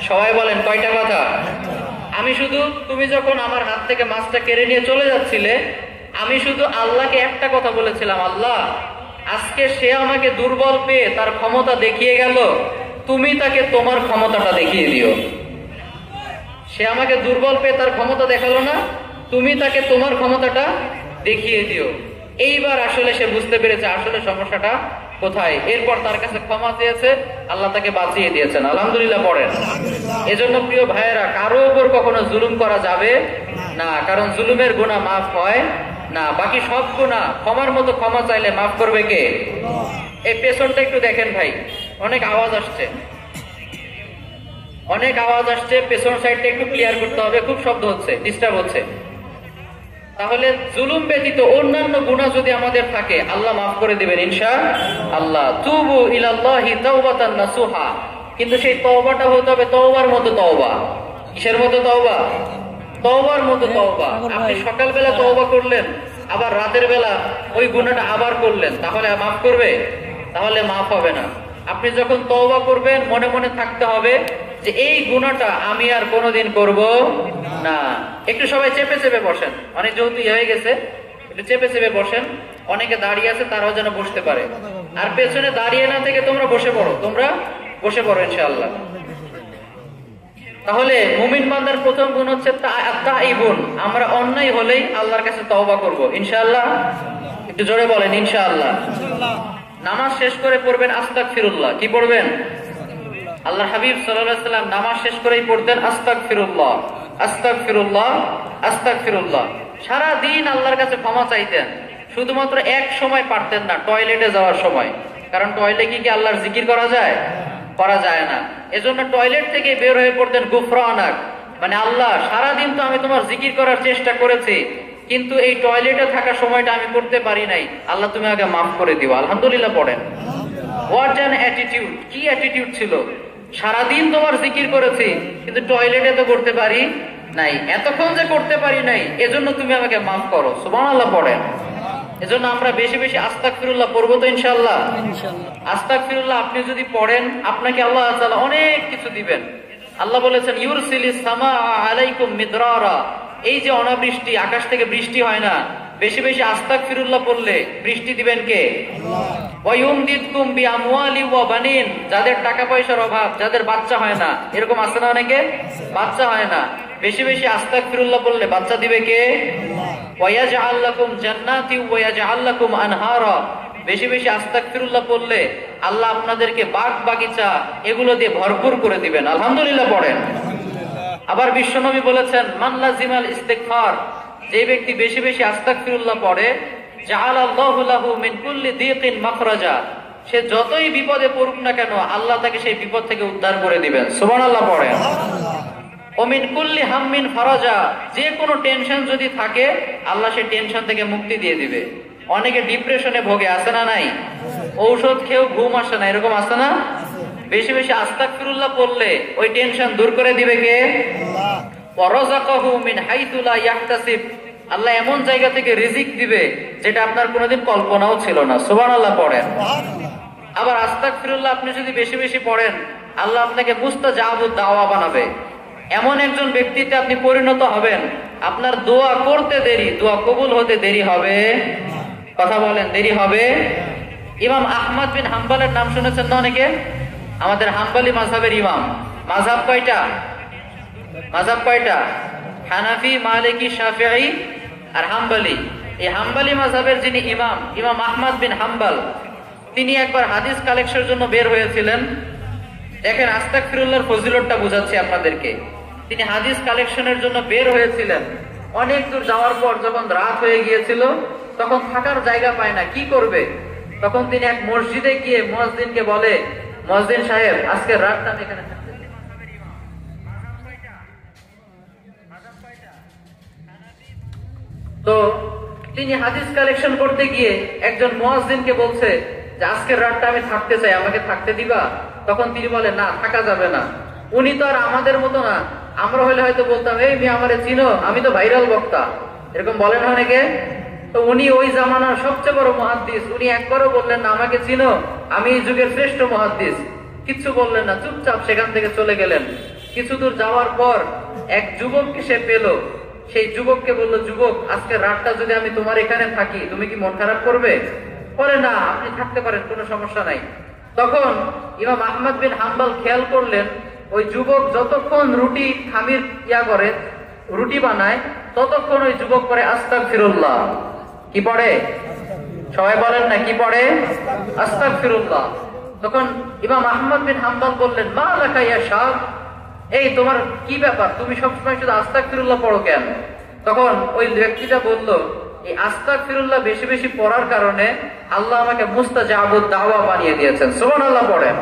B: সবাই বলেন কয়টা কথা? আমি শুধু, তুমি যখন আমার হাত থেকে মাছটা কেড়ে নিয়ে চলে যাচ্ছিলে, আমি শুধু আল্লাহকে একটা কথা বলেছিলাম, আল্লাহ আজকে সে আমাকে দুর্বল পেয়ে তার ক্ষমতা দেখিয়ে গেল, তুমি তাকে তোমার ক্ষমতাটা দেখিয়ে দিও। সে আমাকে দুর্বল পেয়ে তার ক্ষমতা দেখালো না, তুমি তাকে তোমার ক্ষমতাটা দেখিয়ে দিও। এইবার আসলে সে বুঝতে পেরেছে আসলে সমস্যাটা কোথায়। এরপর তার কাছে ক্ষমা চেয়েছে, আল্লাহ তাকে বাঁচিয়ে দিয়েছেন। আলহামদুলিল্লাহ পড়েন। এজন্য প্রিয় ভাইয়েরা, কারো উপর কখনো জুলুম করা যাবে না, কারণ জুলুমের গুনাহ মাফ হয় না। বাকি সব গুনাহ ক্ষমার মতো ক্ষমা চাইলে মাফ করবে কে? এই পেছনটা একটু দেখেন ভাই, অনেক আওয়াজ আসছে, অনেক আওয়াজ আসছে। পেছন সাইডটা একটু ক্লিয়ার করতে হবে, খুব শব্দ হচ্ছে, ডিস্টার্ব হচ্ছে। তাহলে জুলুম ব্যতীত অন্যান্য গুনাহ যদি আমাদের থাকে, আল্লাহ মাফ করে দিবেন ইনশাআল্লাহ। তুবু ইলাল্লাহি তাওবাতান নাসুহা, কিন্তু সেই তওবাটা হতে হবে তওবার মতো তওবা। কিসের মতো তওবা? তওবার মতো তওবা। আপনি সকালবেলা তওবা করলেন, আবার রাতের বেলা ওই গুনাহটা আবার করলেন, তাহলে মাফ করবে? তাহলে মাফ হবে না। আপনি যখন তওবা করবেন মনে মনে থাকতে হবে যে এই গুনাহটা আমি আর কোনোদিন করব না। একটু সবাই চেপে চেপে বসেন, অনেক যেহেতু হয়ে গেছে একটু চেপে চেপে বসেন। অনেকে দাঁড়িয়ে আছে তারাও যেন বসতে পারে, আর পেছনে দাঁড়িয়ে না থেকে তোমরা বসে পড়ো ইনশাআল্লাহ। তাহলে মুমিন বান্দার প্রথম গুণ হচ্ছে তাইবুন, আমরা অন্যায় হলেই আল্লাহর কাছে তওবা করব ইনশাআল্লাহ। একটু জোরে বলেন ইনশাআল্লাহ। নামাজ শেষ করে পড়বেন আস্তাগফিরুল্লাহ। কি পড়বেন? আল্লাহর হাবিব সাল্লাল্লাহু আলাইহি ওয়াসাল্লাম নামাজ শেষ করেই পড়তেন আস্তাগফিরুল্লাহ, আস্তাগফিরুল্লাহ, আস্তাগফিরুল্লাহ। সারা দিন আল্লাহর কাছে ক্ষমা চাইতেন। শুধুমাত্র এক সময় পারতেন না, টয়লেটে যাওয়ার সময়। কারণ টয়লেটে কি আল্লাহর জিকির করা যায়? করা যায় না। এজন্য টয়লেট থেকে বের হয়ে পড়তেন গুফরানাক, মানে আল্লাহ সারাদিন তো আমি তোমার জিকির করার চেষ্টা করেছি, কিন্তু এই টয়লেটে থাকা সময়টা আমি করতে পারি নাই, আল্লাহ তুমি আগে মাফ করে দিও। আলহামদুলিল্লাহ পড়েন। What an attitude! কি অ্যাটিটিউড ছিল! সারাদিন তোমার জিকির করেছি কিন্তু টয়লেটে তো করতে পারি নাই, এতক্ষণ যে করতে পারি নাই, এজন্য তুমি আমাকে মাফ করো। সুবহানাল্লাহ পড়েন। এজন্য আমরা বেশি বেশি আস্তাগফিরুল্লাহ পড়বো তো ইনশাআল্লাহ। আস্তাগফিরুল্লাহ আপনি যদি পড়েন আপনাকে আল্লাহ তাআলা অনেক কিছু দিবেন। আল্লাহ বলেছেন ইউরসিলিস সামাআ আলাইকুম মিদরারা, এই যে অনাবৃষ্টি, আকাশ থেকে বৃষ্টি হয় না, বেশি বেশি আস্তাগফিরুল্লাহ পড়লে বৃষ্টি দিবেন কে? ওয়া ইউমদিদকুম বিআমওয়ালি ওয়া বানিন, যাদের টাকা পয়সার অভাব, যাদের বাচ্চা হয় না, এরকম আছে না অনেকে বাচ্চা হয় না, বেশি বেশি আস্তাগফিরুল্লাহ পড়লে বাচ্চা দিবে কে? ওয়া ইয়াজআল লাকুম জান্নাতি ওয়া ইয়াজআল লাকুম আনহারা, বেশি বেশি আস্তাগফিরুল্লাহ পড়লে আল্লাহ আপনাদেরকে বাগ বাগিচা এগুলো দিয়ে ভরপুর করে দিবেন। আলহামদুলিল্লাহ পড়েন। আবার বিশ্বনবী বলেছেন মান লাজিমাল ইস্তিগফার, যে ব্যক্তি বেশি বেশি আস্তাগফিরুল্লাহ পড়ে, জাআলাল্লাহু লাহু মিন কুল্লি দীকিন মাখরাজা, সে যতই বিপদে পড়ুক না কেন আল্লাহ তাকে সেই বিপদ থেকে উদ্ধার করে দিবেন। সুবহানাল্লাহ পড়েন। ও মিন কুল্লি হাম্মিন ফারাজা, যে কোনো টেনশন যদি থাকে আল্লাহ সেই টেনশন থেকে মুক্তি দিয়ে দিবে। অনেকে ডিপ্রেশনে ভোগে, আছে না নাই? ঔষধ খেয়েও ঘুম আসে না, এরকম আছে না? বেশি বেশি আস্তাগফিরুল্লাহ পড়লে ওই টেনশন দূর করে দিবে কে? ওয়া রাযাকাহু মিন হাইতু লা ইয়াহতাসিব, আল্লাহ এমন জায়গা থেকে রিজিক দিবে যেটা আপনার কোনোদিন কল্পনাও ছিল না। সুবহানাল্লাহ পড়েন। আবার আস্তাগফিরুল্লাহ আপনি যদি বেশি বেশি পড়েন আল্লাহ আপনাকে মুস্তাজাবুদ দাওয়া বানাবে। এমন একজন ব্যক্তিতে আপনি পরিণত হবেন, আপনার দোয়া করতে দেরি, দোয়া কবুল হতে দেরি হবে। কথা বলেন, দেরি হবে। ইমাম আহমদ বিন হাম্বলের নাম শুনেছেন না অনেকে? আমাদের হাম্বলি মাযহাবের ইমাম। মাযহাব কয়টা? মাযহাব কয়টা? হানাফি, মালিকি, শাফিঈ আর হাম্বলি। এই হাম্বলি মাযহাবের যিনি ইমাম, ইমাম আহমদ বিন হাম্বল, তিনি একবার হাদিস কালেকশনের জন্য বের হয়েছিলেন। দেখেন আস্তাগফিরুল্লাহর ফজিলতটা বুঝাচ্ছি আপনাদেরকে। তিনি হাদিস কালেকশনের জন্য বের হয়েছিলেন। অনেক দূর যাওয়ার পর যখন রাত হয়ে গিয়েছিল তখন থাকার জায়গা পায় না, কি করবে? তখন তিনি এক মসজিদে গিয়ে মুয়াজ্জিনকে বলে, মুয়াজ্জিন সাহেব আজকে রাতটা আমি এখানে থাকতে চাই। তো তিনি হাদিস কালেকশন করতে গিয়ে একজন মুয়াজ্জিনকে বলছে যে আজকের রাতটা আমি থাকতে চাই, আমাকে থাকতে দিবা? তখন তিনি বলে না, থাকা যাবে না। উনি তো আর আমাদের মতো না, আমরা হলে হয়তো বলতাম এই মেয়ে আমারে চিনো, আমি তো ভাইরাল বক্তা, এরকম বলেন অনেকে। তো উনি ওই জামানার সবচেয়ে বড় মুহাদ্দিস, উনি একবারও বললেন না আমাকে চিনো, আমি এই যুগের শ্রেষ্ঠ মুহাদ্দিস, কিচ্ছু বললেন না, চুপচাপ সেখান থেকে চলে গেলেন। কিছু দূর যাওয়ার পর এক যুবককে সে পেল। সেই যুবককে বললো, যুবক আজকে রাতটা যদি আমি তোমার এখানে থাকি তুমি কি মন খারাপ করবে? বলে না, আপনি থাকতে পারেন, কোনো সমস্যা নাই। তখন ইমাম আহমদ বিন হাম্বল খেয়াল করলেন ওই যুবক যতক্ষণ রুটি খামির করে, রুটি বানায়, ততক্ষণ ওই যুবক পড়ে আস্তাগফিরুল্লাহ। কি পড়ে? সবাই বলেন না, কি পড়ে? আস্তাগফিরুল্লাহ। তখন ইমাম আহমদ বিন হাম্বল বললেন, মা লাকা ইয়া শাব, এই তোমার কি ব্যাপার, তুমি সবসময় শুধু আস্তাগফিরুল্লাহ পড়ো কেন? তখন ওই ব্যক্তিটা বলল, এই আস্তাগফিরুল্লাহ বেশি বেশি পড়ার কারণে আল্লাহ আমাকে মুস্তাজাবুদ দাওয়া বানিয়ে দিয়েছেন। সুবহানাল্লাহ পড়েন।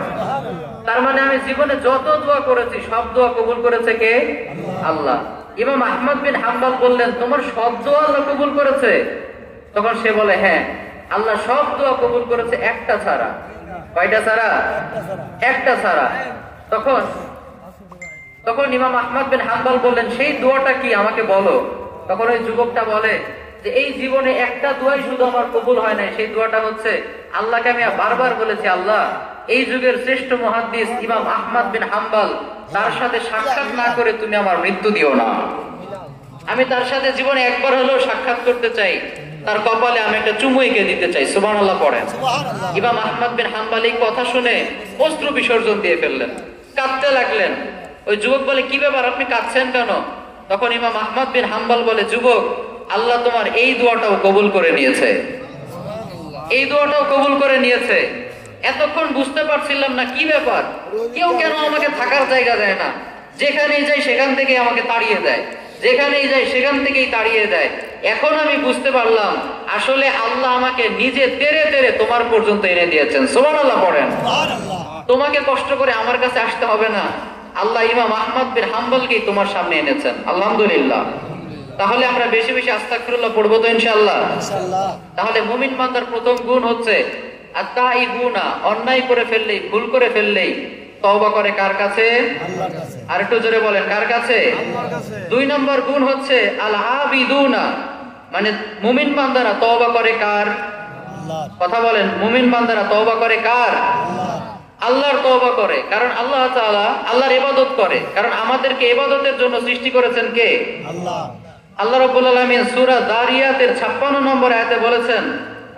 B: তার মানে আমি জীবনে যত দোয়া করেছি সব দোয়া কবুল করেছে কে? আল্লাহ। ইমাম আহমদ বিন হাম্বল বললেন, তোমার সব দোয়া আল্লাহ কবুল করেছে? তখন সে বলে, হ্যাঁ আল্লাহ সব দোয়া কবুল করেছে একটা ছাড়া। কয়টা ছাড়া? একটা ছাড়া। তখন ইমাম আহমদ বিন হাম্বল বললেন, সেই দোয়াটা কি আমাকে বলো। তখন ওই যুবকটা বলে যে এই জীবনে একটা দোয়াই শুধু আমার কবুল হয় নাই, সেই দোয়াটা হচ্ছে আল্লাহকে আমি বারবার বলেছি, আল্লাহ এই যুগের শ্রেষ্ঠ মুহাদ্দিস ইমাম আহমদ বিন হাম্বল, তার সাথে সাক্ষাৎ না করে তুমি আমার মৃত্যু দিও না। আমি তার সাথে জীবনে একবার হলেও সাক্ষাৎ করতে চাই, তার কপালে আমি একটা চুমু এঁকে দিতে চাই। সুবহানাল্লাহ পড়েন। ইমাম আহমদ বিন হাম্বল এই কথা শুনে অশ্রু বিসর্জন দিয়ে ফেললেন, কাঁদতে লাগলেন। ওই যুবক বলে, কি ব্যাপার, আপনি কাঁদছেন কেন? তখন ইমাম আহমদ বিন হাম্বল বলে, যুবক, আল্লাহ তোমার এই দোয়াটাও কবুল করে নিয়েছে, এই দোয়াটাও কবুল করে নিয়েছে। এতক্ষণ বুঝতে পারছিলাম না কি ব্যাপার, কেউ কেন আমাকে থাকার জায়গা দেয় না, যেখানেই যাই সেখান থেকে আমাকে তাড়িয়ে দেয়, যেখানেই যাই সেখান থেকেই তাড়িয়ে দেয়। এখন আমি বুঝতে পারলাম আসলে আল্লাহ আমাকে নিজে তেরে তেরে তোমার পর্যন্ত এনে দিয়েছেন। সুবহানাল্লাহ পড়েন। তোমাকে কষ্ট করে আমার কাছে আসতে হবে না, আল্লাহ ইমাম আহমদ বিন হাম্বলকেই তোমার সামনে এনেছেন। আলহামদুলিল্লাহ। তাহলে আমরা বেশি বেশি আস্তাগফিরুল্লাহ পড়বো তো ইনশাআল্লাহ। তাহলে মুমিন বান্দার প্রথম গুণ হচ্ছে আত-তাইবুনা, অন্যায় করে ফেললেই, ভুল করে ফেললেই তওবা করে কার কাছে? আর একটু জোরে বলেন, কার কাছে? দুই নম্বর গুণ হচ্ছে আল-আবিদুনা, মানে মুমিন বান্দারা তওবা করে কার? কথা বলেন, মুমিন বান্দারা তওবা করে কার? আল্লাহর তওবা করে। কারণ আল্লাহ তাআলা আল্লাহর ইবাদত করে, কারণ আমাদেরকে ইবাদতের জন্য সৃষ্টি করেছেন কে? আল্লাহ। আল্লাহ রাব্বুল আলামিন সূরা যারিয়াতের 56 নম্বর আয়াতে বলেছেন,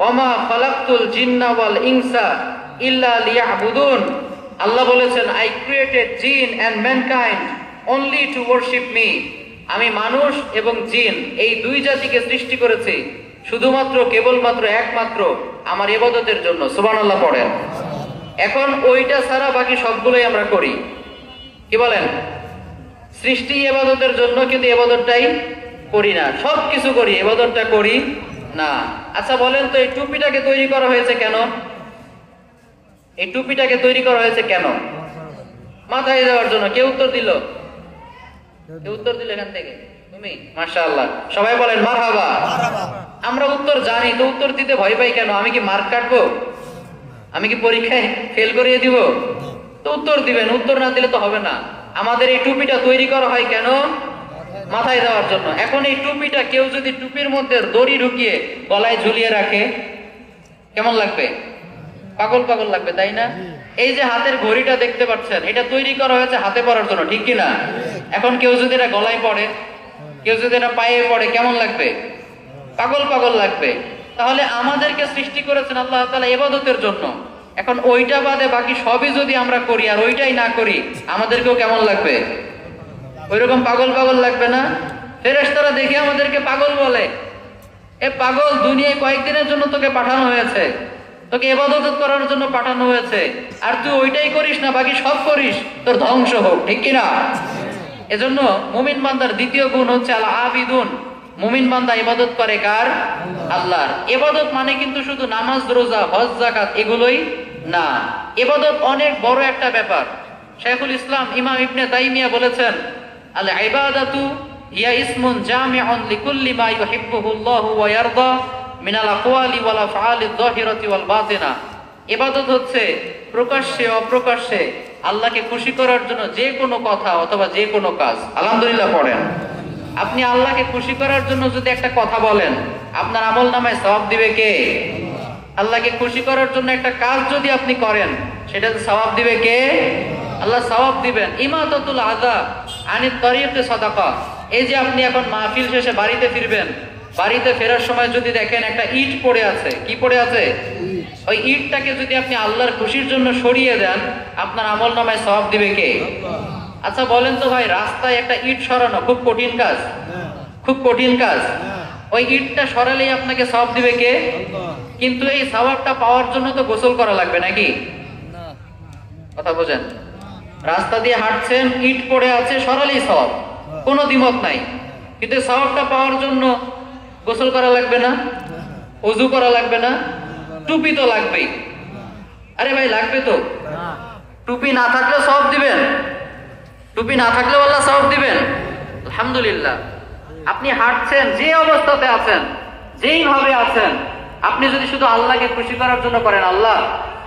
B: ওমা খালাকতুল জিন্না ওয়াল ইনসা ইল্লা লিয়াবুদুন। আল্লাহ বলেছেন, I created jinn and mankind only to worship me. আমি মানুষ এবং জিন এই দুই জাতিকে সৃষ্টি করেছি শুধুমাত্র, কেবলমাত্র, একমাত্র আমার ইবাদতের জন্য। সুবহানাল্লাহ পড়েন। এখন ওইটা ছাড়া বাকি সবগুলোই আমরা করি, কি বলেন? সৃষ্টি ইবাদতের জন্য, কিন্তু ইবাদতটাই করি না। সব কিছু করি, ইবাদতটা করি না। আচ্ছা বলেন তো, এই টুপিটাকে তৈরি করা হয়েছে কেন? এই টুপিটাকে তৈরি করা হয়েছে কেন? মাথায় দেওয়ার জন্য। কে উত্তর দিল? কে উত্তর দিল এখান থেকে? তুমি। মাশাআল্লাহ। সবাই বলেন মারহাবা। আমরা উত্তর জানি তো উত্তর দিতে ভয় পাই কেন? আমি কি মার্ক কাটবো? আমি কি পরীক্ষায় ফেল করিয়ে দিব? তো উত্তর দিবেন, উত্তর না দিলে তো হবে না। আমাদের এই টুপিটা তৈরি করা হয় কেন? মাথায় দেওয়ার জন্য। এখন এই টুপিটা কেউ যদি টুপির মধ্যে দড়ি ঢুকিয়ে গলায় ঝুলিয়ে রাখে, কেমন লাগবে? পাগল পাগল লাগবে, তাই না? এই যে হাতের ঘড়িটা দেখতে পাচ্ছেন, এটা তৈরি করা হয়েছে হাতে পরার জন্য, ঠিক কিনা? এখন কেউ যদি এটা গলায় পড়ে, কেউ যদি এটা পায়ে পড়ে, কেমন লাগবে? পাগল পাগল লাগবে। তাহলে আমাদেরকে সৃষ্টি করেছেন আল্লাহ তাআলা ইবাদতের জন্য। এখন ওইটা বাদে বাকি সবই যদি আমরা করি আর ওইটাই না করি, আমাদেরকেও কেমন লাগবে? ওইরকম পাগল পাগল লাগবে না? ফেরেশতারা দেখে আমাদেরকে পাগল বলে, এ পাগল, দুনিয়ায় কয়েকদিনের জন্য তোকে পাঠানো হয়েছে, তোকে ইবাদত করার জন্য পাঠানো হয়েছে, আর তুই ওইটাই করিস না, বাকি সব করিস, তোর ধ্বংস হোক, ঠিক কিনা? এজন্য মুমিন বান্দার দ্বিতীয় গুণ হচ্ছে আল আবিদুন। মুমিন বান্দা ইবাদত করে কার? আল্লাহর। ইবাদত মানে কিন্তু শুধু নামাজ, রোজা, হজ, যাকাত এগুলোই না। ইবাদত অনেক বড় একটা ব্যাপার। শাইখুল ইসলাম ইমাম ইবনে তাইমিয়া বলেছেন, আল ইবাদাতু হিয়া ইসমুন জামিউন লিকুল্লি মা ইউহিব্বুহুল্লাহু ওয়া ইয়ারদা মিনাল আকওয়ালি ওয়াল আফআলিদ যাহিরাতি ওয়াল বাতিনা। ইবাদত হচ্ছে প্রকাশ্যে অপ্রকাশ্যে আল্লাহকে খুশি করার জন্য যে কোনো কথা অথবা যে কোনো কাজ। আলহামদুলিল্লাহ পড়েন। আপনি আল্লাহকে খুশি করার জন্য যদি একটা কথা বলেন, আপনার আমল নামায় সওয়াব দিবে কে? আল্লাহকে খুশি করার জন্য একটা কাজ যদি আপনি করেন, সেটা সওয়াব দিবে কে? আল্লাহ সওয়াব দিবেন। ইমাতাতুল আযা আনিত তরিকে সাদাকা। এই যে আপনি এখন মাহফিল শেষে বাড়িতে ফিরবেন, বাড়িতে ফেরার সময় যদি দেখেন একটা ইট পড়ে আছে, কি পড়ে আছে? ওই ইটটাকে যদি আপনি আল্লাহর খুশির জন্য সরিয়ে দেন, আপনার আমল নামায় সওয়াব দিবে কে? আচ্ছা বলেন তো ভাই, রাস্তায় একটা ইট সরানো খুব কঠিন কাজ, খুব কঠিন কাজ। ওই ইটটা সরালেই আপনাকে সওয়াব দিবে কে? কিন্তু এই সওয়াবটা পাওয়ার জন্য তো গোসল করা লাগবে নাকি? কথা বোঝেন? রাস্তা দিয়ে হাঁটছেন, ইট পড়ে আছে, সরালেই সওয়াব, কোনো দ্বিমত নাই। কিন্তু সওয়াবটা পাওয়ার জন্য গোসল করা লাগবে না, ওযু করা লাগবে না, টুপি তো লাগবেই। আরে ভাই লাগবে তো। টুপি না থাকলেও সওয়াব দিবেন, টুপি না থাকলেও আল্লাহ সওয়াব দিবেন। আলহামদুলিল্লাহ। আপনি হাঁটছেন, যে অবস্থাতে আছেন, যেইভাবে আছেন, আপনি যদি শুধু আল্লাহকে খুশি করার জন্য করেন, আল্লাহ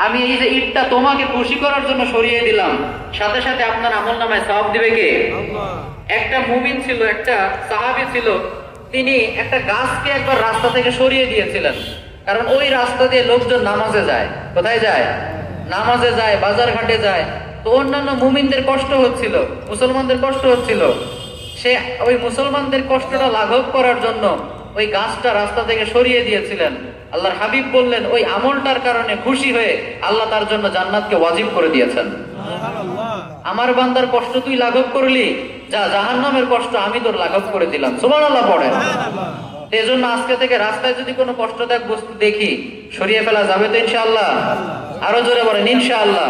B: আমি এই যে ইটটা তোমাকে খুশি করার জন্য সরিয়ে দিলাম, সাথে সাথে আপনার আমল নামায় সওয়াব দিবে কে? একটা মুমিন ছিল, একটা সাহাবী ছিল, তিনি একটা গাছকে একবার রাস্তা থেকে সরিয়ে দিয়েছিলেন। কারণ ওই রাস্তা দিয়ে লোকজন নামাজে যায়। কোথায় যায়? নামাজে যায়, বাজার ঘাটে যায়। তো অন্যান্য মুমিনদের কষ্ট হচ্ছিল, মুসলমানদের কষ্ট হচ্ছিল। সে ওই মুসলমানদের কষ্টটা লাঘব করার জন্য ওই গাছটা রাস্তা থেকে সরিয়ে দিয়েছিলেন। আল্লাহর হাবিব বললেন ওই আমলটার কারণে খুশি হয়ে আল্লাহ তার জন্য জান্নাতকে ওয়াজিব করে দিয়েছেন। আমার বান্দার কষ্ট তুই লাঘব করলি, যা জাহান্নামের কষ্ট আমি তোর লাঘব করে দিলাম। সুবহানাল্লাহ পড়েন। এজন্য আজকে থেকে রাস্তায় যদি কোনো কষ্টদায়ক বস্তু দেখি সরিয়ে ফেলা যাবে তো ইনশাআল্লাহ? আরো জোরে বলেন ইনশাআল্লাহ।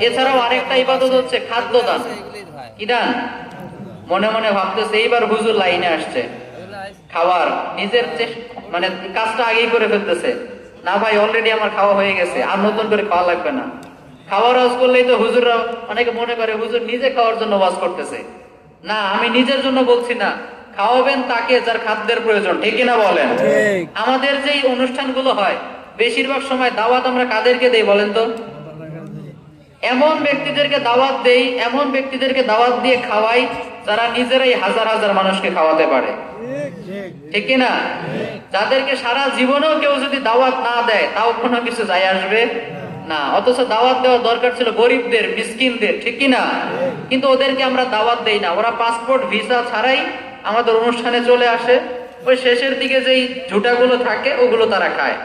B: এছাড়াও আরেকটা ইবাদত হচ্ছে খাদ্যদান। কি দান? মনে মনে ভাবতেছে এইবার হুজুর লাইনে আসছে খাওয়ার, নিজের মানে কাজটা আগেই করে ফেলতেছে। না ভাই, অলরেডি আমার খাওয়া হয়ে গেছে, আর নতুন করে খাওয়া লাগবে না। খাওয়ার ওয়াজ করলেই তো হুজুররা অনেকে মনে করে হুজুর নিজে খাওয়ার জন্য ওয়াজ করতেছে। না, আমি নিজের জন্য বলছি না, খাওয়াবেন তাকে যার খাদ্যের প্রয়োজন। ঠিক কিনা বলেন? আমাদের যে অনুষ্ঠানগুলো হয় বেশিরভাগ সময় দাওয়াত আমরা কাদেরকে দেই বলেন তো? এমন ব্যক্তিদেরকে দাওয়াত দেই, এমন ব্যক্তিদেরকে দাওয়াত দিয়ে খাওয়াই যারা নিজেরাই হাজার হাজার মানুষকে খাওয়াতে পারে। ঠিক কিনা? যাদেরকে সারা জীবনেও কেউ যদি দাওয়াত না দেয় তাও কোনো কিছু যায় আসবে না। অথচ দাওয়াত দেওয়া দরকার ছিল গরিবদের, মিসকিনদের। ঠিক কিনা? কিন্তু ওদেরকে আমরা দাওয়াত দেই না। ওরা পাসপোর্ট ভিসা ছাড়াই আমাদের অনুষ্ঠানে চলে আসে। ওই শেষের দিকে যেই ঝুটাগুলো থাকে ওগুলো তারা খায়।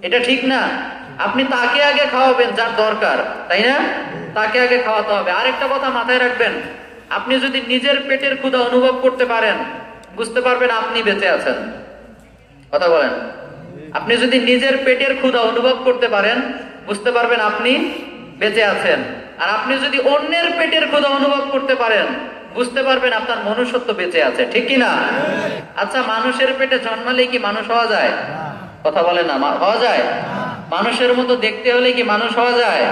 B: এটা ঠিক না। আপনি তাকে আগে খাওয়াবেন যার দরকার, তাই না? তাকে আগে খাওয়াতে হবে। আরেকটা কথা মাথায় রাখবেন, আপনি যদি নিজের পেটের ক্ষুধা অনুভব করতে পারেন বুঝতে পারবেন আপনি বেঁচে আছেন। কথা বলেন। আপনি যদি নিজের পেটের ক্ষুধা অনুভব করতে পারেন বুঝতে পারবেন আপনি বেঁচে আছেন। আর আপনি যদি অন্যের পেটের ক্ষুধা অনুভব করতে পারেন বুঝতে পারবেন আপনার মনুষ্যত্ব বেঁচে আছে। ঠিক কিনা? আচ্ছা, মানুষের পেটে জন্মালে কি মানুষ হওয়া যায়? কথা বলে না, হওয়া যায়? মানুষের মতো দেখতে হলে কি মানুষ হওয়া যায়?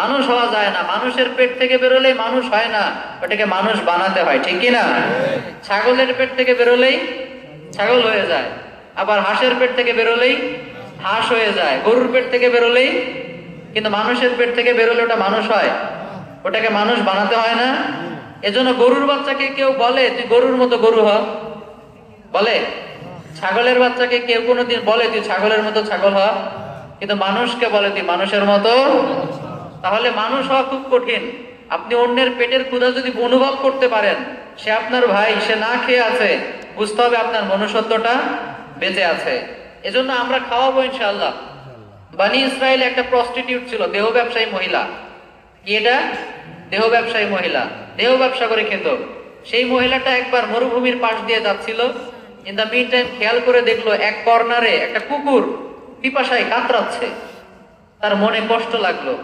B: মানুষ হওয়া যায় না। মানুষের পেট থেকে বেরোলেই মানুষ হয় না, ওটাকে মানুষ বানাতে হয়। ঠিক কিনা? ছাগলের পেট থেকে বেরোলেই ছাগল হয়ে যায়, আবার হাঁসের পেট থেকে বেরোলেই হাঁস হয়ে যায়, গরুর পেট থেকে বেরোলেই। কিন্তু মানুষের পেট থেকে বেরোলে ওটা মানুষ হয়, ওটাকে মানুষ বানাতে হয় না। এজন্য গরুর বাচ্চাকে কেউ বলে তুই গরুর মতো গরু হ, বলে? ছাগলের বাচ্চাকে কেউ কোনোদিন বলে তুই ছাগলের মতো ছাগল হ? কিন্তু মানুষকে বলে তুই মানুষের মতো। তাহলে মানুষ হওয়া খুব কঠিন। আপনি অন্যের পেটের ক্ষুধা যদি অনুভব করতে পারেন, সে আপনার ভাই, সে না খেয়ে আছে, বুঝতে হবে আপনার মনুষ্যত্বটা বেঁচে আছে। এজন্য আমরা খাওয়াবো ইনশাআল্লাহ। বানি ইসরায়েল একটা প্রস্টিটিউট ছিল, দেহ ব্যবসায়ী মহিলা। কি এটা? দেহ ব্যবসায়ী মহিলা, দেহ ব্যবসা করে খেত। সেই মহিলাটা একবার মরুভূমির পাশ দিয়ে যাচ্ছিল। ইন দ্য মিন টাইম খেয়াল করে দেখলো এক কর্নারে একটা কুকুর পিপাসায় কাতরাচ্ছে। তার মনে কষ্ট লাগলো,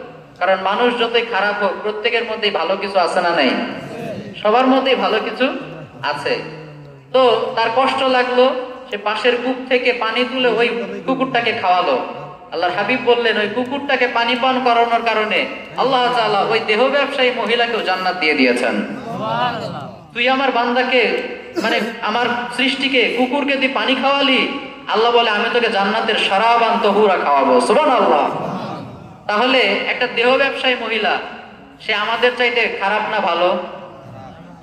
B: কারণ মানুষ যতই খারাপ হোক প্রত্যেকের মধ্যেই ভালো কিছু আছে না নাই? সবার মধ্যেই ভালো কিছু আছে। তো তার কষ্ট লাগলো, সে পাশের কূপ থেকে পানি তুলে ওই কুকুরটাকে খাওয়ালো। আল্লাহর হাবিব বললেন ওই কুকুরটাকে পানি পান করানোর কারণে আল্লাহ তাআলা ওই দেহ ব্যবসায়ী মহিলাকেও জান্নাত দিয়ে দিয়েছেন। তুই আমার বান্দাকে, মানে আমার সৃষ্টিকে, কুকুরকে তুই পানি খাওয়ালি, আল্লাহ বলে আমি তোকে জান্নাতের শারাবান তহুরা খাওয়াবো। সুবহানাল্লাহ। তাহলে একটা দেহ ব্যবসায়ী মহিলা, সে আমাদের চাইতে খারাপ না ভালো?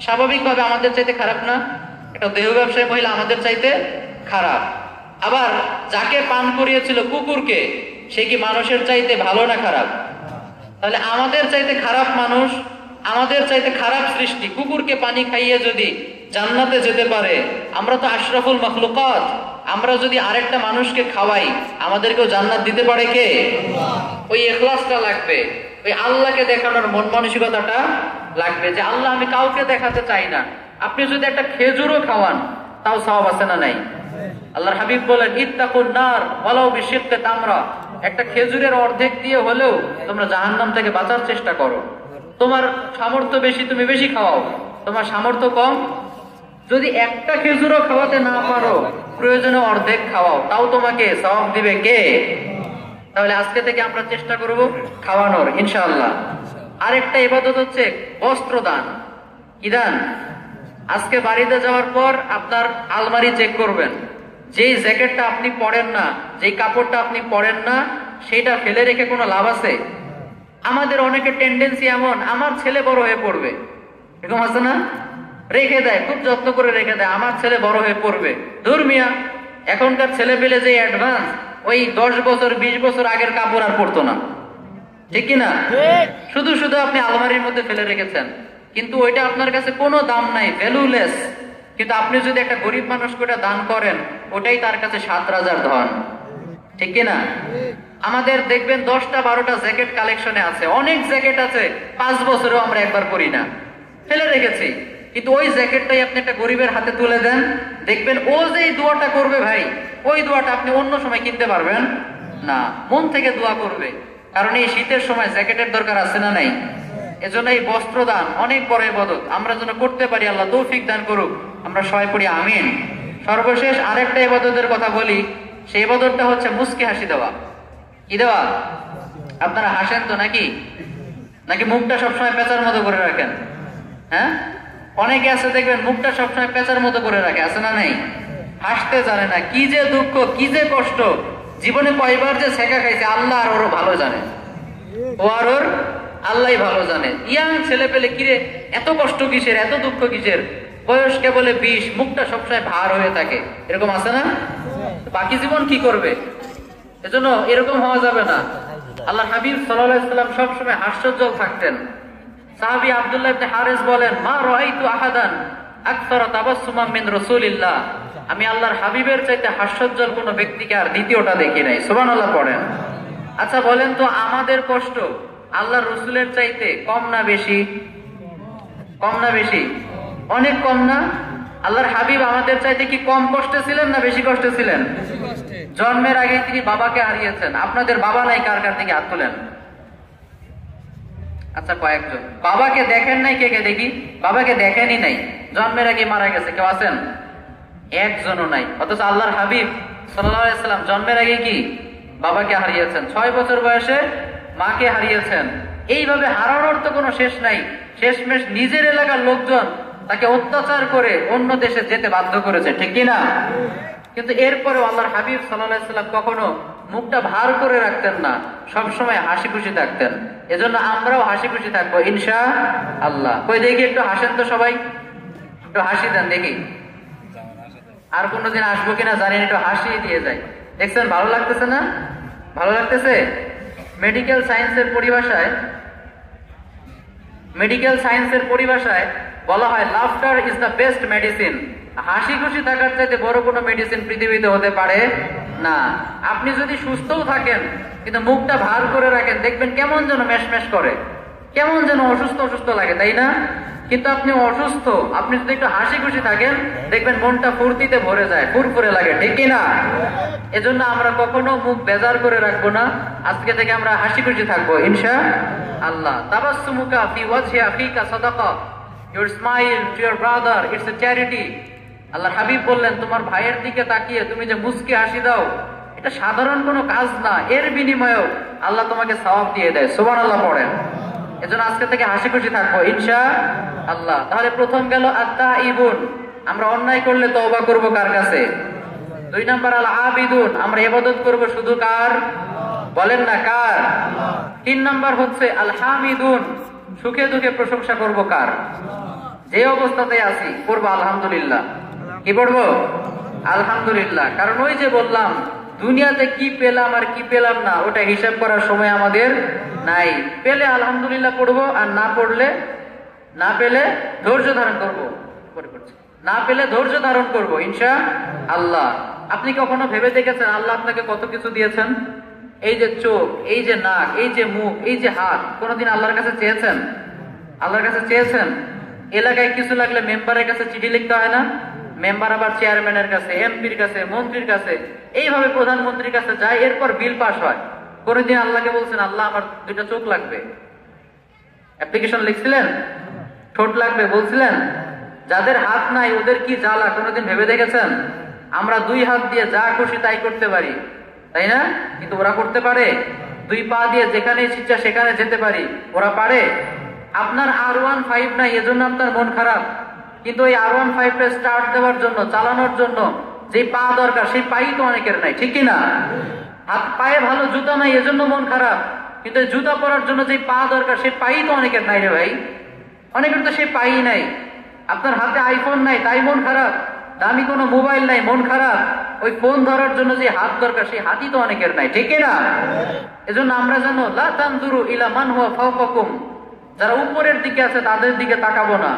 B: স্বাভাবিকভাবে আমাদের চাইতে খারাপ না? একটা দেহ ব্যবসায়ী মহিলা আমাদের চাইতে খারাপ। আবার যাকে পান করিয়েছিল কুকুরকে, সে কি মানুষের চাইতে ভালো না খারাপ? তাহলে আমাদের চাইতে খারাপ মানুষ, আমাদের চাইতে খারাপ সৃষ্টি কুকুরকে পানি খাইয়ে যদি জান্নাতে যেতে পারে, আমরা তো আশরাফুল মাখলুকাত। আমরা যদি আরেকটা মানুষকে খাওয়াই, আমাদেরকেও জান্নাত দিতে পারে কে? ওই ইখলাসটা লাগবে, ওই আল্লাহকে দেখানোর মন মানসিকতাটা লাগবে যে আল্লাহ আমি কাউকে দেখাতে চাই না। আপনি যদি একটা খেজুরও খাওয়ান তাও সওয়াব আছে না নাই? আল্লাহর হাবিব বলেন ইত্তাকুন নার ওয়ালাউ বিশিক্কি তামরা। একটা খেজুরের অর্ধেক দিয়ে হলেও তোমরা জাহান্নাম থেকে বাঁচার চেষ্টা করো। তোমার সামর্থ্য বেশি, তুমি বেশি খাওয়াও। তোমার সামর্থ্য কম, যদি একটা খেজুরও খাওয়াতে না পারো প্রয়োজনে অর্ধেক খাওয়াও, তাও তোমাকে সওয়াব দিবে কে? তাহলে আজকে থেকে আমরা চেষ্টা করব খাওয়ানোর ইনশাআল্লাহ। আরেকটা ইবাদত হচ্ছে বস্ত্র দান। কি দান? আজকে বাড়িতে যাওয়ার পর আপনার আলমারি চেক করবেন, যেই জ্যাকেটটা আপনি পরেন না, যেই কাপড়টা আপনি পরেন না, সেটা ফেলে রেখে কোনো লাভ আছে? আমাদের অনেকের টেন্ডেন্সি এমন, আমার ছেলে বড় হয়ে পড়বে, এরকম আছে না? রেখে দেয়, খুব যত্ন করে রেখে দেয়, আমার ছেলে বড় হয়ে পড়বে। ধুর মিয়া, এখনকার ছেলে পেলে যে অ্যাডভান্স, ওই 10 বছর 20 বছর আগের কাপড় আর পরতো না, ঠিক কিনা? শুধু শুধু আপনি আলমারির মধ্যে ফেলে রেখেছেন, কিন্তু ওইটা আপনার কাছে কোনো দাম নাই, ভ্যালুলেস। কিন্তু আপনি যদি একটা গরিব মানুষকে ওটা দান করেন, ওটাই তার কাছে 7 রাজার ধন, ঠিক কিনা? আমাদের দেখবেন 10টা 12টা জ্যাকেট কালেকশনে আছে, অনেক জ্যাকেট আছে 5 বছরেও আমরা একবার পরি না, ফেলে রেখেছি। কিন্তু ওই জ্যাকেটটাই আপনি একটা গরিবের হাতে তুলে দেন, দেখবেন ও যে দোয়াটা করবে ভাই, ওই দোয়াটা আপনি অন্য সময় কিনতে পারবেন না, মন থেকে দোয়া করবে। কারণ এই শীতের সময় জ্যাকেটের দরকার আছে না নাই? এজন্য এই বস্ত্র দান অনেক বড় ইবাদত, আমরা যেন করতে পারি, আল্লাহ তৌফিক দান করুক। আমরা সবাই পড়ি আমিন। সর্বশেষ আরেকটা ইবাদতের কথা বলি, সেই ইবাদতটা হচ্ছে মুস্কি হাসি দেওয়া। কি দেওয়া? আপনারা হাসেন তো নাকি? নাকি মুখটা সবসময় পেঁচার মতো করে রাখেন? হ্যাঁ, অনেকে আছে দেখবেন মুখটা সবসময় পেঁচার মতো করে রাখে, আছে না নাই? হাসতে জানে না, কি যে দুঃখ, কি যে কষ্ট, জীবনে কয়বার যে ছেঁকা খাইছে আল্লাহ আর ওরও ভালো জানে, ও আর ওর আল্লাহ ভালো জানে। ইয়াং ছেলে পেলে কিরে এত কষ্ট কিসের, এত দুঃখ কিসের, বয়স কেবলে 20, মুখটা সবসময় ভার হয়ে থাকে, এরকম আছে না? বাকি জীবন কি করবে? এজন্য এরকম হওয়া যাবে না। আল্লাহ হাবিব সাল্লাল্লাহু আলাইহি ওয়াসাল্লাম সবসময় হাস্যোজ্জ্বল থাকতেন। সাহাবী আব্দুল্লাহ ইবনে হারিস বলেন, মা রাআইতু আহাদান আকসারা তাবাসসুমান মিন রাসূলিল্লাহ, আমি আল্লাহর হাবিবের চাইতে হাস্যোজ্জ্বল কোন ব্যক্তিকে আর দ্বিতীয়টা দেখি নাই। সুবহানাল্লাহ পড়েন। আচ্ছা বলেন তো, আমাদের কষ্ট আল্লাহর রাসূলের চাইতে কম না বেশি? কম না বেশি? অনেক কম না? আল্লাহর হাবিব আমাদের চাইতে কি কম কষ্টে ছিলেন না বেশি কষ্টে ছিলেন? জন্মের আগে তিনি বাবাকে হারিয়েছেন। আপনাদের বাবা নাই, কার কার থেকে হাত তোলেন? আচ্ছা কয়েকজন। বাবাকে দেখেন নাই? কে কে দেখি? বাবাকে দেখেনই নাই, জন্মের আগে মারা গেছে, কেউ আছেন? একজনও নাই। অথচ আল্লাহর হাবিব সাল্লাল্লাহু আলাইহি ওয়াসাল্লাম জন্মের আগে কি বাবাকে হারিয়েছেন, 6 বছর বয়সে মাকে হারিয়েছেন। এইভাবে হারানোর তো কোনো শেষ নাই। শেষমেশ নিজের এলাকার লোকজন তাকে অত্যাচার করে অন্য দেশে যেতে বাধ্য করেছে, ঠিক কিনা? কিন্তু এরপরে আল্লাহর হাবিব সাল্লাল্লাহু আলাইহি ওয়াসাল্লাম কখনো মুখটা ভার করে রাখতেন না, সবসময় হাসি খুশি থাকতেন। এজন্য আমরাও হাসি খুশি থাকবো ইনশাআল্লাহ। কই দেখি একটু হাসেন তো সবাই, একটু হাসি দেন দেখি। আর কোনোদিন আসবো কিনা জানি না, একটু হাসি দিয়ে যায়। দেখছেন ভালো লাগতেছে না? ভালো লাগতেছে? মেডিকেল সায়েন্সের পরিভাষায় বলা হয় laughter is the best medicine. হাসি খুশি থাকার চাইতে বড় কোনো মেডিসিন পৃথিবীতে হতে পারে না। আপনি যদি সুস্থও থাকেন কিন্তু মুখটা ভার করে রাখেন, দেখবেন কেমন যেন মেশমেশ করে, কেমন যেন অসুস্থ অসুস্থ লাগে, তাই না? কিন্তু আপনি অসুস্থ, আপনি যদি একটু হাসি খুশি থাকেন, দেখবেন মনটা ফুর্তিতে ভরে যায়, ফুরফুরে লাগে, ঠিক কিনা? এজন্য আমরা কখনো মুখ বেজার করে রাখবো না, আজকে থেকে আমরা হাসি খুশি থাকবো ইনশাআল্লাহ। তাবাসসুমুকা ফি ওয়াজহি আখিকা সাদাকা, your smile to your brother it's a charity. আল্লাহর হাবিব বললেন, তোমার ভাইয়ের দিকে তাকিয়ে তুমি যে মুস্কি হাসি দাও, এটা সাধারণ কোনো কাজ না, এর বিনিময়েও আল্লাহ তোমাকে সওয়াব দিয়ে দেয়। সুবহানাল্লাহ পড়েন। এজন্য আজকে থেকে হাসি খুশি থাকবো ইনশাআল্লাহ। তাহলে প্রথম গেল আত-তাইবুন, আমরা অন্যায় করলে তওবা করব কার কাছে? 2 নাম্বার আল আবিদুন, আমরা ইবাদত করব শুধু কার? বলেন না কার? 3 নাম্বার হচ্ছে আল হামিদুন, সুখে দুঃখে প্রশংসা করব কার? যে অবস্থাতে আছি করবো আলহামদুলিল্লাহ। কি পড়বো? আলহামদুলিল্লাহ। কারণ ওই যে বললাম, দুনিয়াতে কি পেলাম আর কি পেলাম না ওটা হিসাব করার সময় আমাদের নাই। পেলে আলহামদুলিল্লাহ পড়বো, আর না পেলে ধৈর্য ধারণ করবো, না পেলে ধৈর্য ধারণ করবো ইনশাআল্লাহ। আপনি কখনো ভেবে দেখেছেন আল্লাহ আপনাকে কত কিছু দিয়েছেন? এই যে চোখ, এই যে নাক, এই যে মুখ, এই যে হাত, কোনোদিন আল্লাহর কাছে চেয়েছেন? আল্লাহর কাছে চেয়েছেন? এলাকায় কিছু লাগলে মেম্বারের কাছে চিঠি লিখতে হয় না? মেম্বার আবার চেয়ারম্যানের কাছে, এমপির কাছে, মন্ত্রীর কাছে, এইভাবে প্রধানমন্ত্রীর কাছে যায়, এরপর বিল পাস হয়। কোনদিন আল্লাহকে বলছেন আল্লাহ আমার 2টা চোখ লাগবে? অ্যাপ্লিকেশন লিখছিলেন? ঠোঁট লাগবে বলছিলেন? যাদের হাত নাই ওদের কি জ্বালা কোনোদিন ভেবে দেখেছেন? আমরা 2 হাত দিয়ে যা খুশি তাই করতে পারি, তাই না? কিন্তু ওরা করতে পারে? 2 পা দিয়ে যেখানে ইচ্ছা সেখানে যেতে পারি, ওরা পারে? আপনার R15 নাই, এজন্য আপনার মন খারাপ, কিন্তু ওই R15টা স্টার্ট দেওয়ার জন্য, চালানোর জন্য যে পা দরকার সেই পাই তো অনেকের নাই, ঠিক কিনা? হাত পায়ে ভালো জুতা নাই, এজন্য মন খারাপ, কিন্তু জুতা পরার জন্য যে পা দরকার সেই পাই তো অনেকের নাই রে ভাই। অনেকের তো সেই পাই নাই। আপনার হাতে আইফোন নাই তাই মন খারাপ, দামি কোনো মোবাইল নাই, মন খারাপ, ওই ফোন ধরার জন্য যে হাত দরকার সেই হাতই তো অনেকের নাই, ঠিক না? এজন্য আমরা জানো লা তানজুরু ইলা মান হুয়া ফাওকাকুম, যারা উপরের দিকে আছে তাদের দিকে তাকাবো না,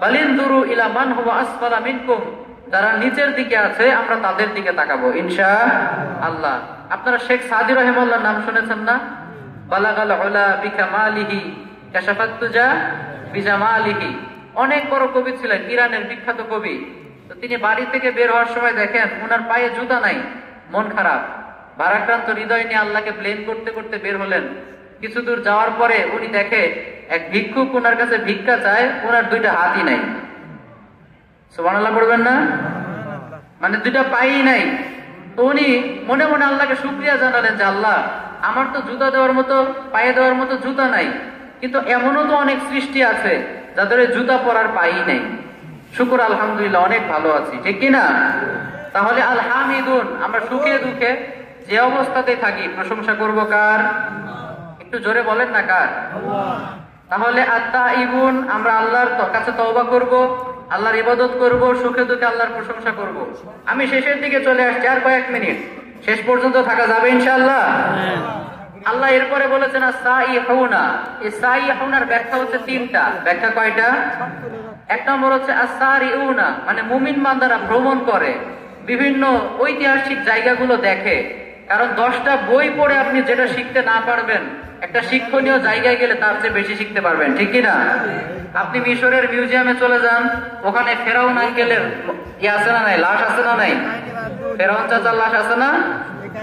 B: বালিনজুরু ইলা মান হুয়া আসফালা মিনকুম, যারা নিচের দিকে আছে আমরা তাদের দিকে তাকাবো ইনশাআল্লাহ। আপনারা শেখ সাদি রাহিমাহুল্লাহর নাম শুনেছেন না? বালাগাল উলা বিকামালিহি কাশাফাত তুজা বিজামালিহি, অনেক বড় কবি ছিলেন, ইরানের বিখ্যাত কবি। তো তিনি বাড়ি থেকে বের হওয়ার সময় দেখেন ওনার পায়ে জুতা নাই, মন খারাপ, ভারাক্রান্ত হৃদয় নিয়ে আল্লাহকে ব্লেম করতে করতে বের হলেন। কিছু দূর যাওয়ার পরে উনি দেখে এক ভিক্ষুক ওনার কাছে ভিক্ষা চায়, ওনার দুইটা হাতই নাই। সুবহানাল্লাহ পড়বেন না? মানে দুইটা পাই নাই। তো উনি মনে মনে আল্লাহকে শুকরিয়া জানালেন যে আল্লাহ, আমার তো জুতা দেওয়ার মতো, পায়ে দেওয়ার মতো জুতা নাই, কিন্তু এমনও তো অনেক সৃষ্টি আছে যাদের জুতা পরার পাই নেই। শুকর আলহামদুলিল্লাহ, অনেক ভালো আছি, ঠিক কিনা? তাহলে আলহামিদুন, আমরা সুখে দুঃখে যে অবস্থাতে থাকি প্রশংসা করব কার? একটু জোরে বলেন না, কার? তাহলে আত্তাইবুন, আমরা আল্লাহর কাছে তওবা করব, আল্লাহর ইবাদত করব, সুখে দুঃখে আল্লাহর প্রশংসা করব। আমি শেষের দিকে চলে আসছি, আর কয়েক মিনিট, শেষ পর্যন্ত থাকা যাবে ইনশাআল্লাহ। আল্লাহ এরপরে বলেছেন আস-সাইহুনা। এই সাইহুনার ব্যাখ্যা হচ্ছে তিনটা। ব্যাখ্যা কয়টা? এক নম্বর হচ্ছে আস-সারিউনা, মানে মুমিন বান্দারা ভ্রমণ করে, বিভিন্ন ঐতিহাসিক জায়গাগুলো দেখে। কারণ 10টা বই পড়ে আপনি যেটা শিখতে না পারবেন, একটা শিক্ষণীয় জায়গায় গেলে তার চেয়ে বেশি শিখতে পারবেন, ঠিক কিনা? আপনি মিশরের মিউজিয়ামে চলে যান, ওখানে ফেরাউন আঙ্কেলের আছে না নাই, লাশ আছে না নাই? ফেরাউন চাচার লাশ আছে না?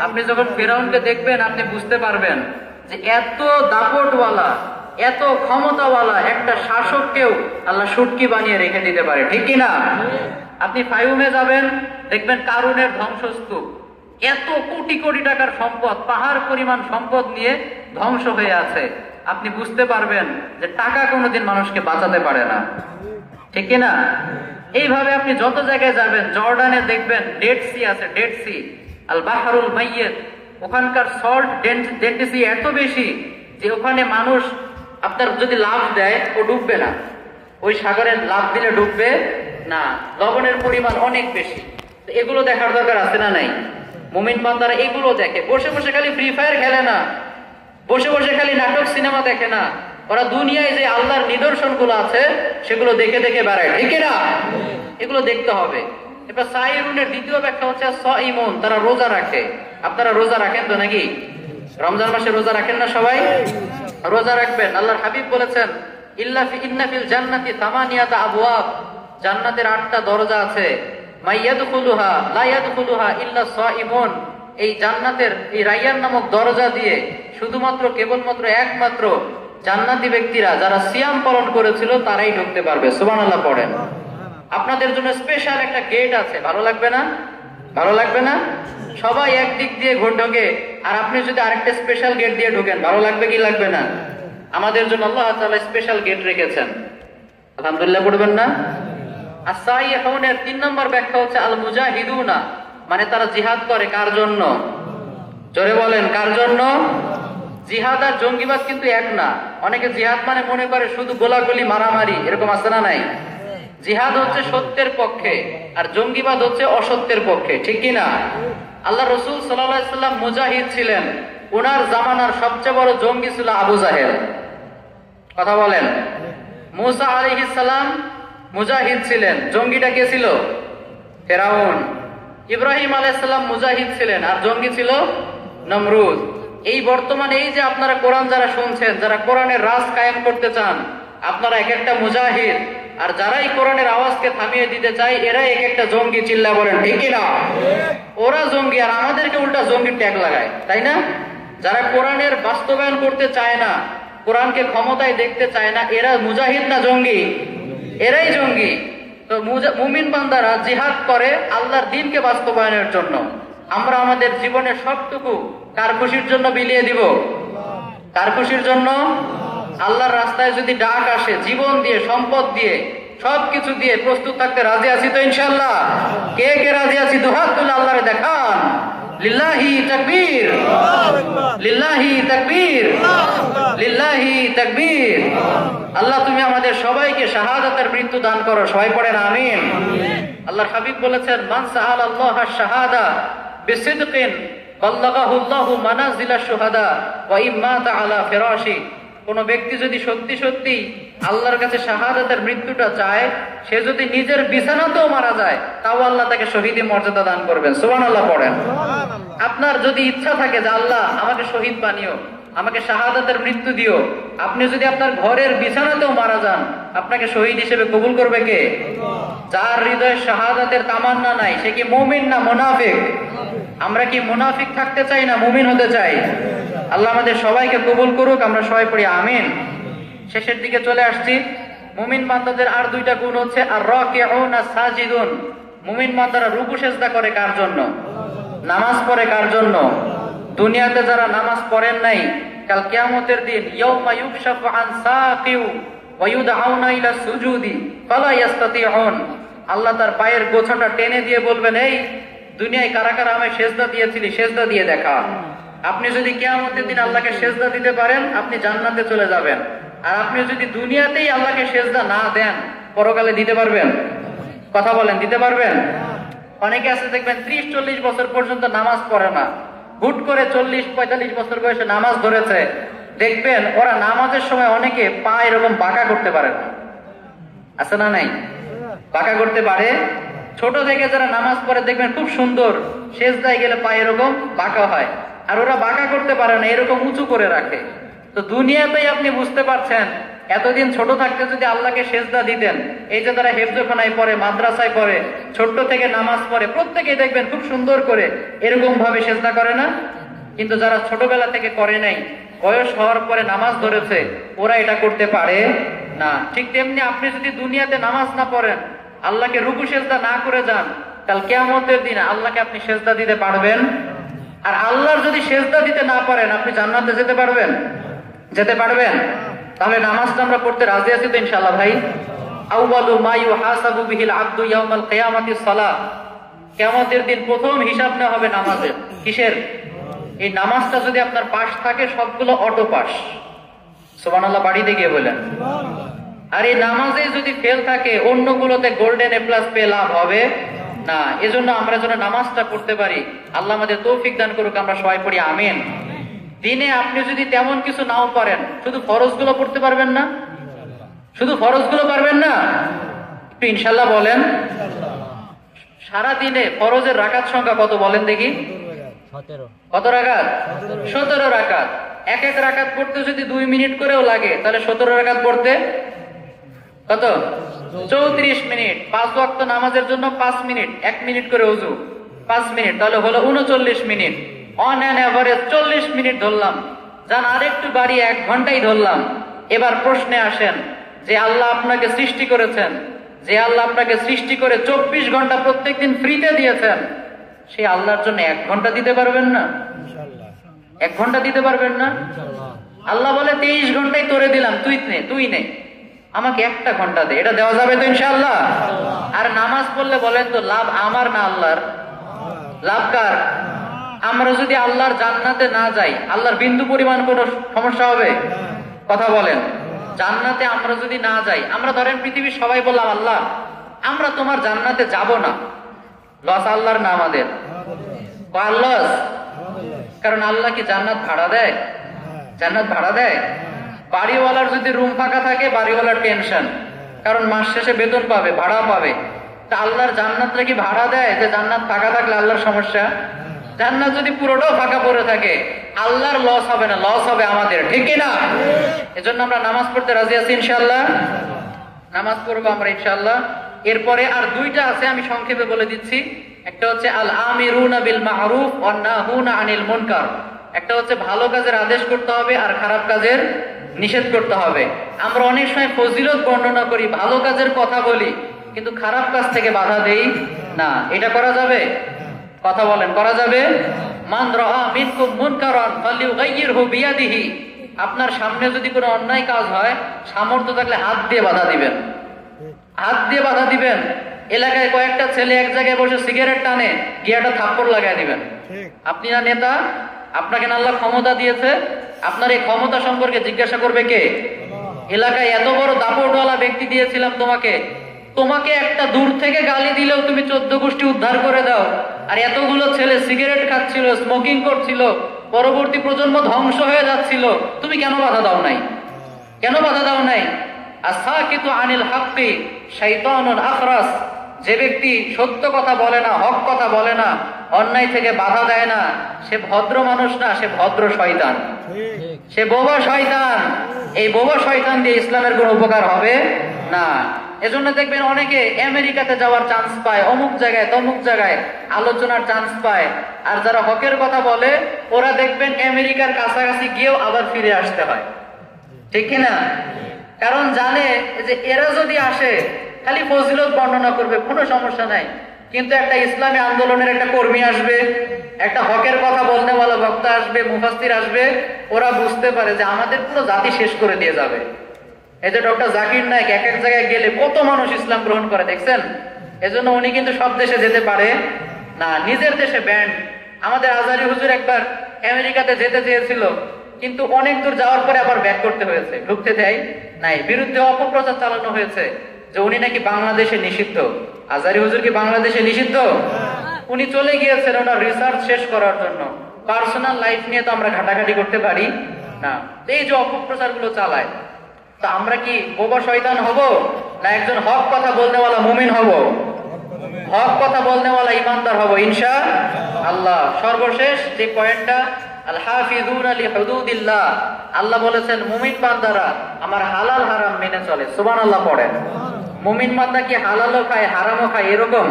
B: আপনি যখন ফেরাউনকে দেখবেন আপনি বুঝতে পারবেন যে এত দাপটওয়ালা, এত ক্ষমতাওয়ালা একটা শাসককেও আল্লাহ শুটকি বানিয়ে রেখে দিতে পারে, ঠিক কিনা? আপনি ফায়ুমে যাবেন, দেখবেন কারুনের ধ্বংসস্তূপ, এত কোটি কোটি টাকার সম্পদ, পাহাড় পরিমাণ সম্পদ নিয়ে ধ্বংস হয়ে আছে। আপনি বুঝতে পারবেন যে টাকা কোনোদিন মানুষকে বাঁচাতে পারে না, ঠিক কিনা? এইভাবে আপনি যত জায়গায় যাবেন, জর্ডানে দেখবেন ডেড সি আছে, ডেড সি, আল বাহরুল মাইয়িত, ওখানকার সল্ট ডেন্সিটি এত বেশি যে ওখানে মানুষ আপনার যদি লাফ দেয় ও ডুববে না, ওই সাগরে লাফ দিলে ডুববে না, লবণের পরিমাণ অনেক বেশি। এগুলো দেখার দরকার আছে না নাই? মুমিন বান্দারা এগুলো দেখে, বসে বসে খালি ফ্রি ফায়ার খেলে না, বসে বসে খালি নাটক সিনেমা দেখে না, ওরা দুনিয়ায় যে আল্লাহর নিদর্শন গুলো আছে সেগুলো দেখে দেখে বেড়ায়, ঠিক না? এগুলো দেখতে হবে। এবার সাইরুনের দ্বিতীয় ব্যাখ্যা হচ্ছে সাইমুন, তারা রোজা রাখে। আপনারা রোজা রাখেন তো নাকি? রমজান মাসে রোজা রাখেন না সবাই? রোজা রাখবেন। আল্লাহর হাবিব বলেছেন ইন্না ফিল জান্নাতি তামানিয়াতা আবওয়াব, জান্নাতের 8টা দরজা আছে, মাইয়াদখুলুহা লা ইয়াদখুলুহা ইল্লা সাইমুন, এই জান্নাতের এই রাইয়ান নামক দরজা দিয়ে শুধুমাত্র কেবলমাত্র একমাত্র জান্নাতি ব্যক্তিরা যারা সিয়াম পালন করেছিল তারাই ঢুকতে পারবে। সুবহানাল্লাহ পড়েন। আপনাদের জন্য স্পেশাল একটা গেট আছে, ভালো লাগবে না? ভালো লাগবে না? সবাই একদিক দিয়ে ঢোকে, আর আপনি যদি আরেকটা স্পেশাল গেট দিয়ে ঢোকেন, ভালো লাগবে কি লাগবে না? আমাদের জন্য আল্লাহ তাআলা স্পেশাল গেট রেখেছেন, আলহামদুলিল্লাহ পড়বেন না? আস-সাইহুনের 3 নম্বর ব্যাখ্যা হচ্ছে আল মুজাহিদুনা, মানে তারা জিহাদ করে। কার জন্য? জোরে বলেন, কার জন্য? জিহাদ আর জঙ্গিবাদ কিন্তু এক না। অনেকে জিহাদ মানে মনে করে শুধু গোলাগুলি মারামারি, এরকম আছে না নাই? জিহাদ হচ্ছে সত্যের পক্ষে আর জঙ্গিবাদ হচ্ছে অসত্যের পক্ষে, ঠিক কিনা? আল্লাহ রাসূল সাল্লাল্লাহু আলাইহি সাল্লাম মুজাহিদ ছিলেন, ওনার জামানার সবচেয়ে বড় জঙ্গি ছিল আবু জাহেল। কথা বলেন। মুসা আলাইহিস সালাম মুজাহিদ ছিলেন, জঙ্গিটা কে ছিল? ফেরাউন। ইব্রাহিম আলাইহিস সালাম মুজাহিদ ছিলেন, আর জঙ্গি ছিল নমরুদ। এই বর্তমানে এই যে আপনারা কোরআন যারা শুনছেন, যারা কোরআনের রাজ কায়েম করতে চান, আপনারা এক একটা মুজাহিদ, আর যারাই কোরআনের আওয়াজকে থামিয়ে দিতে চায় এরা এক একটা জঙ্গি। চিল্লা বলেন ঠিক কিনা? ওরা জঙ্গি আর আমাদেরকে উল্টা জঙ্গির ট্যাগ লাগায়, তাই না? যারা কোরআনের বাস্তবায়ন করতে চায় না, কোরআনকে ক্ষমতায় দেখতে চায় না, এরা মুজাহিদ না জঙ্গি? এরাই জঙ্গি। তো মুমিন বান্দারা জিহাদ করে আল্লাহর দ্বীনকে বাস্তবায়নের জন্য। আমরা আমাদের জীবনের সবটুকু কার খুশির জন্য বিলিয়ে দিব? কার খুশির জন্য? আল্লাহর রাস্তায় যদি ডাক আসে, জীবন দিয়ে, সম্পদ দিয়ে, সবকিছু দিয়ে প্রস্তুত থাকতে রাজি আছি তো ইনশাআল্লাহ? কে কে রাজি আছি? দুহাত তুলে আল্লাহরে দেখান। লিল্লাহি তাকবীর, লিল্লাহি তাকবীর, লিল্লাহি তাকবীর। আল্লাহ তুমি আমাদের সবাইকে শাহাদাতের মৃত্যু দান করো। সবাই পড়েন আমিন। আল্লাহ আল্লাহর হাবিব বলেছেন, মান সাআলাল্লাহ আশ-শাহাদা বিসিদকিন বাল্লাগাহু আল্লাহু মানাজিলাশ শুহাদা ওয়া ইম্মাতা আলা ফিরাশি। কোন ব্যক্তি যদি সত্যি সত্যি আল্লাহর কাছে শাহাদাতের মৃত্যুটা চায়, সে যদি নিজের বিছানাতেও মারা যায়, তাও আল্লাহ তাকে শহীদের মর্যাদা দান করবেন। সুবহানাল্লাহ পড়েন। আপনার যদি ইচ্ছা থাকে যে আল্লাহ আমাকে শহীদ বানিও, আমাকে শাহাদাতের মৃত্যু দিও, আপনি যদি আপনার ঘরের বিছানাতেও মারা যান, আপনাকে শহীদ হিসেবে কবুল করবে কে? যার হৃদয়ে শাহাদাতের তামান্না নাই, সে কি মুমিন না মুনাফিক? আমরা কি মুনাফিক থাকতে চাই না মুমিন হতে চাই? আল্লাহ আমাদের সবাইকে কবুল করুক। আমরা সবাই পড়ি আমিন। শেষের দিকে চলে আসছি। মুমিন বান্দাদের আর দুইটা গুণ হচ্ছে আর রাকিউন আর সাজিদুন। মুমিন বান্দারা রুকু সেজদা করে কার জন্য? নামাজ পড়ে কার জন্য? দুনিয়াতে যারা নামাজ পড়েন নাই, কাল কিয়ামতের দিন ইয়াউমা ইউকশাফু আন সাকিউ ওয়া ইউদআউনা ইলা সুজুদি ফালা ইস্তাতিউন। আল্লাহ তার পায়ের গোছাটা টেনে দিয়ে বলবেন, এই দুনিয়ায় কারা কারা আমায় সেজদা দিয়েছিলি, সেজদা দিয়ে দেখা। আপনি যদি কিয়ামতের দিন আল্লাহকে সেজদা দিতে পারেন, আপনি জান্নাতে চলে যাবেন। আর আপনি যদি দুনিয়াতেই আল্লাহকে সেজদা না দেন, পরকালে দিতে পারবেন? কথা বলেন, দিতে পারবেন? অনেকে আছে দেখবেন 30-40 বছর পর্যন্ত নামাজ পড়ে না, হুট করে 40-45 বছর বয়সে নামাজ ধরেছে। দেখবেন ওরা নামাজের সময় অনেকে পা এরকম বাঁকা করতে পারে না, আছে না নাই? বাঁকা করতে পারে। ছোট থেকে যারা নামাজ পড়ে দেখবেন খুব সুন্দর, সেজদায় গেলে পা এরকম বাঁকা হয়, আর ওরা বাঁকা করতে পারে না, এরকম উঁচু করে রাখে। তো দুনিয়াতেই আপনি বুঝতে পারছেন, এতদিন ছোট থাকতে যদি আল্লাহকে সেজদা দিতেন, এই যে তারা হেফজখানায় পড়ে, মাদ্রাসায় পড়ে, ছোট্ট থেকে নামাজ পড়ে, প্রত্যেকেই দেখবেন খুব সুন্দর করে এরকম ভাবে সেজদা করে না? কিন্তু যারা ছোটবেলা থেকে করে নাই, বয়স হওয়ার পরে নামাজ ধরেছে, ওরা এটা করতে পারে না। ঠিক তেমনি আপনি যদি দুনিয়াতে নামাজ না পড়েন, আল্লাহকে রুকু সেজদা না করে যান, কাল কিয়ামতের দিন আল্লাহকে আপনি সেজদা দিতে পারবেন? আর আল্লাহর যদি সেজদা দিতে না পারেন, আপনি জান্নাতে যেতে পারবেন? যেতে পারবেন? তাহলে নামাজটা আমরা পড়তে রাজি আছি তো ইনশাআল্লাহ ভাই? আউয়ালু মা ইউহাসাবু বিহিল আবদু ইয়াউমাল কিয়ামাতিস সালাহ। কিয়ামতের দিন প্রথম হিসাব নেওয়া হবে নামাজের। কিসের? এই নামাজটা যদি আপনার পাশ থাকে, সবগুলো অটো পাস। সুবহানাল্লাহ বাড়িতে গিয়ে বলেন। আর এই নামাজে যদি ফেল থাকে, অন্যগুলোতে গোল্ডেন এ প্লাস পেয়ে লাভ হবে না। এজন্য আমরা যেন নামাজটা পড়তে পারি, আল্লাহ আমাদের তৌফিক দান করুক। আমরা সবাই পড়ি আমিন। দিনে আপনি যদি তেমন কিছু নাও পারেন, শুধু ফরজগুলো পড়তে পারবেন না? শুধু ফরজগুলো পারবেন না? একটু ইনশাআল্লাহ বলেন। সারা দিনে ফরজের রাকাত সংখ্যা কত বলেন দেখি? কত রাকাত? 17 রাকাত। এক এক রাকাত পড়তে যদি 2 মিনিট করেও লাগে, তাহলে 17 রাকাত পড়তে কত? 34 মিনিট। 5 ওয়াক্ত নামাজের জন্য 5 মিনিট, 1 মিনিট করে ওযু, 5 মিনিট, তাহলে হলো 39 minute. On an average 40 minute ধরলাম, যান আরেকটু বাড়িয়ে 1 ঘন্টাই ধরলাম। এবার প্রশ্নে আসেন, যে আল্লাহ আপনাকে সৃষ্টি করেছেন, যে আল্লাহ আপনাকে সৃষ্টি করে 24 ঘন্টা প্রত্যেকদিন ফ্রিতে দিয়েছেন, সেই আল্লাহর জন্য 1 ঘন্টা দিতে পারবেন না? 1 ঘন্টা দিতে পারবেন না? আল্লাহ বলে 23 ঘন্টাই তোরে দিলাম, তুই নে, আমাকে 1টা ঘন্টা দে। এটা দেওয়া যাবে তো ইনশাআল্লাহ? আর নামাজ পড়লে বলেন তো লাভ আমার না আল্লাহর? লাভ কার? আমরা যদি আল্লাহর জান্নাতে না যাই, আল্লাহর বিন্দু পরিমাণ কোনো সমস্যা হবে? কথা বলেন। জান্নাতে আমরা যদি না যাই, আমরা ধরেন পৃথিবীর সবাই বললাম আল্লাহ আমরা তোমার জান্নাতে যাব না, লস আল্লাহর না আমাদের? লস। কারণ আল্লাহ কি জান্নাত ভাড়া দেয়? জান্নাত ভাড়া দেয়? বাড়িওয়ালার যদি রুম ফাঁকা থাকে, বাড়িওয়ালার টেনশন, কারণ মাস শেষে বেতন পাবে, ভাড়া পাবে। তা আল্লাহর জান্নাতটা কি ভাড়া দেয় যে জান্নাত ফাঁকা থাকলে আল্লাহর সমস্যা? জান্নাত যদি পুরোটাও ফাঁকা পড়ে থাকে, আল্লাহর লস হবে না, লস হবে আমাদের, ঠিক কি না? এজন্য আমরা নামাজ পড়তে রাজি আছি ইনশাআল্লাহ। নামাজ পড়বো আমরা ইনশাআল্লাহ। এরপরে আর 2টা আছে, আমি সংক্ষেপে বলে দিচ্ছি। একটা হচ্ছে আল আমিরুনা বিল মারুফ ওয়ান নাহুনা আনিল মুনকার। একটা হচ্ছে ভালো কাজের আদেশ করতে হবে আর খারাপ কাজের নিষেধ করতে হবে। আমরা অনেক সময় ফজিলত বর্ণনা করি, ভালো কাজের কথা বলি, কিন্তু খারাপ কাজ থেকে বাধা দেই না। এটা করা যাবে? কথা বলেন, করা যাবে? মান রাআ মিনকুম মুনকারান ফালিয়ুগাইয়িরহু বিয়াদিহি। আপনার সামনে যদি কোনো অন্যায় কাজ হয়, সামর্থ্য থাকলে হাত দিয়ে বাধা দিবেন, হাত দিয়ে বাধা দিবেন। এলাকায় কয়েকটা ছেলে এক জায়গায় বসে সিগারেট টানে, গিয়ে একটা থাপ্পড় লাগায় দিবেন। আপনি না নেতা, আপনাকে না আল্লাহ ক্ষমতা দিয়েছে, আপনার এই ক্ষমতা সম্পর্কে জিজ্ঞাসা করবে কে? এলাকায় এত বড় দাপটওয়ালা ব্যক্তি দিয়েছিলাম তোমাকে, তোমাকে একটা দূর থেকে গালি দিলেও তুমি 14 গোষ্ঠী উদ্ধার করে দাও, আর এতগুলো ছেলে সিগারেট খাচ্ছিল, স্মোকিং করছিল, পরবর্তী প্রজন্ম ধ্বংস হয়ে যাচ্ছিল, তুমি কেন বাধা দাও নাই? কেন বাধা দাও নাই? আসাকিতু আনিল হাক্কি শাইতানুন আখরাস, যে ব্যক্তি সত্য কথা বলে না, হক কথা বলে না, অন্যায় থেকে বাধা দেয় না, সে ভদ্র মানুষ না, সে ভদ্র শয়তান, সে বোবা শয়তান। এই বোবা শয়তান দিয়ে ইসলামের কোনো উপকার হবে না। এজন্য দেখবেন অনেকে আমেরিকাতে যাওয়ার চান্স পায়, অমুক জায়গায় তমুক জায়গায় আলোচনার চান্স পায়, আর যারা হকের কথা বলে ওরা দেখবেন আমেরিকার কাছাকাছি গিয়েও আবার ফিরে আসতে হয়, ঠিক কিনা? কারণ জানে যে এরা যদি আসে খালি ফজিলত বর্ণনা করবে, কোনো সমস্যা নাই, কিন্তু একটা ইসলামী আন্দোলনের একটা কর্মী আসবে, একটা হকের কথা বলতে বলা বক্তা আসবে, মুফাসসির আসবে, ওরা বুঝতে পারে যে আমাদের পুরো জাতি শেষ করে দিয়ে যাবে। এই যে ডক্টর জাকির নায়েক এক এক জায়গায় গেলে কত মানুষ ইসলাম গ্রহণ করে দেখছেন। এজন্য উনি কিন্তু সব দেশে যেতে পারে না, নিজের দেশে ব্যান্ড। আমাদের আজহারি হুজুর একবার আমেরিকাতে যেতে চেয়েছিল, কিন্তু অনেক দূর যাওয়ার পরে আবার ব্যাক করতে হয়েছে, ঢুকতে দেয় নাই। বিরুদ্ধে অপপ্রচার চালানো হয়েছে যে উনি নাকি বাংলাদেশে নিষিদ্ধ। আজহারি হুজুর কি বাংলাদেশে নিষিদ্ধ? উনি চলে গিয়েছেন ওনার রিসার্চ শেষ করার জন্য। পার্সোনাল লাইফ নিয়ে তো আমরা ঘাটাঘাটি করতে পারি না। এই যে অপপ্রচার গুলো চালায়, তা আমরা কি বোবা শয়তান হব, না একজন হক কথা বলনেওয়ালা মুমিন হব? হক কথা বলনেওয়ালা ইমানদার হব ইনশাআল্লাহ। সর্বশেষ যে পয়েন্টটা, আল হাফিজুনা লিহুদুদিল্লাহ, আল্লাহ বলেছেন মুমিন বান্দারা আমার হালাল হারাম মেনে চলে। সুবহানাল্লাহ পড়েন। মুমিন বান্দা কি হালালও খায় হারামও খায় এরকম?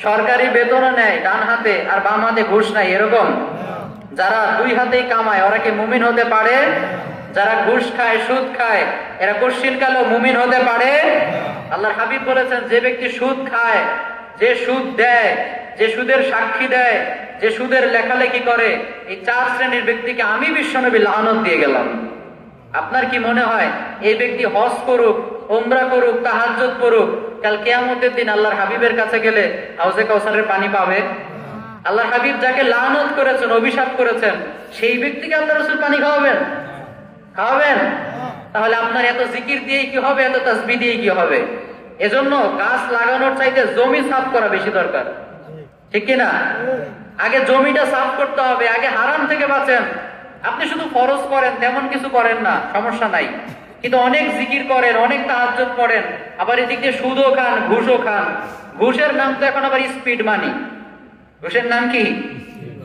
B: সরকারি বেতনও নেয় ডান হাতে আর বাম হাতে ঘুষ নাই এরকম? যারা দুই হাতেই কামায় ওরা কি মুমিন হতে পারে? যারা ঘুষ খায় সুদ খায় এরা কশিন কালেও মুমিন হতে পারে? আল্লাহর হাবিব বলেছেন যে ব্যক্তি সুদ খায়, যে সুদ দেয়, যে সুদের সাক্ষী দেয়, যে সুদের লেখালেখি করে, এই 4 শ্রেণীর ব্যক্তিকে আমি বিশ্বনবী লানত দিয়ে গেলাম। আপনার কি মনে হয় এই ব্যক্তি হজ করুক, উমরা করুক, তাহাজ্জুদ করুক, কাল কিয়ামতের দিন আল্লাহর হাবিবের কাছে গেলে হাউজে কাউসারের পানি পাবে? আল্লাহর হাবিব যাকে লানত করেছেন, অভিশাপ করেছেন, সেই ব্যক্তিকে আল্লাহ রাসূল পানি খাওয়াবেন? খাওয়াবেন? তাহলে আপনার এত জিকির দিয়ে কি হবে, এত তাসবিহ দিয়ে কি হবে? এজন্য গাছ লাগানোর চাইতে জমি সাফ করা বেশি দরকার, ঠিক কিনা? আগে জমিটা সাফ করতে হবে, আগে হারাম থেকে বাঁচেন। আপনি শুধু ফরজ করেন, তেমন কিছু করেন না, সমস্যা নাই, কিন্তু অনেক জিকির করেন, অনেক তাহাজ্জুদ পড়েন, আবার এদিক দিয়ে সুদও খান, ঘুষও খান। ঘুষের নাম তো এখন আবার স্পিড মানি। ঘুষের নাম কি?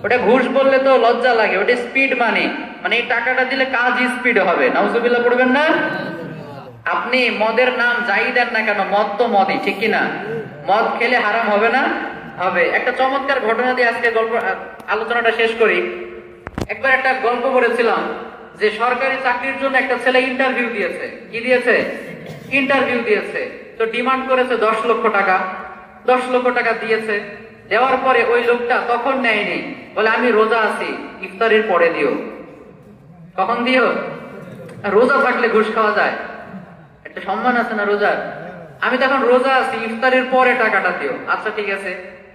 B: ওটা ঘুষ বললে তো লজ্জা লাগে, ওটা স্পিড মানি, মানে এই টাকাটা দিলে কাজ স্পিড হবে। নাউজুবিল্লাহ পড়বেন না? আপনি মদের নাম যাই দেন না কেন, মদ তো মদই, ঠিক কিনা? মদ খেলে হারাম হবে না? হবে। একটা চমৎকার ঘটনা দিয়ে আজকে আলোচনাটা শেষ করি। একবার একটা গল্প বলেছিলাম যে সরকারি চাকরির জন্য একটা ছেলে ইন্টারভিউ দিয়েছে। কি দিয়েছে? ইন্টারভিউ দিয়েছে। তো ডিমান্ড করেছে 10 লক্ষ টাকা। 10 লক্ষ টাকা দিয়েছে। দেওয়ার পরে ওই লোকটা তখন নেয়নি, বলে আমি রোজা আছি, ইফতারির পরে দিও। কখন দিও? রোজা থাকলে ঘুষ খাওয়া যায়? একটা সম্মান আছে না রোজার? আমি তখন রোজা আছি, ইফতারির পরে টাকাটা দিও। আচ্ছা ঠিক আছে।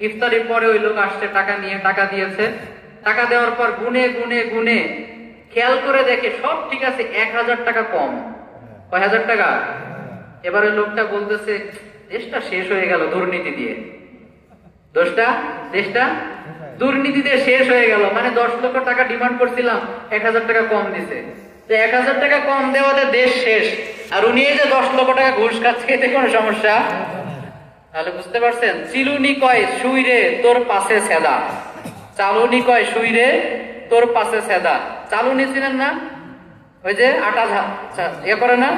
B: ইফতারির পরে ওই লোক আসছে, টাকা নিয়ে টাকা দিয়েছে। টাকা দেওয়ার পর গুনে গুনে গুনে খেয়াল করে দেখে সব ঠিক আছে, 1000 টাকা কম। কয় হাজার টাকা? এবারে লোকটা বলতেছে দেশটা শেষ হয়ে গেল দুর্নীতি দিয়ে। দেশটা দুর্নীতি দিয়ে শেষ হয়ে গেল। মানে 10 লক্ষ টাকা ডিমান্ড করছিলাম, 1000 টাকা কম দিছে। 1000 টাকা কম দেওয়াতে দেশ শেষ, আর উনি এই যে 10 লক্ষ টাকা ঘুষ খাচ্ছে, এতে কোনো সমস্যা? তাহলে বুঝতে পারছেন, চিলুনি কয় শুইরে তোর পাশে ছেদা, চালুনি কয় শুইরে তোর পাশে ছেদা। চালুনি ছিলেন না, ওই যে আটা ইয়ে করে না,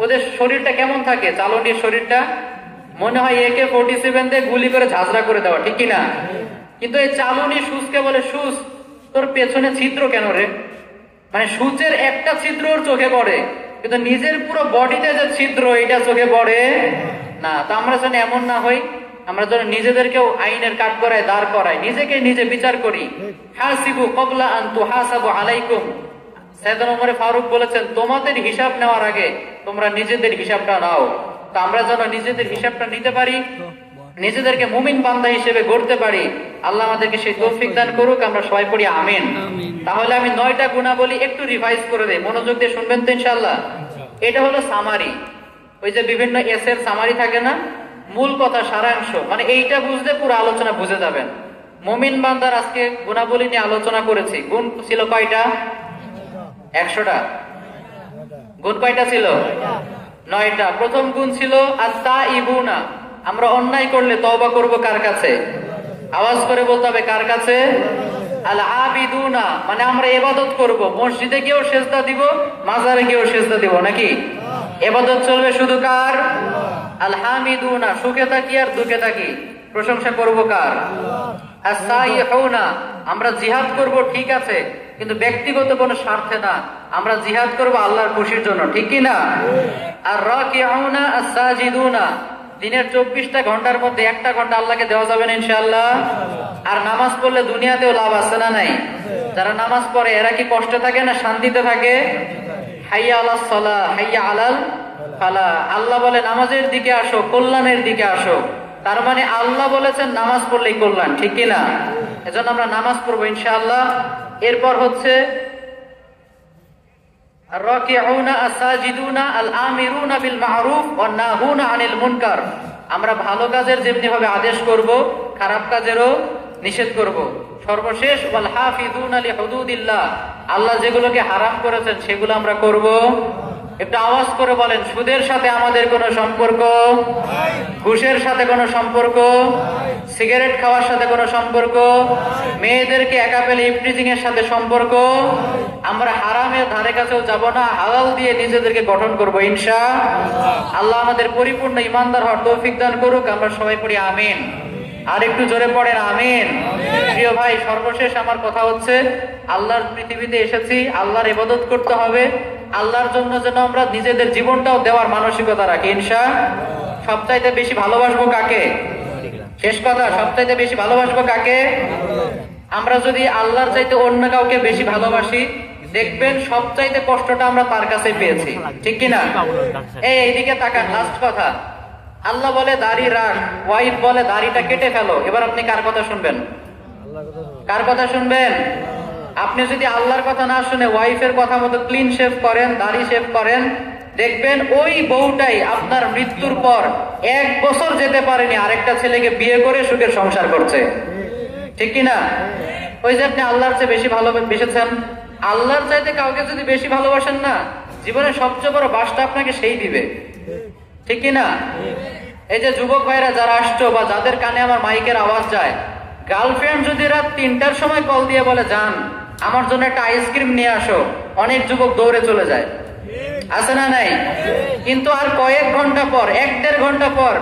B: ওদের শরীরটা কেমন থাকে? চালুনির শরীরটা মনে হয় AK-47 দিয়ে গুলি করে ঝাঁঝরা করে দেওয়া, ঠিক কিনা? কিন্তু এই চালুনি সুচকে বলে সুচ তোর পেছনে ছিদ্র কেন রে? মানে সূচের একটা ছিদ্র ওর চোখে পড়ে, কিন্তু নিজের পুরো বডিতে যে ছিদ্র এটা চোখে পড়ে না। তো আমরা যেন এমন না হই, আমরা যেন নিজেদেরকেও আইনের কাঠ করায় দাঁড় করাই, নিজেকে নিজে বিচার করি। হাসিবু ক্বাবলা আন তুহাসাবু আলাইকুম। সাইয়েদনা ওমর ফারুক বলেছেন তোমাদের হিসাব নেওয়ার আগে তোমরা নিজেদের হিসাবটা নাও। তো আমরা যেন নিজেদের হিসাবটা নিতে পারি, নিজেদেরকে মুমিন বান্দা হিসেবে গড়তে পারি। আল্লাহ আমাদেরকে সেই তৌফিক দান করুক। আমরা সবাই পড়ি আমিন। তাহলে আমি 9টা গুণাবলী একটু রিভাইজ করে দেই, মনোযোগ দিয়ে শুনবেন তো ইনশাআল্লাহ। এটা হলো সামারি। ওই যে বিভিন্ন এর সামারি থাকে না, মূল কথা সারাংশ, মানে এইটা বুঝলে পুরো আলোচনা বুঝে যাবেন। মুমিন বান্দার আজকে গুণাবলী নিয়ে আলোচনা করেছি। গুণ ছিল কয়টা? 100টা। গুণ কয়টা ছিল? 9টা। প্রথম গুণ ছিল আত-তাইবুনা, আমরা অন্যায় করলে তওবা করব কার কাছে? আওয়াজ করে বলতে হবে, কার কাছে? আল-আবিদুনা, মানে আমরা ইবাদত করব, মসজিদে গিয়েও সিজদা দিব, মাজারে গিয়েও সিজদা দিব, নাকি? ইবাদত চলবে শুধু কার? আল-হামিদুনা, সুখে থাকি আর দুঃখে থাকি প্রশংসা করব কার? আস-সাইহুনা, আমরা জিহাদ করব ঠিক আছে, কিন্তু ব্যক্তিগত কোনো স্বার্থে না, আমরা জিহাদ করব আল্লাহর খুশির জন্য, ঠিক কি না? আর রাকিউনা আস-সাজিদুনা, দিনের 24টা ঘন্টার মধ্যে 1টা ঘন্টা আল্লাহকে দেওয়া যাবে না ইনশাআল্লাহ। আর নামাজ পড়লে দুনিয়াতেও লাভ আছে না নাই? যারা নামাজ পড়ে এরা কি কষ্টে থাকে না শান্তিতে থাকে? হাইয়া আলাস সালাহ, হাইয়া আলাল ফালাহ। আল্লাহ বলে নামাজের দিকে আসো, কল্যাণের দিকে আসো। তার মানে আল্লাহ বলেছেন নামাজ পড়লেই কল্যাণ, ঠিক কি না? এজন্য আমরা নামাজ পড়বো ইনশাআল্লাহ। এরপর হচ্ছে রাকিউনা আস-সাজিদুনা আল-আমিরুনা বিল মা'রুফ ওয়ান নাহুনা আনিল মুনকার, আমরা ভালো কাজের যেমনি ভাবে আদেশ করব, খারাপ কাজেরও নিষেধ করব। সর্বশেষ ওয়াল হাফিজুনা লিহুদুদিল্লাহ, আল্লাহ যেগুলোকে হারাম করেছেন সেগুলো আমরা করব। একটু আওয়াজ করে বলেন, সুদের সাথে আমাদের কোনো সম্পর্ক? ঘুষের সাথে কোনো সম্পর্ক? সিগারেট খাওয়ার সাথে কোনো সম্পর্ক? মেয়েদেরকে একা পেলে ইফটিজিং এর সাথে সম্পর্ক? আমরা হারামের ধারে কাছেও যাব না, হালাল দিয়ে নিজেদেরকে গঠন করব ইনশাআল্লাহ। আল্লাহ আমাদের পরিপূর্ণ ইমানদার হওয়ার তৌফিক দান করুক। আমরা সবাই পড়ি আমিন। আর একটু জোরে পড়েন আমিন। প্রিয় ভাই, সর্বশেষ আমার কথা হচ্ছে, আল্লাহর পৃথিবীতে এসেছি, আল্লাহর ইবাদত করতে হবে, আল্লাহর জন্য যেন আমরা নিজেদের জীবনটাও দেওয়ার মানসিকতা রাখি ইনশাআল্লাহ। সবচাইতে বেশি ভালোবাসবো কাকে? শেষ কথা, সবচাইতে বেশি ভালোবাসবো কাকে? আমরা যদি আল্লাহর চাইতে অন্য কাউকে বেশি ভালোবাসি, দেখবেন সবচাইতে কষ্টটা আমরা তার কাছে পেয়েছি, ঠিক কিনা? এইদিকে তাকান, লাস্ট কথা। আল্লাহ বলে দাড়ি রাখ, ওয়াইফ বলে দাড়িটা কেটে ফেলো। এবার আপনি কার কথা শুনবেন? কার কথা শুনবেন? আপনি যদি আল্লাহর কথা না শুনে ওয়াইফের কথা মতো ক্লিন শেভ করেন, দাড়ি শেভ করেন, দেখবেন ওই বউটাই আপনার মৃত্যুর পর 1 বছর যেতে পারেনি আরেকটা ছেলেকে বিয়ে করে সুখের সংসার করছে, ঠিক কিনা? ওই যে আপনি আল্লাহর চেয়ে বেশি ভালোবেসেছেন, আল্লাহর চাইতে কাউকে যদি বেশি ভালোবাসেন না, জীবনে সবচেয়ে বড় বাসটা আপনাকে সেই দিবে, ঠিক কিনা? এই যে যুবক ভাইরা যারা আসছো বা যাদের কানে আমার মাইকের আওয়াজ যায়, গার্লফ্রেন্ড যদি রাত 3টার সময় কল দিয়ে বলে যান আমার জন্য একটা আইসক্রিম নিয়ে আসো, অনেক যুবক দৌড়ে চলে যায়, আছে না নাই? কিন্তু আর কয়েক ঘন্টা পর, 1-1.5 ঘন্টা পর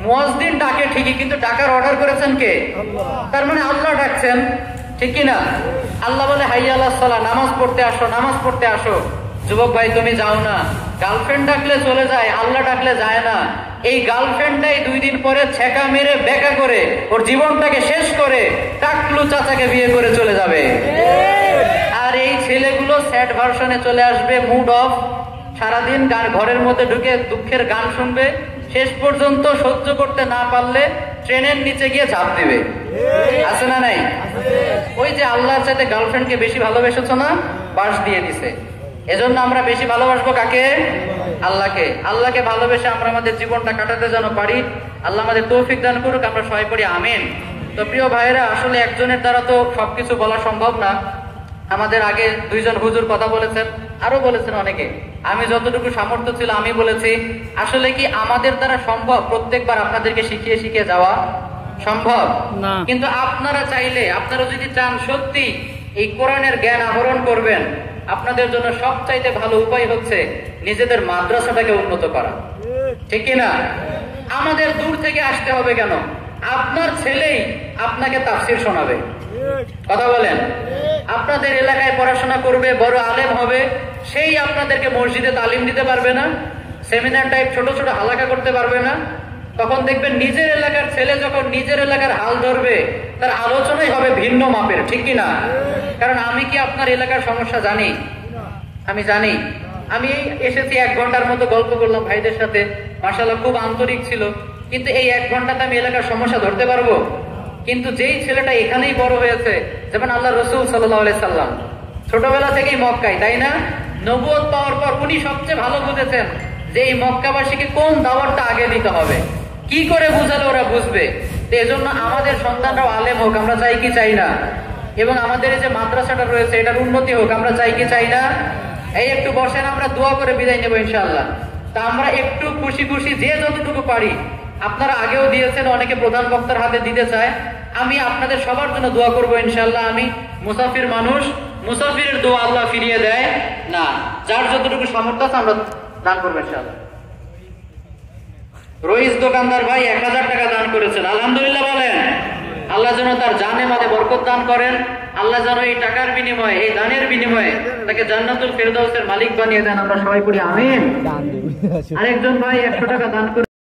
B: মুয়াজ্জিন ডাকে ঠিকই, কিন্তু ডাকার অর্ডার করেছেন কে? তার মানে আল্লাহ ডাকছেন, ঠিক কিনা? আল্লাহ বলে হাইয়া আলাস সালাহ, নামাজ পড়তে আসো, নামাজ পড়তে আসো। যুবক ভাই তুমি যাও না, গার্লফ্রেন্ড ডাকলে চলে যায়, আল্লাহ ডাকলে যায় না। এই গার্লফ্রেন্ডটাই 2 দিন পরে ছেকা মেরে বেকা করে ওর জীবনটাকে শেষ করে টাকলু চাচাকে বিয়ে করে চলে যাবে। আর এই ছেলেগুলো স্যাড ভার্সনে চলে আসবে, মুড অফ, সারাদিন ঘরের মধ্যে ঢুকে দুঃখের গান শুনবে, শেষ পর্যন্ত সহ্য করতে না পারলে ট্রেনের নিচে গিয়ে ঝাঁপ দিবে, আছে না নাই? ওই যে আল্লাহর চাইতে গার্লফ্রেন্ডকে বেশি ভালোবেসেছো না, বাস দিয়ে দিছে। এজন্য আমরা বেশি ভালোবাসবো কাকে? আল্লাহকে। আল্লাহকে ভালোবেসে আমরা আমাদের জীবনটা কাটাতে যেন পারি, আল্লাহ আমাদের তৌফিক দান করুক। আমরা সবাই পড়ি আমিন। তো প্রিয় ভাইয়েরা, আসলে একজনের দ্বারা তো সবকিছু বলা সম্ভব না। আমাদের আগে 2 জন হুজুর কথা বলেছেন, আরো বলেছেন অনেকে, আমি যতটুকু সামর্থ্য ছিল আমি বলেছি। আসলে কি আমাদের দ্বারা সম্ভব প্রত্যেকবার আপনাদেরকে শিখিয়ে শিখিয়ে যাওয়া? সম্ভব না। কিন্তু আপনারা চাইলে, আপনারা যদি চান সত্যি এই কোরআনের জ্ঞান আহরণ করবেন, আপনাদের জন্য সবচাইতে ভালো উপায় হচ্ছে নিজেদের মাদ্রাসাটাকে উন্নত করা, ঠিক কিনা? আমাদের দূর থেকে আসতে হবে কেন? আপনার ছেলেই আপনাকে তাফসীর শোনাবে, কথা বলেন। আপনাদের এলাকায় পড়াশোনা করবে, বড় আলেম হবে, সেই আপনাদেরকে মসজিদে তালিম দিতে পারবে না, সেমিনার টাইপ ছোট ছোট হালাকা করতে পারবে না। তখন দেখবেন নিজের এলাকার ছেলে যখন নিজের এলাকার হাল ধরবে, তার আলোচনাই হবে ভিন্ন মাপের, ঠিক কিনা? কারণ আমি কি আপনার এলাকার সমস্যা জানি? আমি জানি। আমি এসেছি 1 ঘন্টার মতো গল্প করলাম ভাইদের সাথে, মাশাআল্লাহ খুব আন্তরিক ছিল, কিন্তু এই 1 ঘন্টাতে আমি এলাকার সমস্যা ধরতে পারবো? কিন্তু যেই ছেলেটা এখানেই বড় হয়েছে, যেমন আল্লাহ রসুল সাল্লাল্লাহু আলাইহি সাল্লাম ছোটবেলা থেকেই মক্কায়, তাই না? নবুয়ত পাওয়ার পর উনি সবচেয়ে ভালো বুঝেছেন যে এই মক্কাবাসীকে কোন দাওয়াতটা আগে দিতে হবে, কি করে বুঝালে ওরা বুঝবে? তো এজন্য আমাদের সন্তানরাও আলেম হোক, আমরা চাই কি চাই না? এবং আমাদের এই যে মাদ্রাসাটা রয়েছে এটার উন্নতি হোক, আমরা চাই কি চাই না? এই একটু বসেন, আমরা দোয়া করে বিদায় নেবো ইনশাআল্লাহ। তা আমরা একটু খুশি খুশি যে যতটুকু পারি, আপনারা আগেও দিয়েছেন, অনেকে প্রধান বক্তার হাতে দিতে চায়, আমি আপনাদের সবার জন্য দোয়া করবো ইনশাআল্লাহ। আমি মুসাফির মানুষ, মুসাফিরের দোয়া আল্লাহ ফিরিয়ে দেয় না। যার যতটুকু সামর্থ্য আছে আমরা দান করবো ইনশাআল্লাহ। রইস দোকানদার ভাই 1000 টাকা দান করেছেন, আলহামদুলিল্লাহ বলেন। আল্লাহ যেন তার জানে মালে বরকত দান করেন। আল্লাহ যেন এই টাকার বিনিময়ে, এই দানের বিনিময়ে তাকে জান্নাতুল ফেরদাউসের মালিক বানিয়ে দেন। আমরা সবাই পড়ি আমিন। আরেকজন ভাই 100 টাকা দান করে